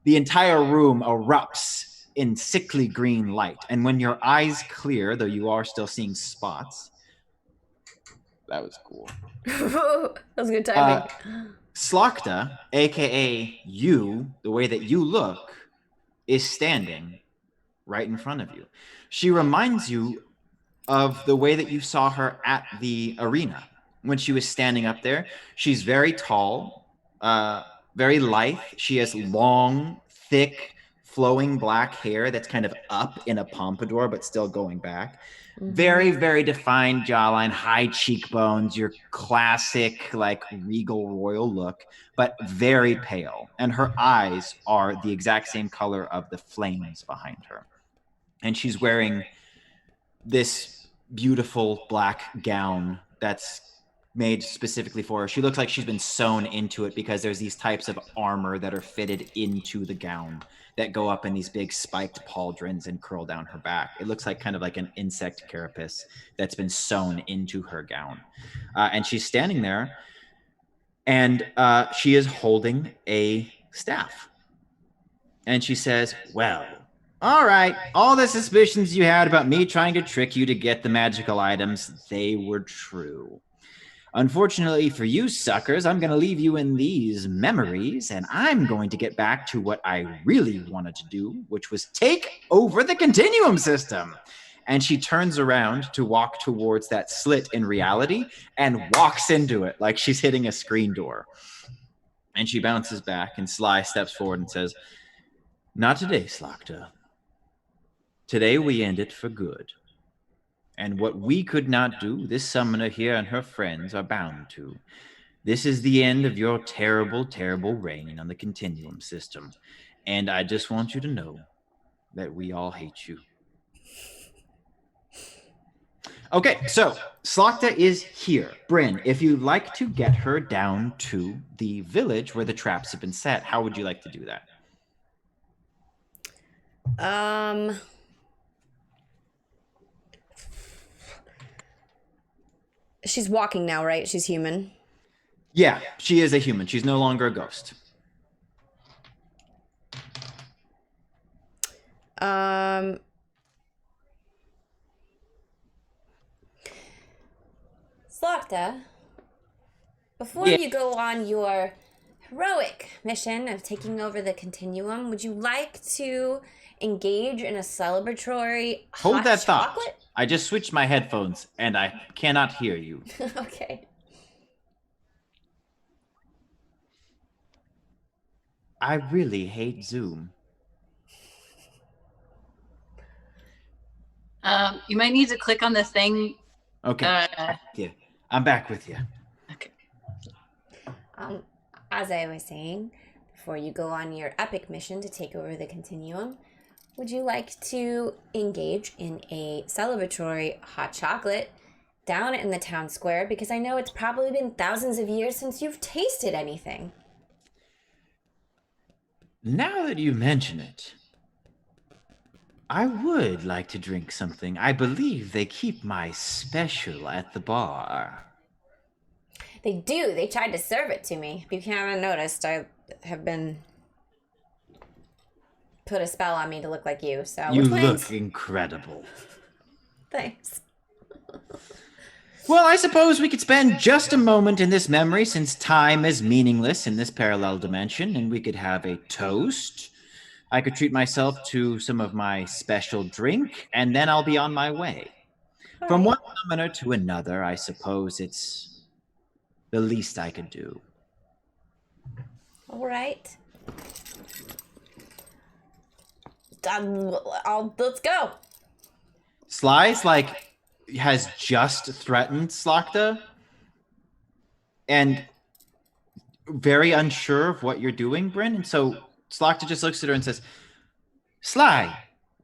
the entire room erupts in sickly green light. And when your eyes clear, though you are still seeing spots, that was cool. That was good timing. Slokta, aka you, the way that you look, is standing right in front of you. She reminds you of the way that you saw her at the arena. When she was standing up there, she's very tall, very lithe. She has long, thick, flowing black hair that's kind of up in a pompadour, but still going back. Very, very defined jawline, high cheekbones, your classic, like, regal royal look, but very pale. And her eyes are the exact same color of the flames behind her. And she's wearing this beautiful black gown that's made specifically for her. She looks like she's been sewn into it because there's these types of armor that are fitted into the gown that go up in these big spiked pauldrons and curl down her back. It looks like kind of like an insect carapace that's been sewn into her gown. And she's standing there, And she is holding a staff. And she says, well, all right, all the suspicions you had about me trying to trick you to get the magical items, they were true. Unfortunately for you suckers, I'm going to leave you in these memories, and I'm going to get back to what I really wanted to do, which was take over the continuum system. And she turns around to walk towards that slit in reality and walks into it like she's hitting a screen door. And she bounces back, and Sly steps forward and says, not today, Slachta. Today we end it for good. And what we could not do, this summoner here and her friends are bound to. This is the end of your terrible, terrible reign on the continuum system. And I just want you to know that we all hate you. Okay, so Slachta is here. Bryn, if you'd like to get her down to the village where the traps have been set, how would you like to do that? She's walking now, right? She's human. Yeah, she is a human. She's no longer a ghost. Slachta, before you go on your heroic mission of taking over the continuum, would you like to engage in a celebratory Hold hot that thought. chocolate? I just switched my headphones and I cannot hear you. Okay. I really hate Zoom. You might need to click on the thing. Okay. Yeah, I'm back with you. Okay. As I was saying, before you go on your epic mission to take over the continuum, would you like to engage in a celebratory hot chocolate down in the town square? Because I know it's probably been thousands of years since you've tasted anything. Now that you mention it, I would like to drink something. I believe they keep my special at the bar. They do. They tried to serve it to me. If you haven't noticed, I have been put a spell on me to look like you. So You look incredible. Thanks. Well, I suppose we could spend just a moment in this memory since time is meaningless in this parallel dimension, and we could have a toast. I could treat myself to some of my special drink, and then I'll be on my way. From one summoner to another, I suppose it's the least I could do. All right. Let's go. Sly's has just threatened Slachta and very unsure of what you're doing, Bryn. And so Slachta just looks at her and says, Sly,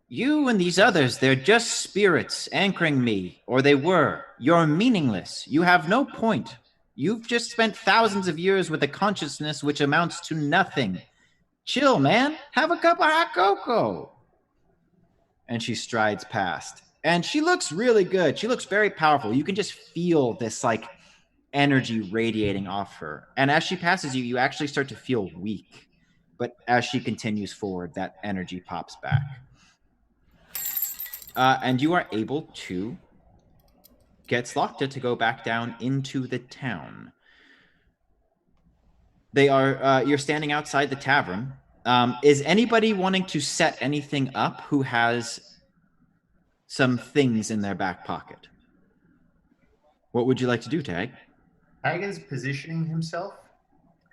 you and these others, they're just spirits anchoring me, or they were. You're meaningless. You have no point. You've just spent thousands of years with a consciousness which amounts to nothing. Chill, man. Have a cup of hot cocoa. And she strides past. And she looks really good. She looks very powerful. You can just feel this energy radiating off her. And as she passes you, you actually start to feel weak. But as she continues forward, that energy pops back. And you are able to get Slachta to go back down into the town. They are, you're standing outside the tavern. Is anybody wanting to set anything up who has some things in their back pocket? What would you like to do, Tag? Tag is positioning himself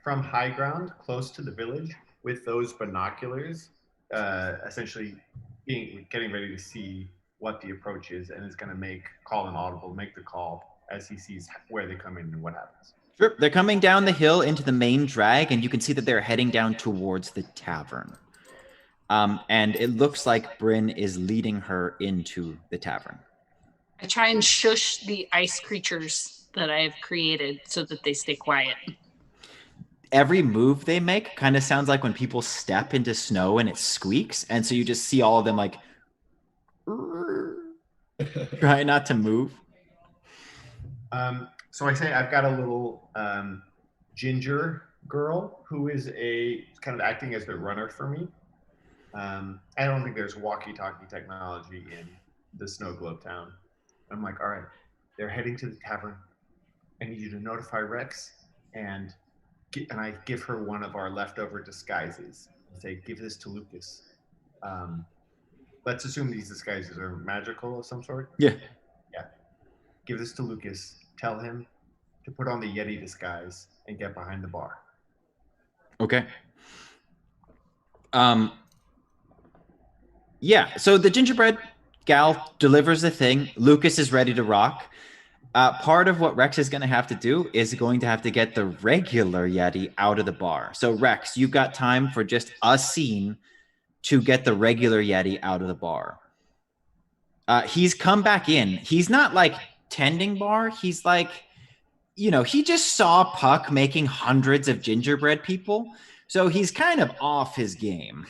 from high ground close to the village with those binoculars, essentially getting ready to see what the approach is, and is going to make the call as he sees where they come in and what happens. Sure. They're coming down the hill into the main drag, and you can see that they're heading down towards the tavern. And it looks like Bryn is leading her into the tavern. I try and shush the ice creatures that I've created so that they stay quiet. Every move they make kind of sounds like when people step into snow and it squeaks. And so you just see all of them try not to move. So I say I've got a little ginger girl who is kind of acting as the runner for me. I don't think there's walkie-talkie technology in the snow globe town. I'm like, all right, they're heading to the tavern. I need you to notify Rex, and I give her one of our leftover disguises. I say, give this to Lucas. Let's assume these disguises are magical of some sort. Yeah. Yeah. Give this to Lucas. Tell him to put on the Yeti disguise and get behind the bar. Okay. Yeah, so the gingerbread gal delivers the thing. Lucas is ready to rock. Part of what Rex is going to have to do is going to have to get the regular Yeti out of the bar. So Rex, you've got time for just a scene to get the regular Yeti out of the bar. He's come back in. He's not like tending bar. He's like, he just saw Puck making hundreds of gingerbread people. So he's kind of off his game.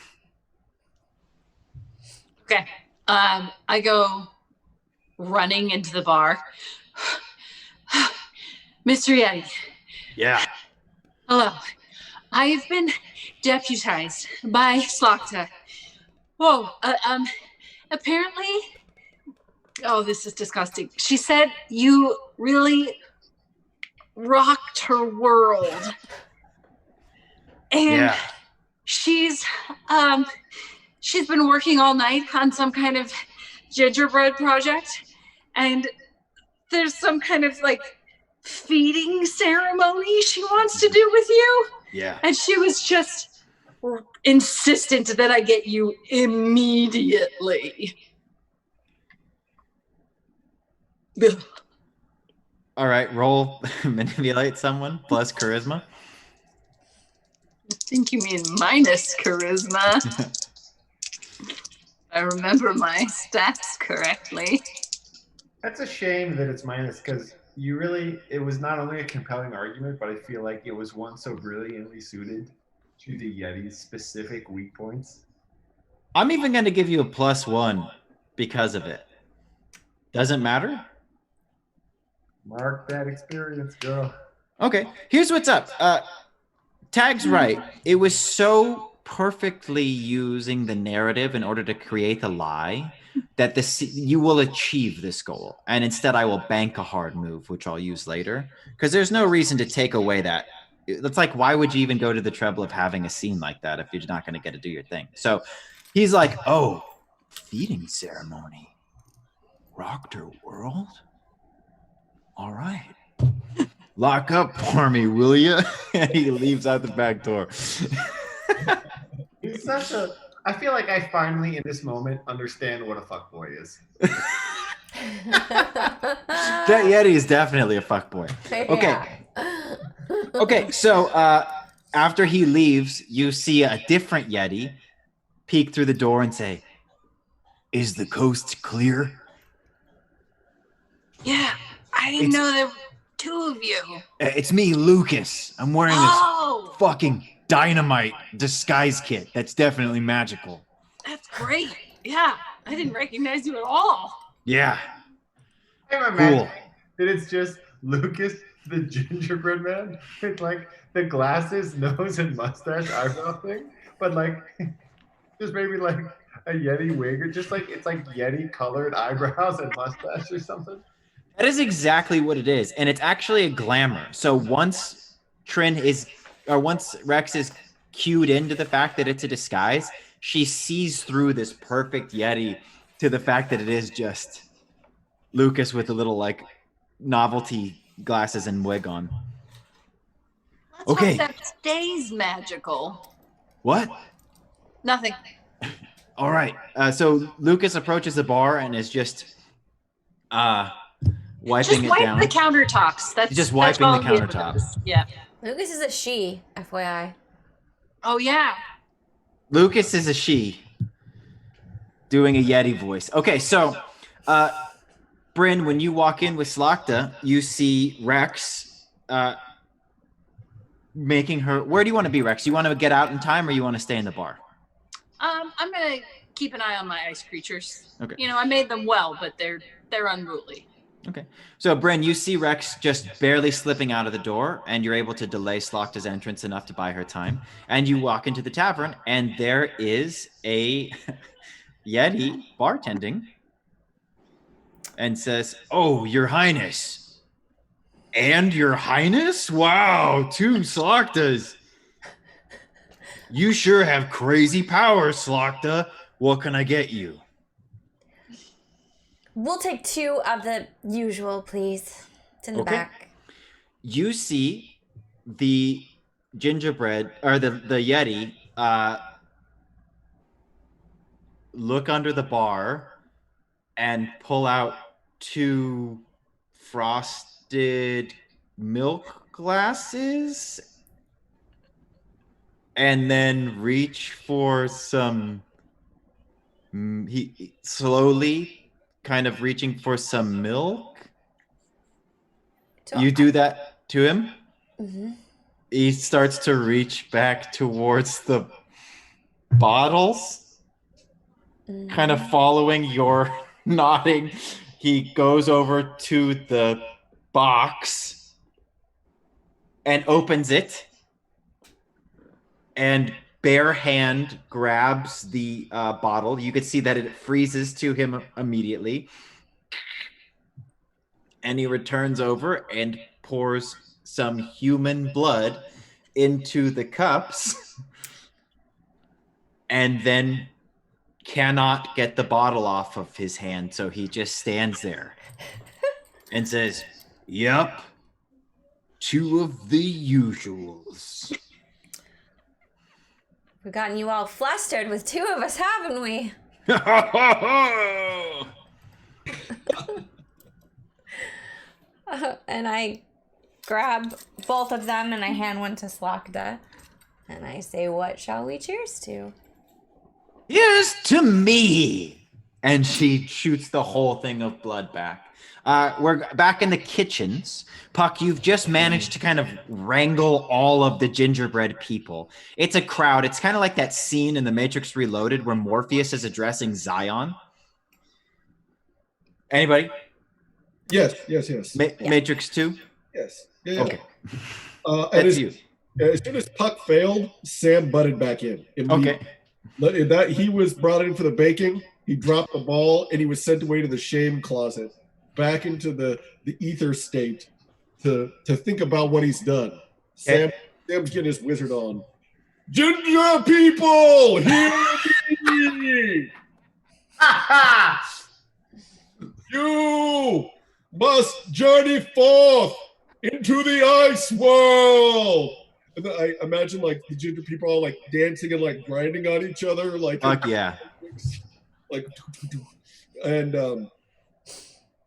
Okay. I go running into the bar. Mr. Yeti. Yeah. Hello. I have been deputized by Slokta. Whoa. Apparently, this is disgusting. She said you really rocked her world. And she's been working all night on some kind of gingerbread project, and there's some kind of like feeding ceremony she wants to do with you. Yeah. And she was just insistent that I get you immediately. All right, roll manipulate someone plus charisma. I think you mean minus charisma. I remember my stats correctly. That's a shame that it's minus, because it was not only a compelling argument, but I feel like it was one so brilliantly suited to the Yeti's specific weak points. I'm even going to give you a +1 because of it. Doesn't matter? Mark that experience, girl. Okay, here's what's up. Tag's right. It was so perfectly using the narrative in order to create a lie that you will achieve this goal. And instead, I will bank a hard move, which I'll use later. Because there's no reason to take away that. It's like, why would you even go to the trouble of having a scene like that if you're not going to get to do your thing? So he's like, oh, feeding ceremony. Rocked her world? All right. Lock up for me, will you? And he leaves out the back door. He's I feel like I finally, in this moment, understand what a fuckboy is. That Yeti is definitely a fuckboy. Okay. Yeah. Okay, so after he leaves, you see a different Yeti peek through the door and say, "Is the coast clear?" Yeah, I didn't know there were two of you. It's me, Lucas. I'm wearing this fucking dynamite disguise kit. That's definitely magical. That's great. Yeah, I didn't recognize you at all. Yeah. I'm imagining that it's just Lucas, the gingerbread man, with like the glasses, nose, and mustache eyebrow thing, but like just maybe like a Yeti wig, or just like it's like Yeti colored eyebrows and mustache or something. That is exactly what it is, and it's actually a glamour. So once Rex is cued into the fact that it's a disguise, she sees through this perfect Yeti to the fact that it is just Lucas with a little like novelty glasses and wig on. Let's Okay. hope that stays magical. What? Nothing. All right. So Lucas approaches the bar and is just wiping Just it down. wipe the countertops. That's Just wiping that's the all he countertops. does. Yeah. Lucas is a she, FYI. Oh yeah. Lucas is a she doing a Yeti voice. Okay, so Bryn, when you walk in with Slokta, you see Rex making her. Where do you want to be, Rex? You want to get out in time, or you want to stay in the bar? I'm gonna keep an eye on my ice creatures. Okay. You know, I made them well, but they're unruly. Okay. So, Bryn, you see Rex just barely slipping out of the door, and you're able to delay Slocta's entrance enough to buy her time. And you walk into the tavern, and there is a Yeti bartending and says, "Oh, Your Highness. And Your Highness? Wow, 2 Sloctas. You sure have crazy power, Slocta. What can I get you?" We'll take 2 of the usual, please. It's in the Okay. back. You see the gingerbread or the Yeti look under the bar and pull out 2 frosted milk glasses and then reach for some he slowly kind of reaching for some milk. You do that to him? Mm-hmm. He starts to reach back towards the bottles, kind of following your nodding. He goes over to the box and opens it and bare hand grabs the bottle. You could see that it freezes to him immediately. And he returns over and pours some human blood into the cups and then cannot get the bottle off of his hand. So he just stands there and says, "Yep, 2 of the usuals." We've gotten you all flustered with 2 of us, haven't we? And I grab both of them and I hand one to Slocta. And I say, "What shall we cheers to?" "Here's to me." And she shoots the whole thing of blood back. We're back in the kitchens. Puck, you've just managed to kind of wrangle all of the gingerbread people. It's a crowd. It's kind of like that scene in The Matrix Reloaded where Morpheus is addressing Zion. Anybody? Yes. Matrix 2? Yes. Yeah. Okay. And That's you. as soon as Puck failed, Sam butted back in. Okay. That he was brought in for the baking. He dropped the ball and he was sent away to the shame closet, back into the ether state to think about what he's done. Okay. Sam's getting his wizard on. Ginger people, hear me! You must journey forth into the ice world. And then I imagine like the ginger people all like dancing and like grinding on each other, like Fuck yeah. like, and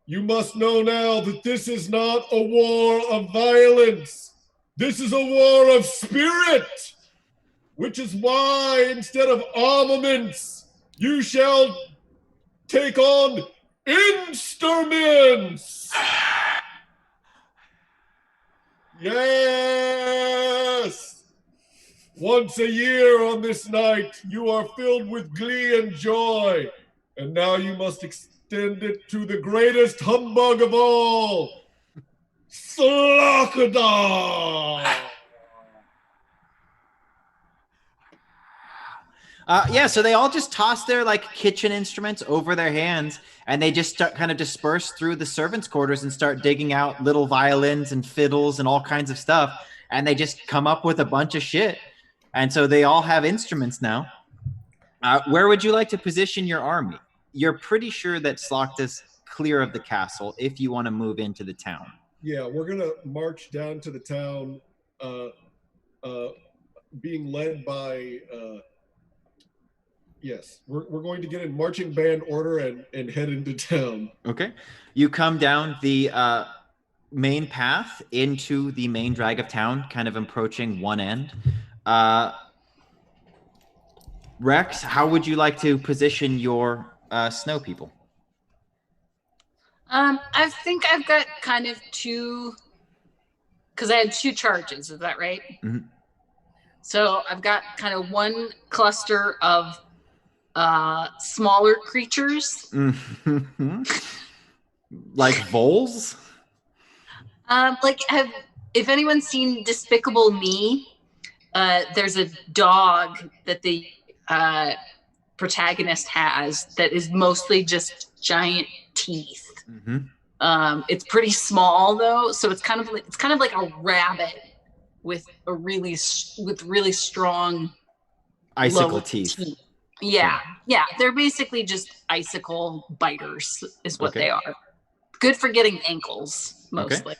you must know now that this is not a war of violence. This is a war of spirit, which is why instead of armaments, you shall take on instruments. Yes. Once a year on this night, you are filled with glee and joy. And now you must extend it to the greatest humbug of all, Slocta. Yeah, so they all just toss their like kitchen instruments over their hands, and they just start kind of disperse through the servants' quarters and start digging out little violins and fiddles and all kinds of stuff, and they just come up with a bunch of shit. And so they all have instruments now. Where would you like to position your army? You're pretty sure that Slocta's clear of the castle if you want to move into the town. Yeah, we're gonna march down to the town, being led by. Yes, we're going to get in marching band order and head into town. Okay. You come down the main path into the main drag of town, kind of approaching one end. Rex, how would you like to position your snow people? I think I've got kind of 2, because I had 2 charges. Is that right? Mm-hmm. So I've got kind of one cluster of smaller creatures. Mm-hmm. Like voles? If anyone's seen Despicable Me, there's a dog that the protagonist has that is mostly just giant teeth. It's pretty small though, so it's kind of like a rabbit with really strong Icicle lower teeth. Yeah, they're basically just icicle biters is what Okay. they are. Good for getting ankles mostly.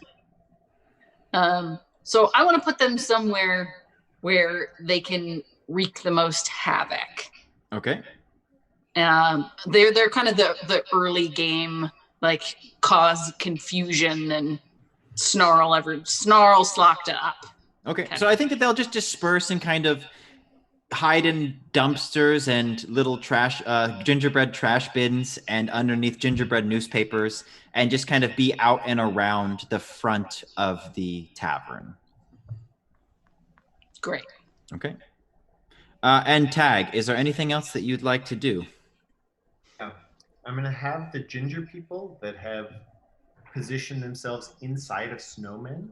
So I want to put them somewhere where they can wreak the most havoc. Okay. They're kind of the early game, like cause confusion and snarl Slokta up. Okay. So I think that they'll just disperse and kind of hide in dumpsters and little trash, gingerbread trash bins and underneath gingerbread newspapers and just kind of be out and around the front of the tavern. Great. Okay. And Tag, is there anything else that you'd like to do? Yeah. I'm going to have the ginger people that have positioned themselves inside of snowmen.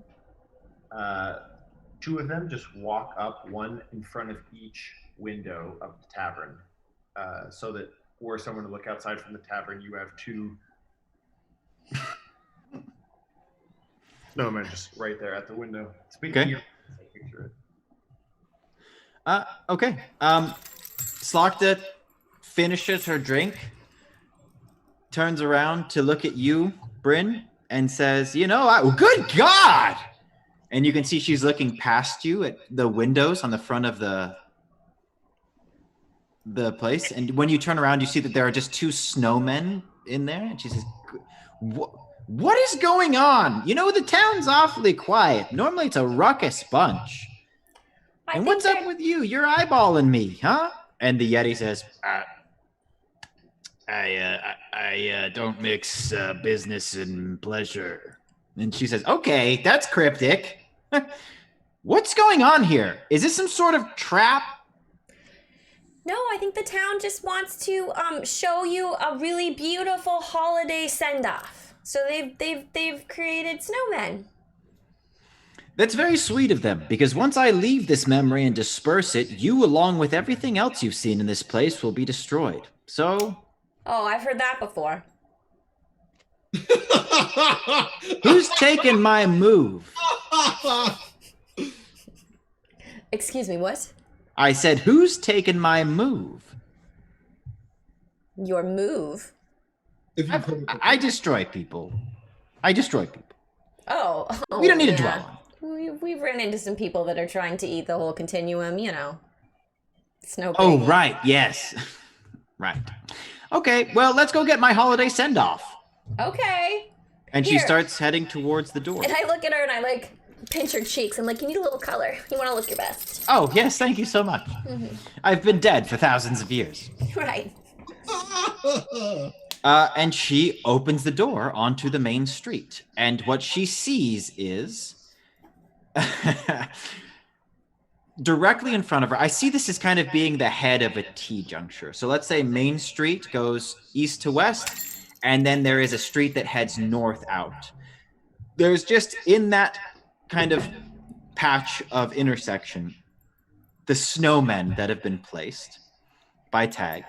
Two of them just walk up, one in front of each window of the tavern, so that were someone to look outside from the tavern, you have two snowmen just right there at the window. Okay. Okay. Slokta finishes her drink, turns around to look at you, Bryn, and says, good God! And you can see she's looking past you at the windows on the front of the place. And when you turn around, you see that there are just two snowmen in there. And she says, what is going on? The town's awfully quiet. Normally it's a ruckus bunch. And what's up with you? You're eyeballing me, huh? And the Yeti says, I don't mix business and pleasure. And she says, okay, that's cryptic. What's going on here? Is this some sort of trap? No, I think the town just wants to show you a really beautiful holiday send-off. So they've created snowmen. That's very sweet of them, because once I leave this memory and disperse it, you, along with everything else you've seen in this place, will be destroyed. So... Oh, I've heard that before. Who's taking my move? Excuse me, what? I said, who's taking my move? Your move? I destroy people. Oh, we don't need to dwell on. We've run into some people that are trying to eat the whole continuum, Snow. Oh, right, yes. Right. Okay, well, let's go get my holiday send-off. Okay. And she starts heading towards the door. And I look at her and I pinch her cheeks. I'm like, you need a little color. You want to look your best. Oh, yes, thank you so much. Mm-hmm. I've been dead for thousands of years. Right. And she opens the door onto the main street. And what she sees is... directly in front of her, I see this as kind of being the head of a T-juncture. So let's say Main Street goes east to west, and then there is a street that heads north out. There's just in that kind of patch of intersection, the snowmen that have been placed by Tag.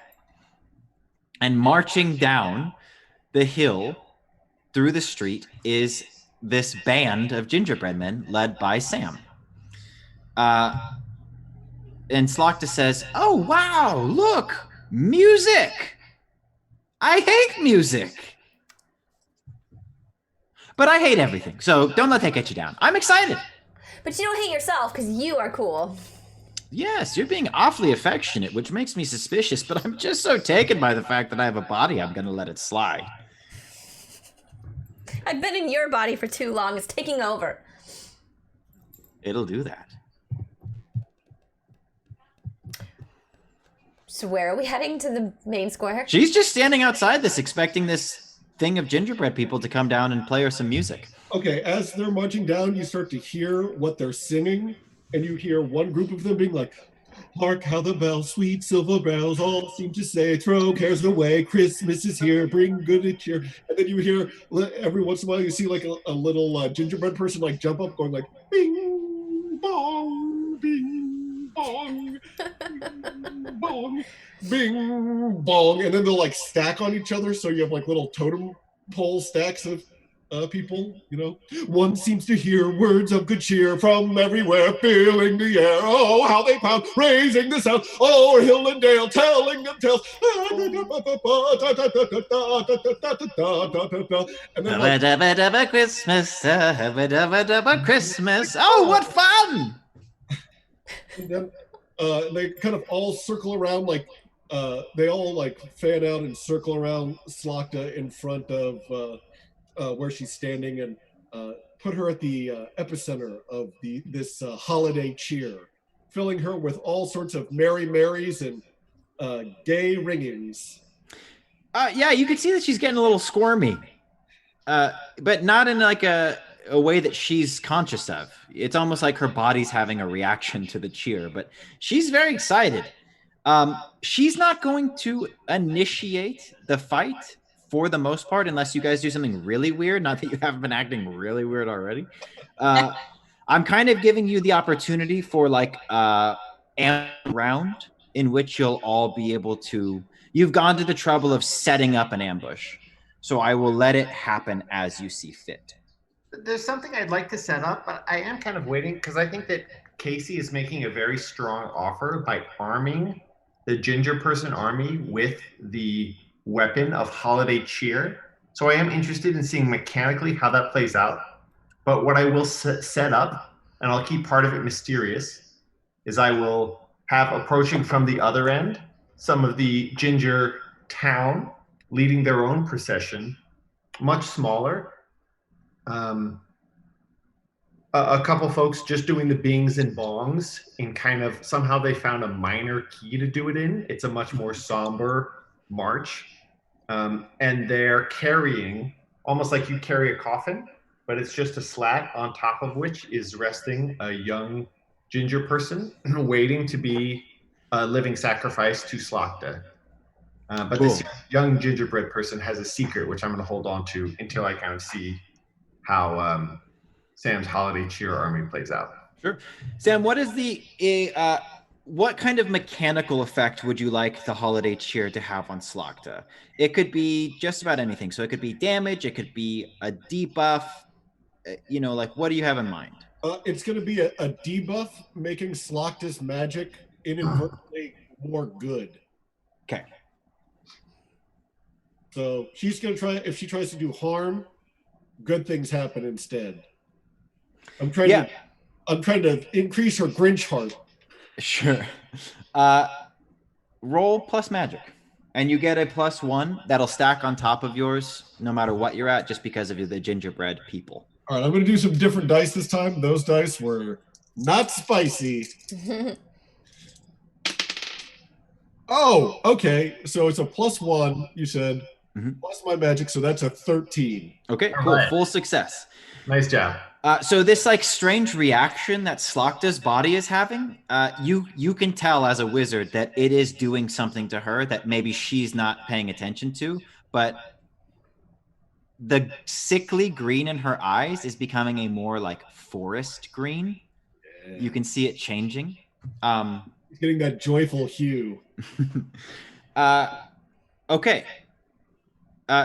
And marching down the hill through the street is this band of gingerbread men led by Sam. And Slokta says, oh, wow, look, music. I hate music. But I hate everything, so don't let that get you down. I'm excited. But you don't hate yourself because you are cool. Yes, you're being awfully affectionate, which makes me suspicious, but I'm just so taken by the fact that I have a body, I'm going to let it slide. I've been in your body for too long. It's taking over. It'll do that. So where are we heading? To the main square? She's just standing outside this, expecting this thing of gingerbread people to come down and play her some music. Okay, as they're marching down, you start to hear what they're singing, and you hear one group of them being like, Hark how the bells, sweet silver bells, all seem to say, throw cares away, Christmas is here, bring good cheer. And then you hear, every once in a while, you see like a little gingerbread person like jump up going like, bing, bong, bing, bong, bing, bong, bing, bong. And then they'll like stack on each other. So you have like little totem pole stacks of people, you know. One seems to hear words of good cheer from everywhere, filling the air. Oh, how they pound, raising the sound all over hill and dale, telling them tales. And then like, Dabba Christmas, dabba Christmas. Oh, what fun! and then they kind of all circle around, like they all like fan out and circle around Slakta in front of where she's standing, and put her at the epicenter of this holiday cheer, filling her with all sorts of merry marys and gay ringings. Yeah, you can see that she's getting a little squirmy, but not in like a way that she's conscious of. It's almost like her body's having a reaction to the cheer, but she's very excited. She's not going to initiate the fight for the most part, unless you guys do something really weird. Not that you haven't been acting really weird already. I'm kind of giving you the opportunity for like a round in which you'll all be able to. You've gone to the trouble of setting up an ambush, so I will let it happen as you see fit. There's something I'd like to set up, but I am kind of waiting because I think that Casey is making a very strong offer by arming the ginger person army with the weapon of holiday cheer. So I am interested in seeing mechanically how that plays out. But what I will set up, and I'll keep part of it mysterious, is I will have approaching from the other end some of the ginger town leading their own procession, much smaller. A couple folks just doing the bings and bongs, and kind of somehow they found a minor key to do it in. It's a much more somber march. And they're carrying, almost like you carry a coffin, but it's just a slat on top of which is resting a young ginger person waiting to be a living sacrifice to Slakta. But Cool. This young gingerbread person has a secret, which I'm going to hold on to until I kind of see how Sam's holiday cheer army plays out. Sure. Sam, what is what kind of mechanical effect would you like the holiday cheer to have on Slakta? It could be just about anything. So it could be damage, it could be a debuff. You know, like, what do you have in mind? It's going to be a debuff, making Slakta's magic inadvertently more good. Okay. So she's going to try, if she tries to do harm, good things happen instead. I'm trying to increase her Grinch heart. Sure. Roll plus magic, and you get a +1 that'll stack on top of yours no matter what you're at, just because of the gingerbread people. All right, I'm going to do some different dice this time. Those dice were not spicy. Oh, okay. So it's a +1, you said, plus my magic, so that's a 13. Okay, All cool. right. Full success. Nice job. So this like strange reaction that Slakta's body is having, you can tell as a wizard that it is doing something to her that maybe she's not paying attention to, but the sickly green in her eyes is becoming a more like forest green. Yeah. You can see it changing. He's getting that joyful hue. Okay.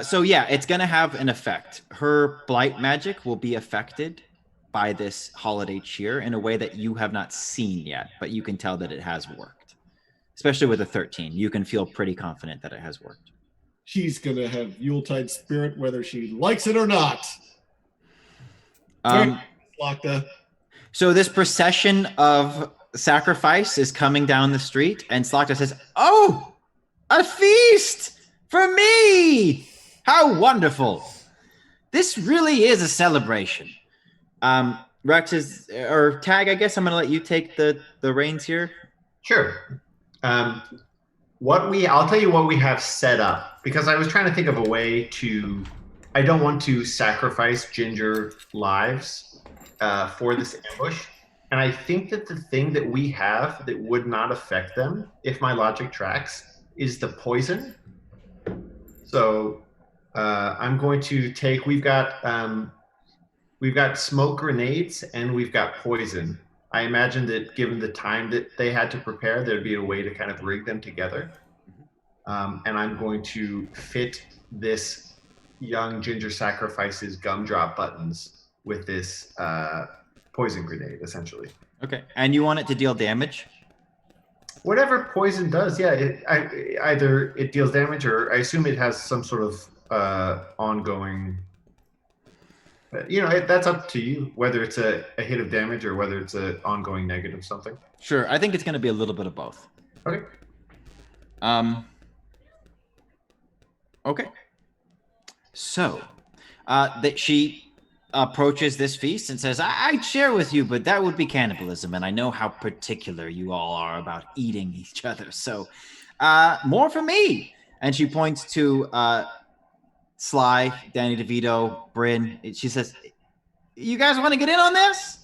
So yeah, it's going to have an effect. Her blight magic will be affected by this holiday cheer in a way that you have not seen yet, but you can tell that it has worked. Especially with a 13, you can feel pretty confident that it has worked. She's going to have Yuletide spirit whether she likes it or not. Slakta. So this procession of sacrifice is coming down the street, and Slakta says, "Oh, a feast for me! How wonderful! This really is a celebration." Rex or Tag, I guess I'm going to let you take the reins here. Sure. I'll tell you what we have set up, because I was trying to think of a way to. I don't want to sacrifice ginger lives for this ambush. And I think that the thing that we have that would not affect them, if my logic tracks, is the poison. So I'm going to take. We've got smoke grenades and we've got poison. I imagine that given the time that they had to prepare, there'd be a way to kind of rig them together. And I'm going to fit this young ginger sacrifice's gumdrop buttons with this poison grenade, essentially. Okay. And you want it to deal damage? Whatever poison does, yeah. Either it deals damage, or I assume it has some sort of ongoing. That's up to you whether it's a hit of damage or whether it's an ongoing negative something. Sure. I think it's going to be a little bit of both. Okay. Okay. So, that she approaches this feast and says, I'd share with you, but that would be cannibalism, and I know how particular you all are about eating each other. So, more for me. And she points to Sly, Danny DeVito, Bryn. She says, you guys want to get in on this?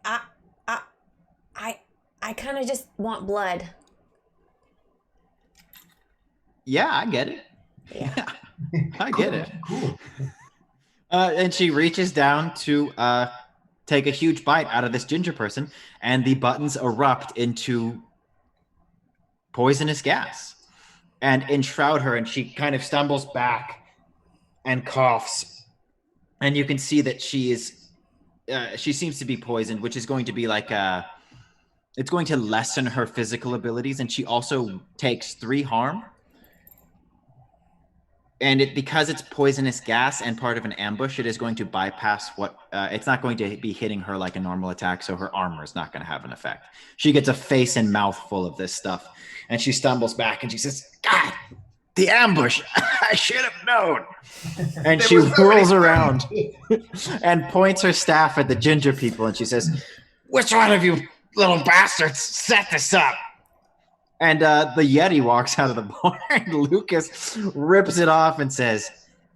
I kind of just want blood. Yeah, I get it. Yeah. I get it. Cool. And she reaches down to take a huge bite out of this ginger person, and the buttons erupt into poisonous gas and enshroud her, and she kind of stumbles back and coughs. And you can see that she seems to be poisoned, which is going to be like it's going to lessen her physical abilities, and she also takes 3 harm. And because it's poisonous gas and part of an ambush, it is going to bypass it's not going to be hitting her like a normal attack, so her armor is not going to have an effect. She gets a face and mouth full of this stuff, and she stumbles back and she says, God, the ambush, I should have known. And she whirls around and points her staff at the ginger people, and she says, which one of you little bastards set this up? And the Yeti walks out of the bar, and Lucas rips it off and says,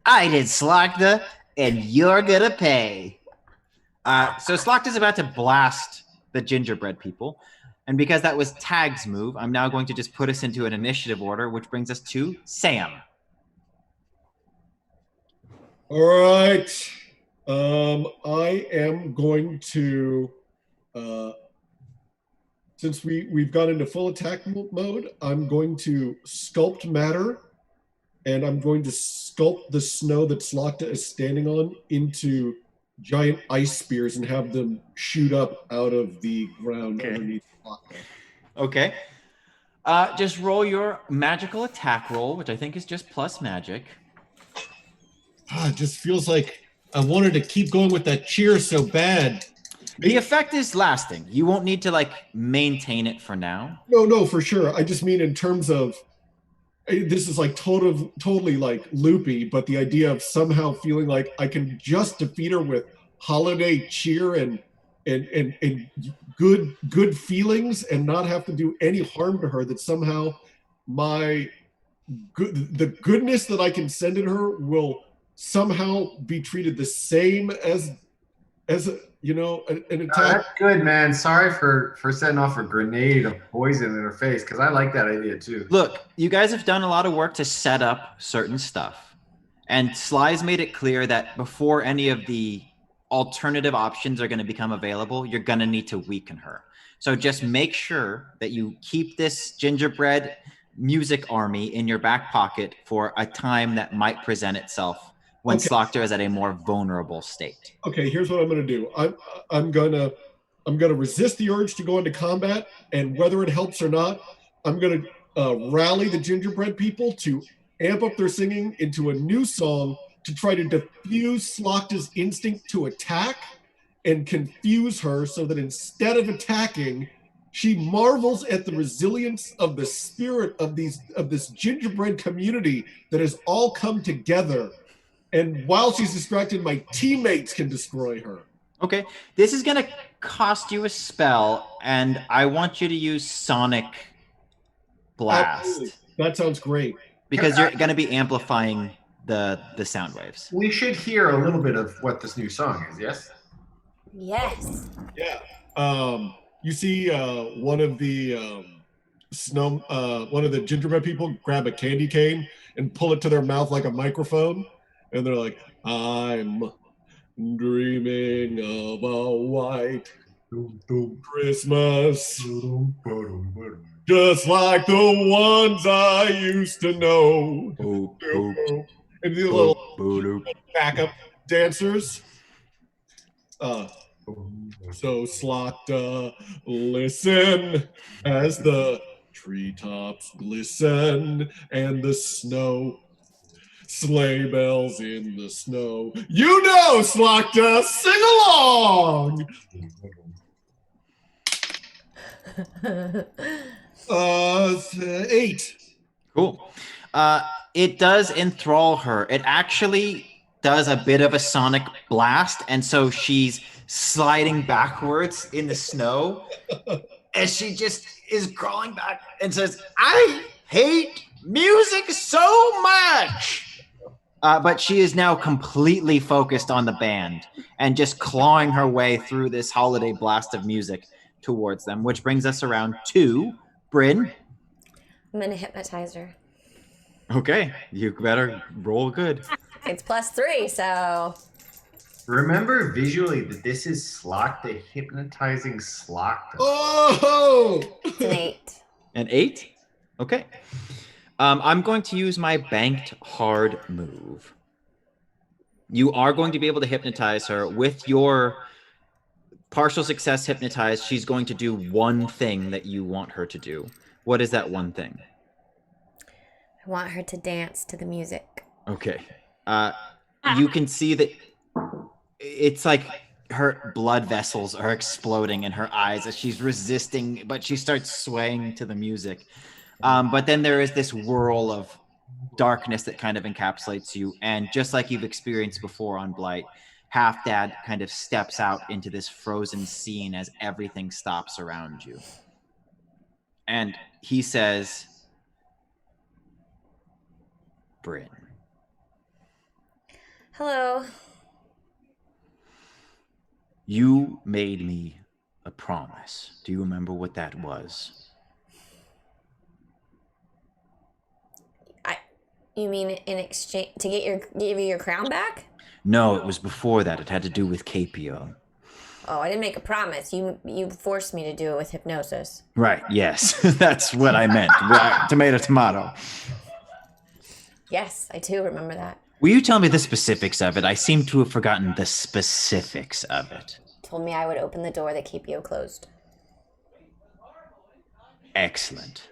I did Slagda, and you're gonna pay. So Slagda's about to blast the gingerbread people. And because that was Tag's move, I'm now going to just put us into an initiative order, which brings us to Sam. All right. I am going to, since we've gone into full attack mode, I'm going to sculpt matter, and I'm going to sculpt the snow that Slakta is standing on into giant ice spears and have them shoot up out of the ground underneath Slakta. Okay. Just roll your magical attack roll, which I think is just plus magic. It just feels like I wanted to keep going with that cheer so bad. The effect is lasting. You won't need to maintain it for now. No, for sure. I just mean in terms of this is totally loopy, but the idea of somehow feeling like I can just defeat her with holiday cheer and good feelings and not have to do any harm to her, that somehow the goodness that I can send in her will somehow be treated the same as an attack. That's good, man. Sorry for setting off a grenade of poison in her face, because I like that idea too. Look, you guys have done a lot of work to set up certain stuff. And Sly's made it clear that before any of the alternative options are going to become available, you're going to need to weaken her. So just make sure that you keep this gingerbread music army in your back pocket for a time that might present itself when Slakta is at a more vulnerable state. Okay, here's what I'm going to do. I'm gonna resist the urge to go into combat, and whether it helps or not, I'm going to rally the gingerbread people to amp up their singing into a new song to try to diffuse Slakta's instinct to attack and confuse her, so that instead of attacking, she marvels at the resilience of the spirit of this gingerbread community that has all come together. And while she's distracted, my teammates can destroy her. Okay, this is going to cost you a spell, and I want you to use Sonic Blast. Absolutely. That sounds great. Because you're going to be amplifying the sound waves. We should hear a little bit of what this new song is, yes? Yes. Yeah. You see one of the one of the gingerbread people grab a candy cane and pull it to their mouth like a microphone, and they're like, "I'm dreaming of a white Christmas, just like the ones I used to know." And the little backup dancers. So Slokta, listen as the treetops glisten and the snow sleigh bells in the snow. You know, Slokta, sing along. 8. Cool. It does enthrall her. It actually does a bit of a sonic blast, and so she's sliding backwards in the snow as she just is crawling back and says, "I hate music so much." But she is now completely focused on the band and just clawing her way through this holiday blast of music towards them, which brings us around to Bryn. I'm gonna hypnotize her. Okay, you better roll good. It's +3, so Remember visually that this is Slokta hypnotizing Slokta. Oh! it's an 8. An 8? Okay. I'm going to use my banked hard move. You are going to be able to hypnotize her. With your partial success hypnotize, she's going to do one thing that you want her to do. What is that one thing? I want her to dance to the music. Okay. You can see that it's like her blood vessels are exploding in her eyes as she's resisting, but she starts swaying to the music. But then there is this whirl of darkness that kind of encapsulates you. And just like you've experienced before on Blight, Half Dad kind of steps out into this frozen scene as everything stops around you. And he says, "Bryn. Hello. You made me a promise. Do you remember what that was?" You mean in exchange to give you your crown back? No, it was before that. It had to do with Capio. Oh, I didn't make a promise. You forced me to do it with hypnosis. Right, yes. That's what I meant. Right. Tomato, tomato. Yes, I do remember that. Will you tell me the specifics of it? I seem to have forgotten the specifics of it. Told me I would open the door that Capio closed. Excellent.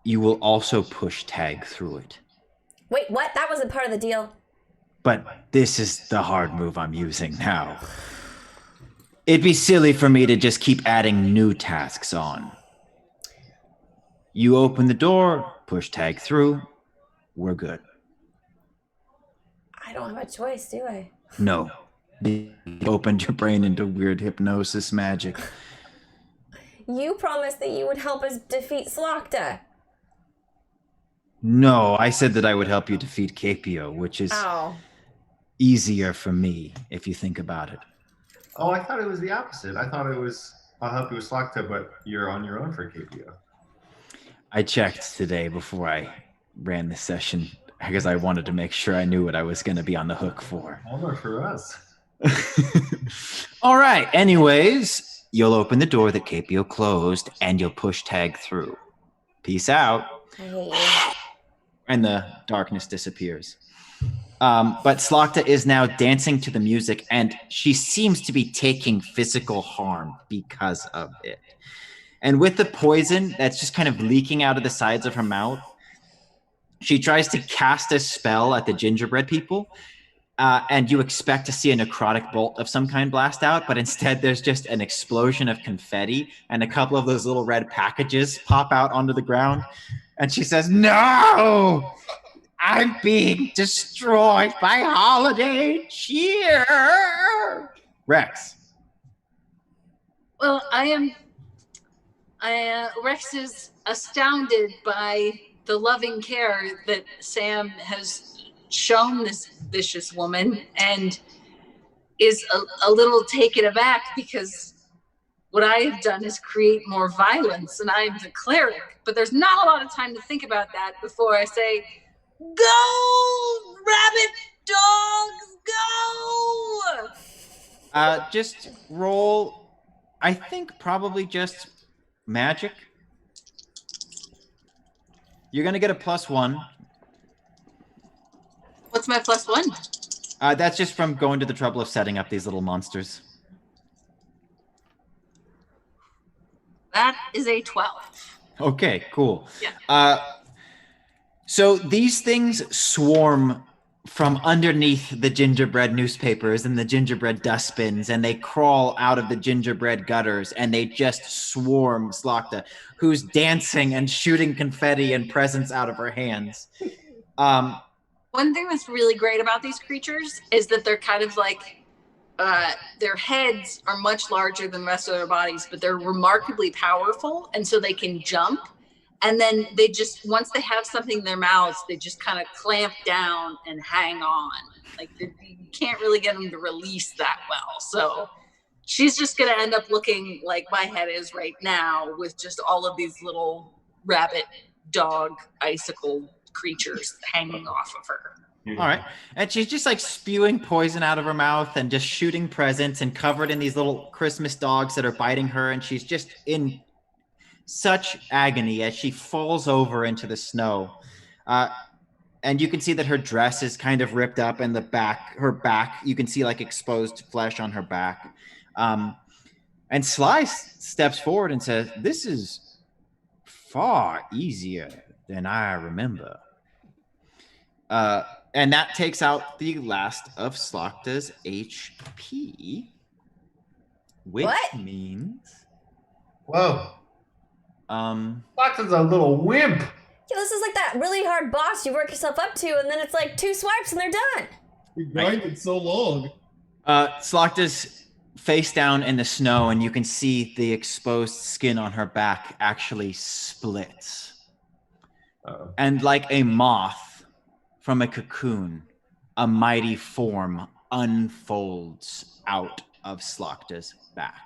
You will also push tag through it. Wait, what? That wasn't part of the deal. But this is the hard move I'm using now. It'd be silly for me to just keep adding new tasks on. You open the door, push tag through, we're good. I don't have a choice, do I? No. You opened your brain into weird hypnosis magic. You promised that you would help us defeat Slokta. No, I said that I would help you defeat Capio, which is easier for me, if you think about it. Oh, I thought it was the opposite. I thought it was, I'll help you with Slokta, but you're on your own for Capio. I checked today before I ran the session because I wanted to make sure I knew what I was going to be on the hook for. Almost for us. All right. Anyways, you'll open the door that Capio closed and you'll push tag through. Peace out. I hate you. And the darkness disappears. But Slokta is now dancing to the music, and she seems to be taking physical harm because of it. And with the poison that's just kind of leaking out of the sides of her mouth, she tries to cast a spell at the gingerbread people, and you expect to see a necrotic bolt of some kind blast out, but instead there's just an explosion of confetti, and a couple of those little red packages pop out onto the ground. And she says, "No! I'm being destroyed by holiday cheer!" Rex. Well, Rex is astounded by the loving care that Sam has shown this vicious woman, and is a little taken aback because what I have done is create more violence, and I'm the cleric. But there's not a lot of time to think about that before I say, "Go, rabbit dogs, go!" Just roll. I think probably just magic. You're gonna get a +1. What's my +1? That's just from going to the trouble of setting up these little monsters. That is a 12. Okay, cool. Yeah. So these things swarm from underneath the gingerbread newspapers and the gingerbread dustbins, and they crawl out of the gingerbread gutters, and they just swarm Slokta, who's dancing and shooting confetti and presents out of her hands. One thing that's really great about these creatures is that they're kind of like, their heads are much larger than the rest of their bodies, but they're remarkably powerful, and so they can jump. And then they just, once they have something in their mouths, they just kind of clamp down and hang on. Like, you can't really get them to release that well. So she's just going to end up looking like my head is right now, with just all of these little rabbit, dog, icicle creatures hanging off of her. All right. And she's just like spewing poison out of her mouth and just shooting presents and covered in these little Christmas dogs that are biting her. And she's just in such agony as she falls over into the snow. And you can see that her dress is kind of ripped up, and her back, you can see like exposed flesh on her back. And Sly steps forward and says, "This is far easier than I remember." And that takes out the last of Slokta's HP, which means... Whoa. Slokta's a little wimp. Yeah, this is like that really hard boss you work yourself up to, and then it's like 2 swipes and they're done. We grinded so long. Slokta's face down in the snow, and you can see the exposed skin on her back actually splits. Uh-oh. And like a moth from a cocoon, a mighty form unfolds out of Slokta's back.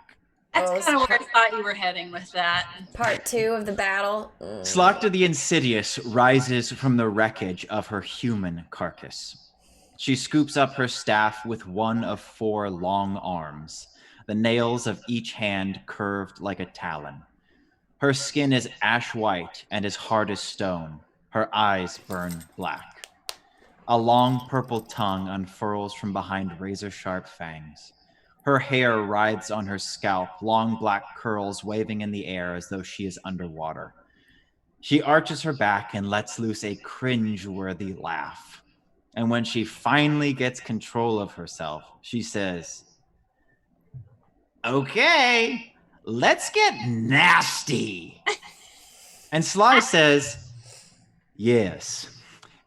That's kind of where I thought you were heading with that. Part 2 of the battle. Slokta the Insidious rises from the wreckage of her human carcass. She scoops up her staff with one of 4 long arms, the nails of each hand curved like a talon. Her skin is ash white and as hard as stone. Her eyes burn black. A long purple tongue unfurls from behind razor-sharp fangs. Her hair rides on her scalp, long black curls waving in the air as though she is underwater. She arches her back and lets loose a cringe-worthy laugh. And when she finally gets control of herself, she says, "Okay, let's get nasty." And Sly says, "Yes,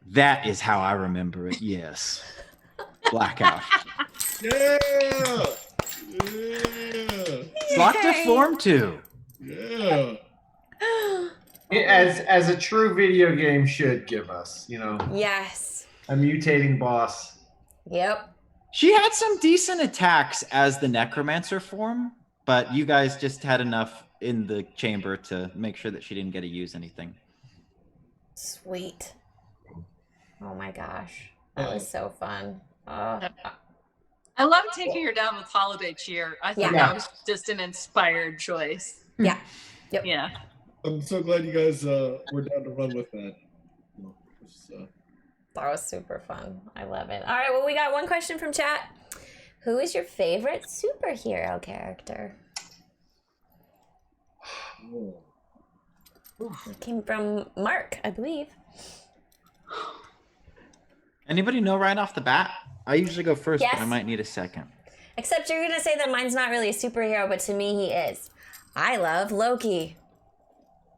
that is how I remember it, yes." Blackout. Yeah! Slokta Form 2. Yeah. As a true video game should give us, Yes. a mutating boss. Yep. She had some decent attacks as the Necromancer form, but you guys just had enough in the chamber to make sure that she didn't get to use anything. Sweet. Oh my gosh. That was so fun. I love taking her down with holiday cheer. I think that was just an inspired choice. Yeah. Yep. Yeah. I'm so glad you guys were down to run with that. That was super fun. I love it. All right, well, we got one question from chat. Who is your favorite superhero character? It came from Mark, I believe. Anybody know right off the bat? I usually go first, Yes. but I might need a second. Except you're going to say that mine's not really a superhero, but to me he is. I love Loki.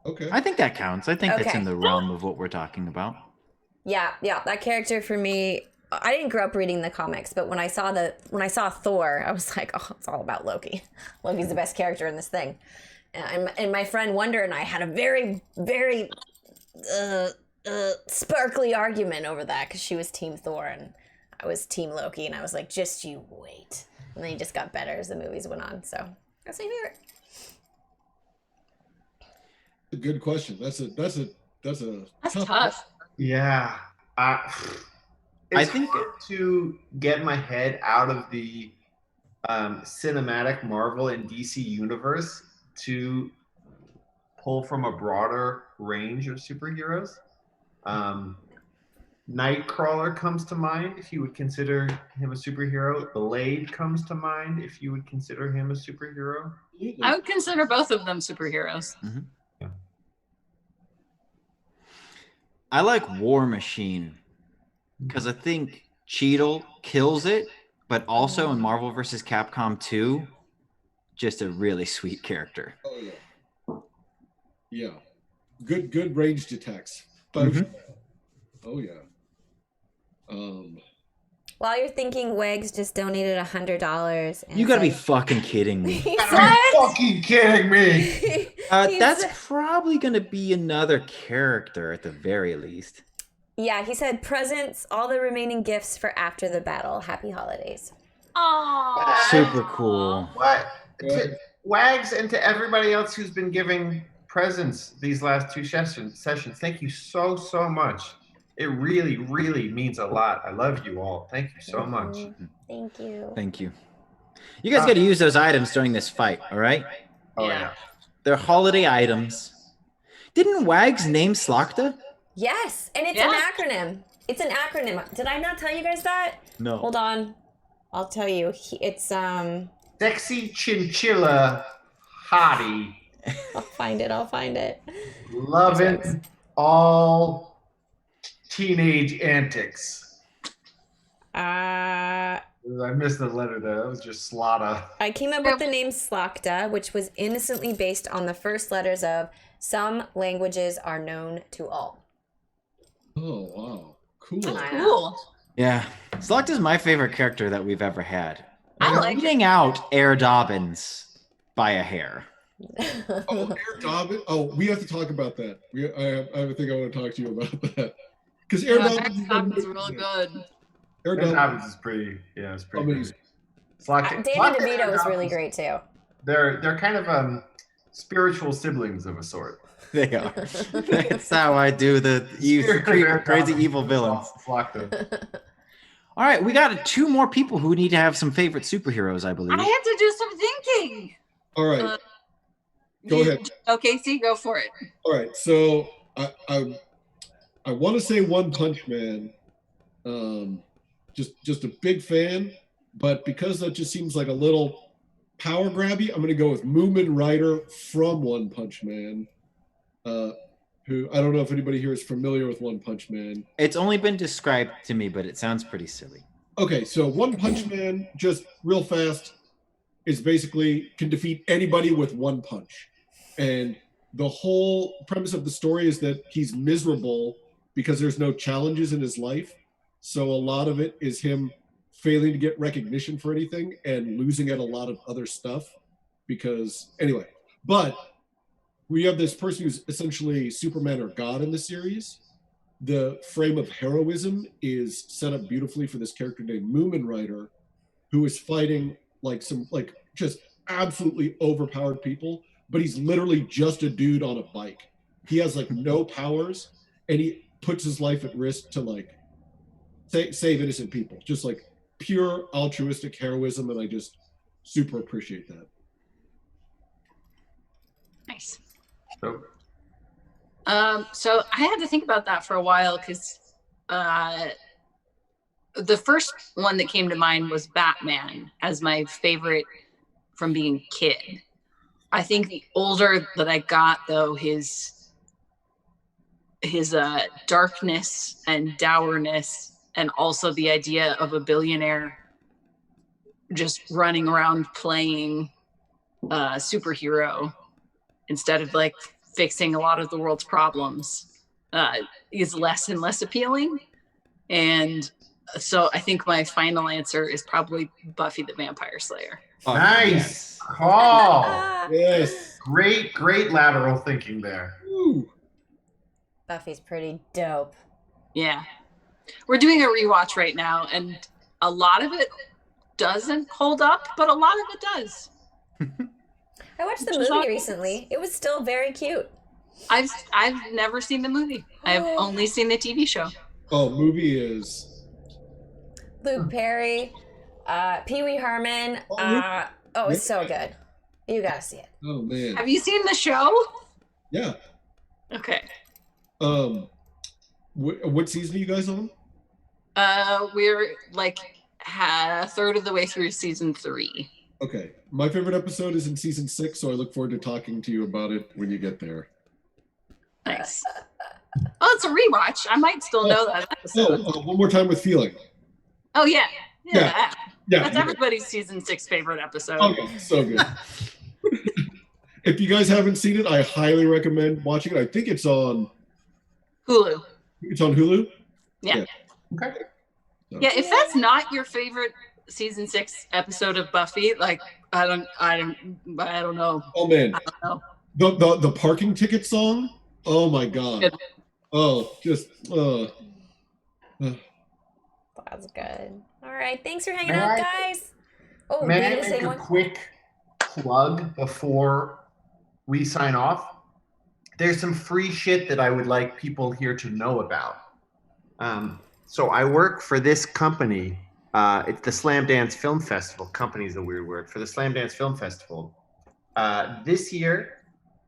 Okay. I think that counts. I think that's Okay. in the realm of what we're talking about. Yeah, that character for me, I didn't grow up reading the comics, but when I saw Thor, I was like, oh, it's all about Loki. Loki's the best character in this thing. And my friend Wonder and I had a very, very sparkly argument over that because she was Team Thor and I was Team Loki, and I was like, just you wait. And then he just got better as the movies went on. So that's my favorite. A good question. That's Tough. Yeah. It's hard to get my head out of the cinematic Marvel and DC universe to pull from a broader range of superheroes. Nightcrawler comes to mind if you would consider him a superhero. Blade comes to mind if you would consider him a superhero. I would consider both of them superheroes. Mm-hmm. Yeah. I like War Machine because I think Cheadle kills it, but also in Marvel vs. Capcom 2, just a really sweet character. Oh yeah. Yeah. Good ranged attacks. But oh yeah. While you're thinking, Wags just donated $100. You gotta be fucking kidding me. Are you fucking kidding me? That's probably gonna be another character at the very least. Yeah, he said presents, all the remaining gifts for after the battle. Happy holidays. Oh, Super cool. What? To Wags and to everybody else who's been giving presents these last two sessions, thank you so much. It really, really means a lot. I love you all. Thank you so much. Thank you. Thank you. You guys got to use those items during this fight, all right? Oh, yeah. They're holiday items. Didn't Wags name Slachta? Yes, and it's an acronym. It's an acronym. Did I not tell you guys that? No. Hold on. I'll tell you. It's Sexy chinchilla hottie. I'll find it. Loving all teenage antics. I missed the letter there. That was just Slaughter. I came up with the name Slachta, which was innocently based on the first letters of some languages are known to all. Oh wow. Cool. cool. Yeah. Slachta's my favorite character that we've ever had. I like Beating out Air Dobbins by a hair. Oh, Air Dobbins. Oh, we have to talk about that. I have a thing I want to talk to you about that. Because Air Dobbins is real good. Air Dobbins is pretty. Yeah, it's pretty amazing. Good. Danny DeVito is really great too. They're kind of spiritual siblings of a sort. They are. That's how I do the crazy evil villains. All right, we got two more people who need to have some favorite superheroes, I believe. I have to do some thinking. All right. Go ahead. Okay, Casey, go for it. All right. So I want to say One Punch Man. Just a big fan, but because that just seems like a little power grabby, I'm going to go with Moomin Rider from One Punch Man. Who I don't know if anybody here is familiar with One Punch Man. It's only been described to me, but it sounds pretty silly. Okay, so One Punch Man, just real fast, is basically can defeat anybody with one punch. And the whole premise of the story is that he's miserable because there's no challenges in his life. So a lot of it is him failing to get recognition for anything and losing at a lot of other stuff. Because anyway, but we have this person who's essentially Superman or God in the series. The frame of heroism is set up beautifully for this character named Moomin Rider, who is fighting some just absolutely overpowered people, but he's literally just a dude on a bike. He has no powers, and he puts his life at risk to save innocent people. Just pure altruistic heroism, and I just super appreciate that. Nice. So I had to think about that for a while because the first one that came to mind was Batman as my favorite from being a kid. I think the older that I got, though, his darkness and dourness, and also the idea of a billionaire just running around playing superhero instead of fixing a lot of the world's problems is less and less appealing. And so I think my final answer is probably Buffy the Vampire Slayer. Nice call. Yes. Great lateral thinking there. Ooh. Buffy's pretty dope. Yeah. We're doing a rewatch right now, and a lot of it doesn't hold up, but a lot of it does. I watched the Which is all movie good. recently. It was still very cute. I've never seen the movie. I've only seen the TV show. Oh, movie is. Luke Perry, Pee Wee Herman. It's so good. You gotta see it. Oh man. Have you seen the show? Yeah. Okay. What season are you guys on? We're like a third of the way through season 3. Okay. My favorite episode is in season 6, so I look forward to talking to you about it when you get there. Nice. Oh, it's a rewatch. I might still know that episode. One more time with feeling. Oh yeah. Yeah. That's everybody's season 6 favorite episode. Okay, so good. If you guys haven't seen it, I highly recommend watching it. I think it's on Hulu. It's on Hulu. Yeah. Okay. Yeah, if that's not your favorite season 6 episode of Buffy, like I don't know. Oh man. I don't know. The parking ticket song. Oh my god. Good. Oh, just That's good. All right. Thanks for hanging May out, I- guys. Oh, May did I you make say a one? quick plug before we sign off? There's some free shit that I would like people here to know about. So I work for this company. It's the Slam Dance Film Festival. Company is a weird word. For the Slam Dance Film Festival. This year,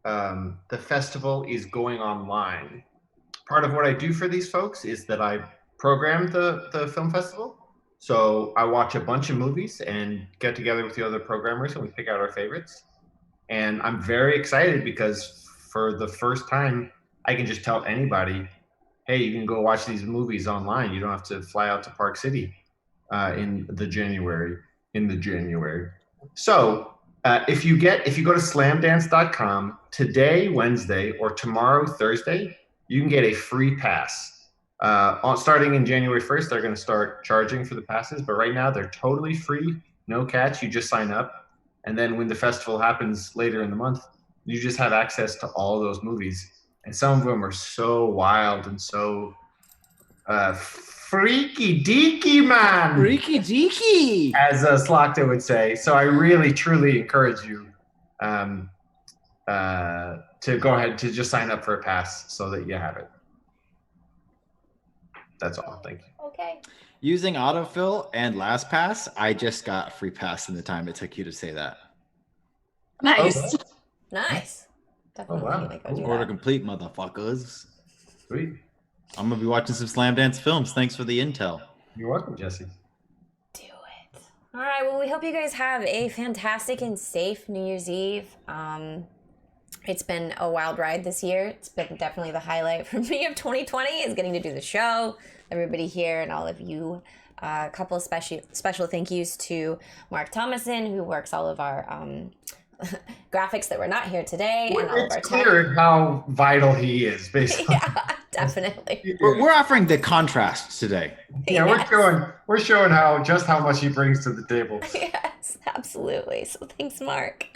the festival is going online. Part of what I do for these folks is that I program the film festival. So I watch a bunch of movies and get together with the other programmers and we pick out our favorites. And I'm very excited because for the first time, I can just tell anybody, hey, you can go watch these movies online. You don't have to fly out to Park City in the January. So if you go to slamdance.com today, Wednesday, or tomorrow, Thursday, you can get a free pass. Starting in January 1st, they're going to start charging for the passes, but right now they're totally free, no catch. You just sign up, and then when the festival happens later in the month, you just have access to all those movies. And some of them are so wild and so freaky deaky, man. Freaky deaky. As Slocta would say. So I really, truly encourage you to go ahead to just sign up for a pass so that you have it. That's all. Thank you. Okay. Using autofill and LastPass, I just got a free pass in the time it took you to say that. Nice. Okay. Nice. Definitely wow. gonna go do Order that. complete, motherfuckers. Sweet. I'm gonna be watching some Slam Dance films. Thanks for the intel. You're welcome, Jesse. Do it. All right. Well, we hope you guys have a fantastic and safe New Year's Eve. It's been a wild ride this year. It's been definitely the highlight for me of 2020 is getting to do the show. Everybody here and all of you. A couple of special thank yous to Mark Thomason, who works all of our graphics that were not here today, and all of It's our clear how vital he is, basically. Yeah, definitely. We're offering the contrast today. Yeah, Yes. we're showing how much he brings to the table. Yes, absolutely. So thanks, Mark.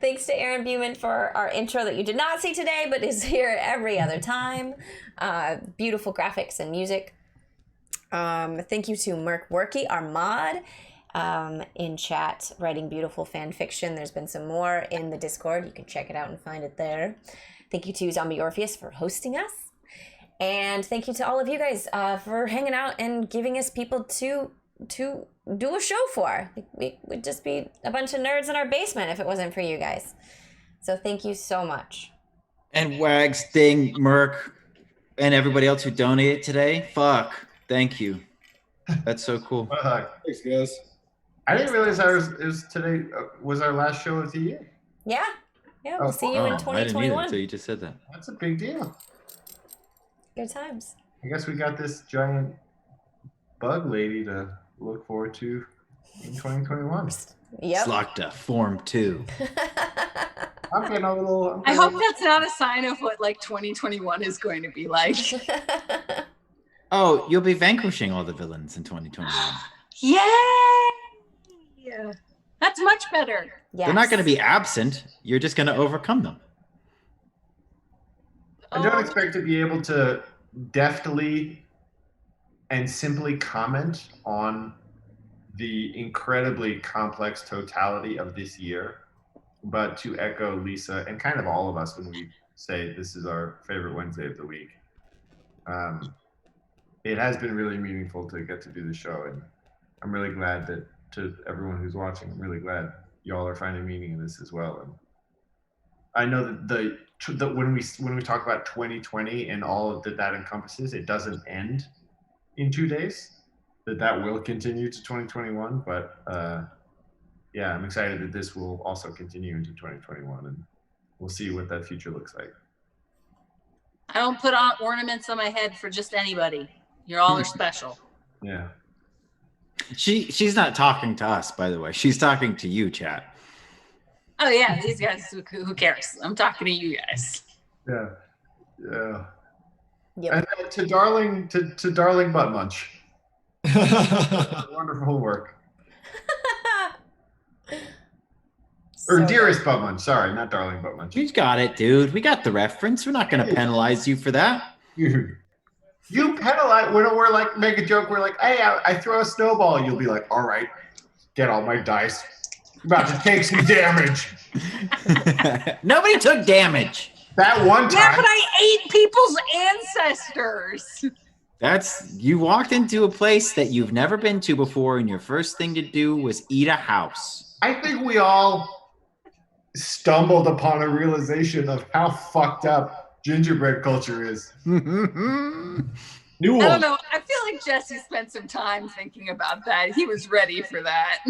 Thanks to Aaron Buman for our intro that you did not see today, but is here every other time. Beautiful graphics and music. Thank you to Merc Worky, our mod, in chat, writing beautiful fan fiction. There's been some more in the Discord. You can check it out and find it there. Thank you to Zombie Orpheus for hosting us. And thank you to all of you guys for hanging out and giving us people to do a show for. We'd just be a bunch of nerds in our basement if it wasn't for you guys. So thank you so much. And Wags, Sting, Merc, and everybody else who donated today. Fuck. Thank you. That's so cool. Thanks, guys. I didn't realize today was our last show of the year. Yeah. Yeah, we'll see you in I didn't either 2021. until you just said that. That's a big deal. Good times. I guess we got this giant bug lady to look forward to in 2021. Yep. Slocta, Form 2. I'm getting a little. I hope that's not a sign of what like 2021 is going to be like. Oh, you'll be vanquishing all the villains in 2021. Yay! That's much better. Yes. They're not going to be absent. You're just going to overcome them. I don't expect to be able to deftly and simply comment on the incredibly complex totality of this year, but to echo Lisa and kind of all of us when we say this is our favorite Wednesday of the week. It has been really meaningful to get to do the show, and I'm really glad that to everyone who's watching, I'm really glad y'all are finding meaning in this as well. And I know that when we talk about 2020 and all of that encompasses, it doesn't end in 2 days. That will continue to 2021, but yeah, I'm excited that this will also continue into 2021, and we'll see what that future looks like. I don't put on ornaments on my head for just anybody. You all are special. Yeah. She's not talking to us, by the way. She's talking to you, chat. Oh yeah, these guys. Who cares? I'm talking to you guys. Yeah. Yeah. Yep. And then to darling Butt Munch. Wonderful work. Or So dearest Butt Munch. Sorry, not darling Butt Munch. You got it, dude. We got the reference. We're not going to penalize you for that. You penalize when we're like make a joke. We're like, hey, I throw a snowball. You'll be like, all right, get all my dice. I'm about to take some damage. Nobody took damage. That one time. Yeah, but I ate people's ancestors. You walked into a place that you've never been to before, and your first thing to do was eat a house. I think we all stumbled upon a realization of how fucked up gingerbread culture is. I don't know. I feel like Jesse spent some time thinking about that. He was ready for that.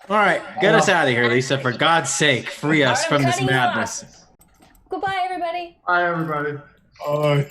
All right, get us out of here, Lisa. For God's sake, free us I'm from this cutting you madness. off. Goodbye, everybody. Bye, everybody. Bye.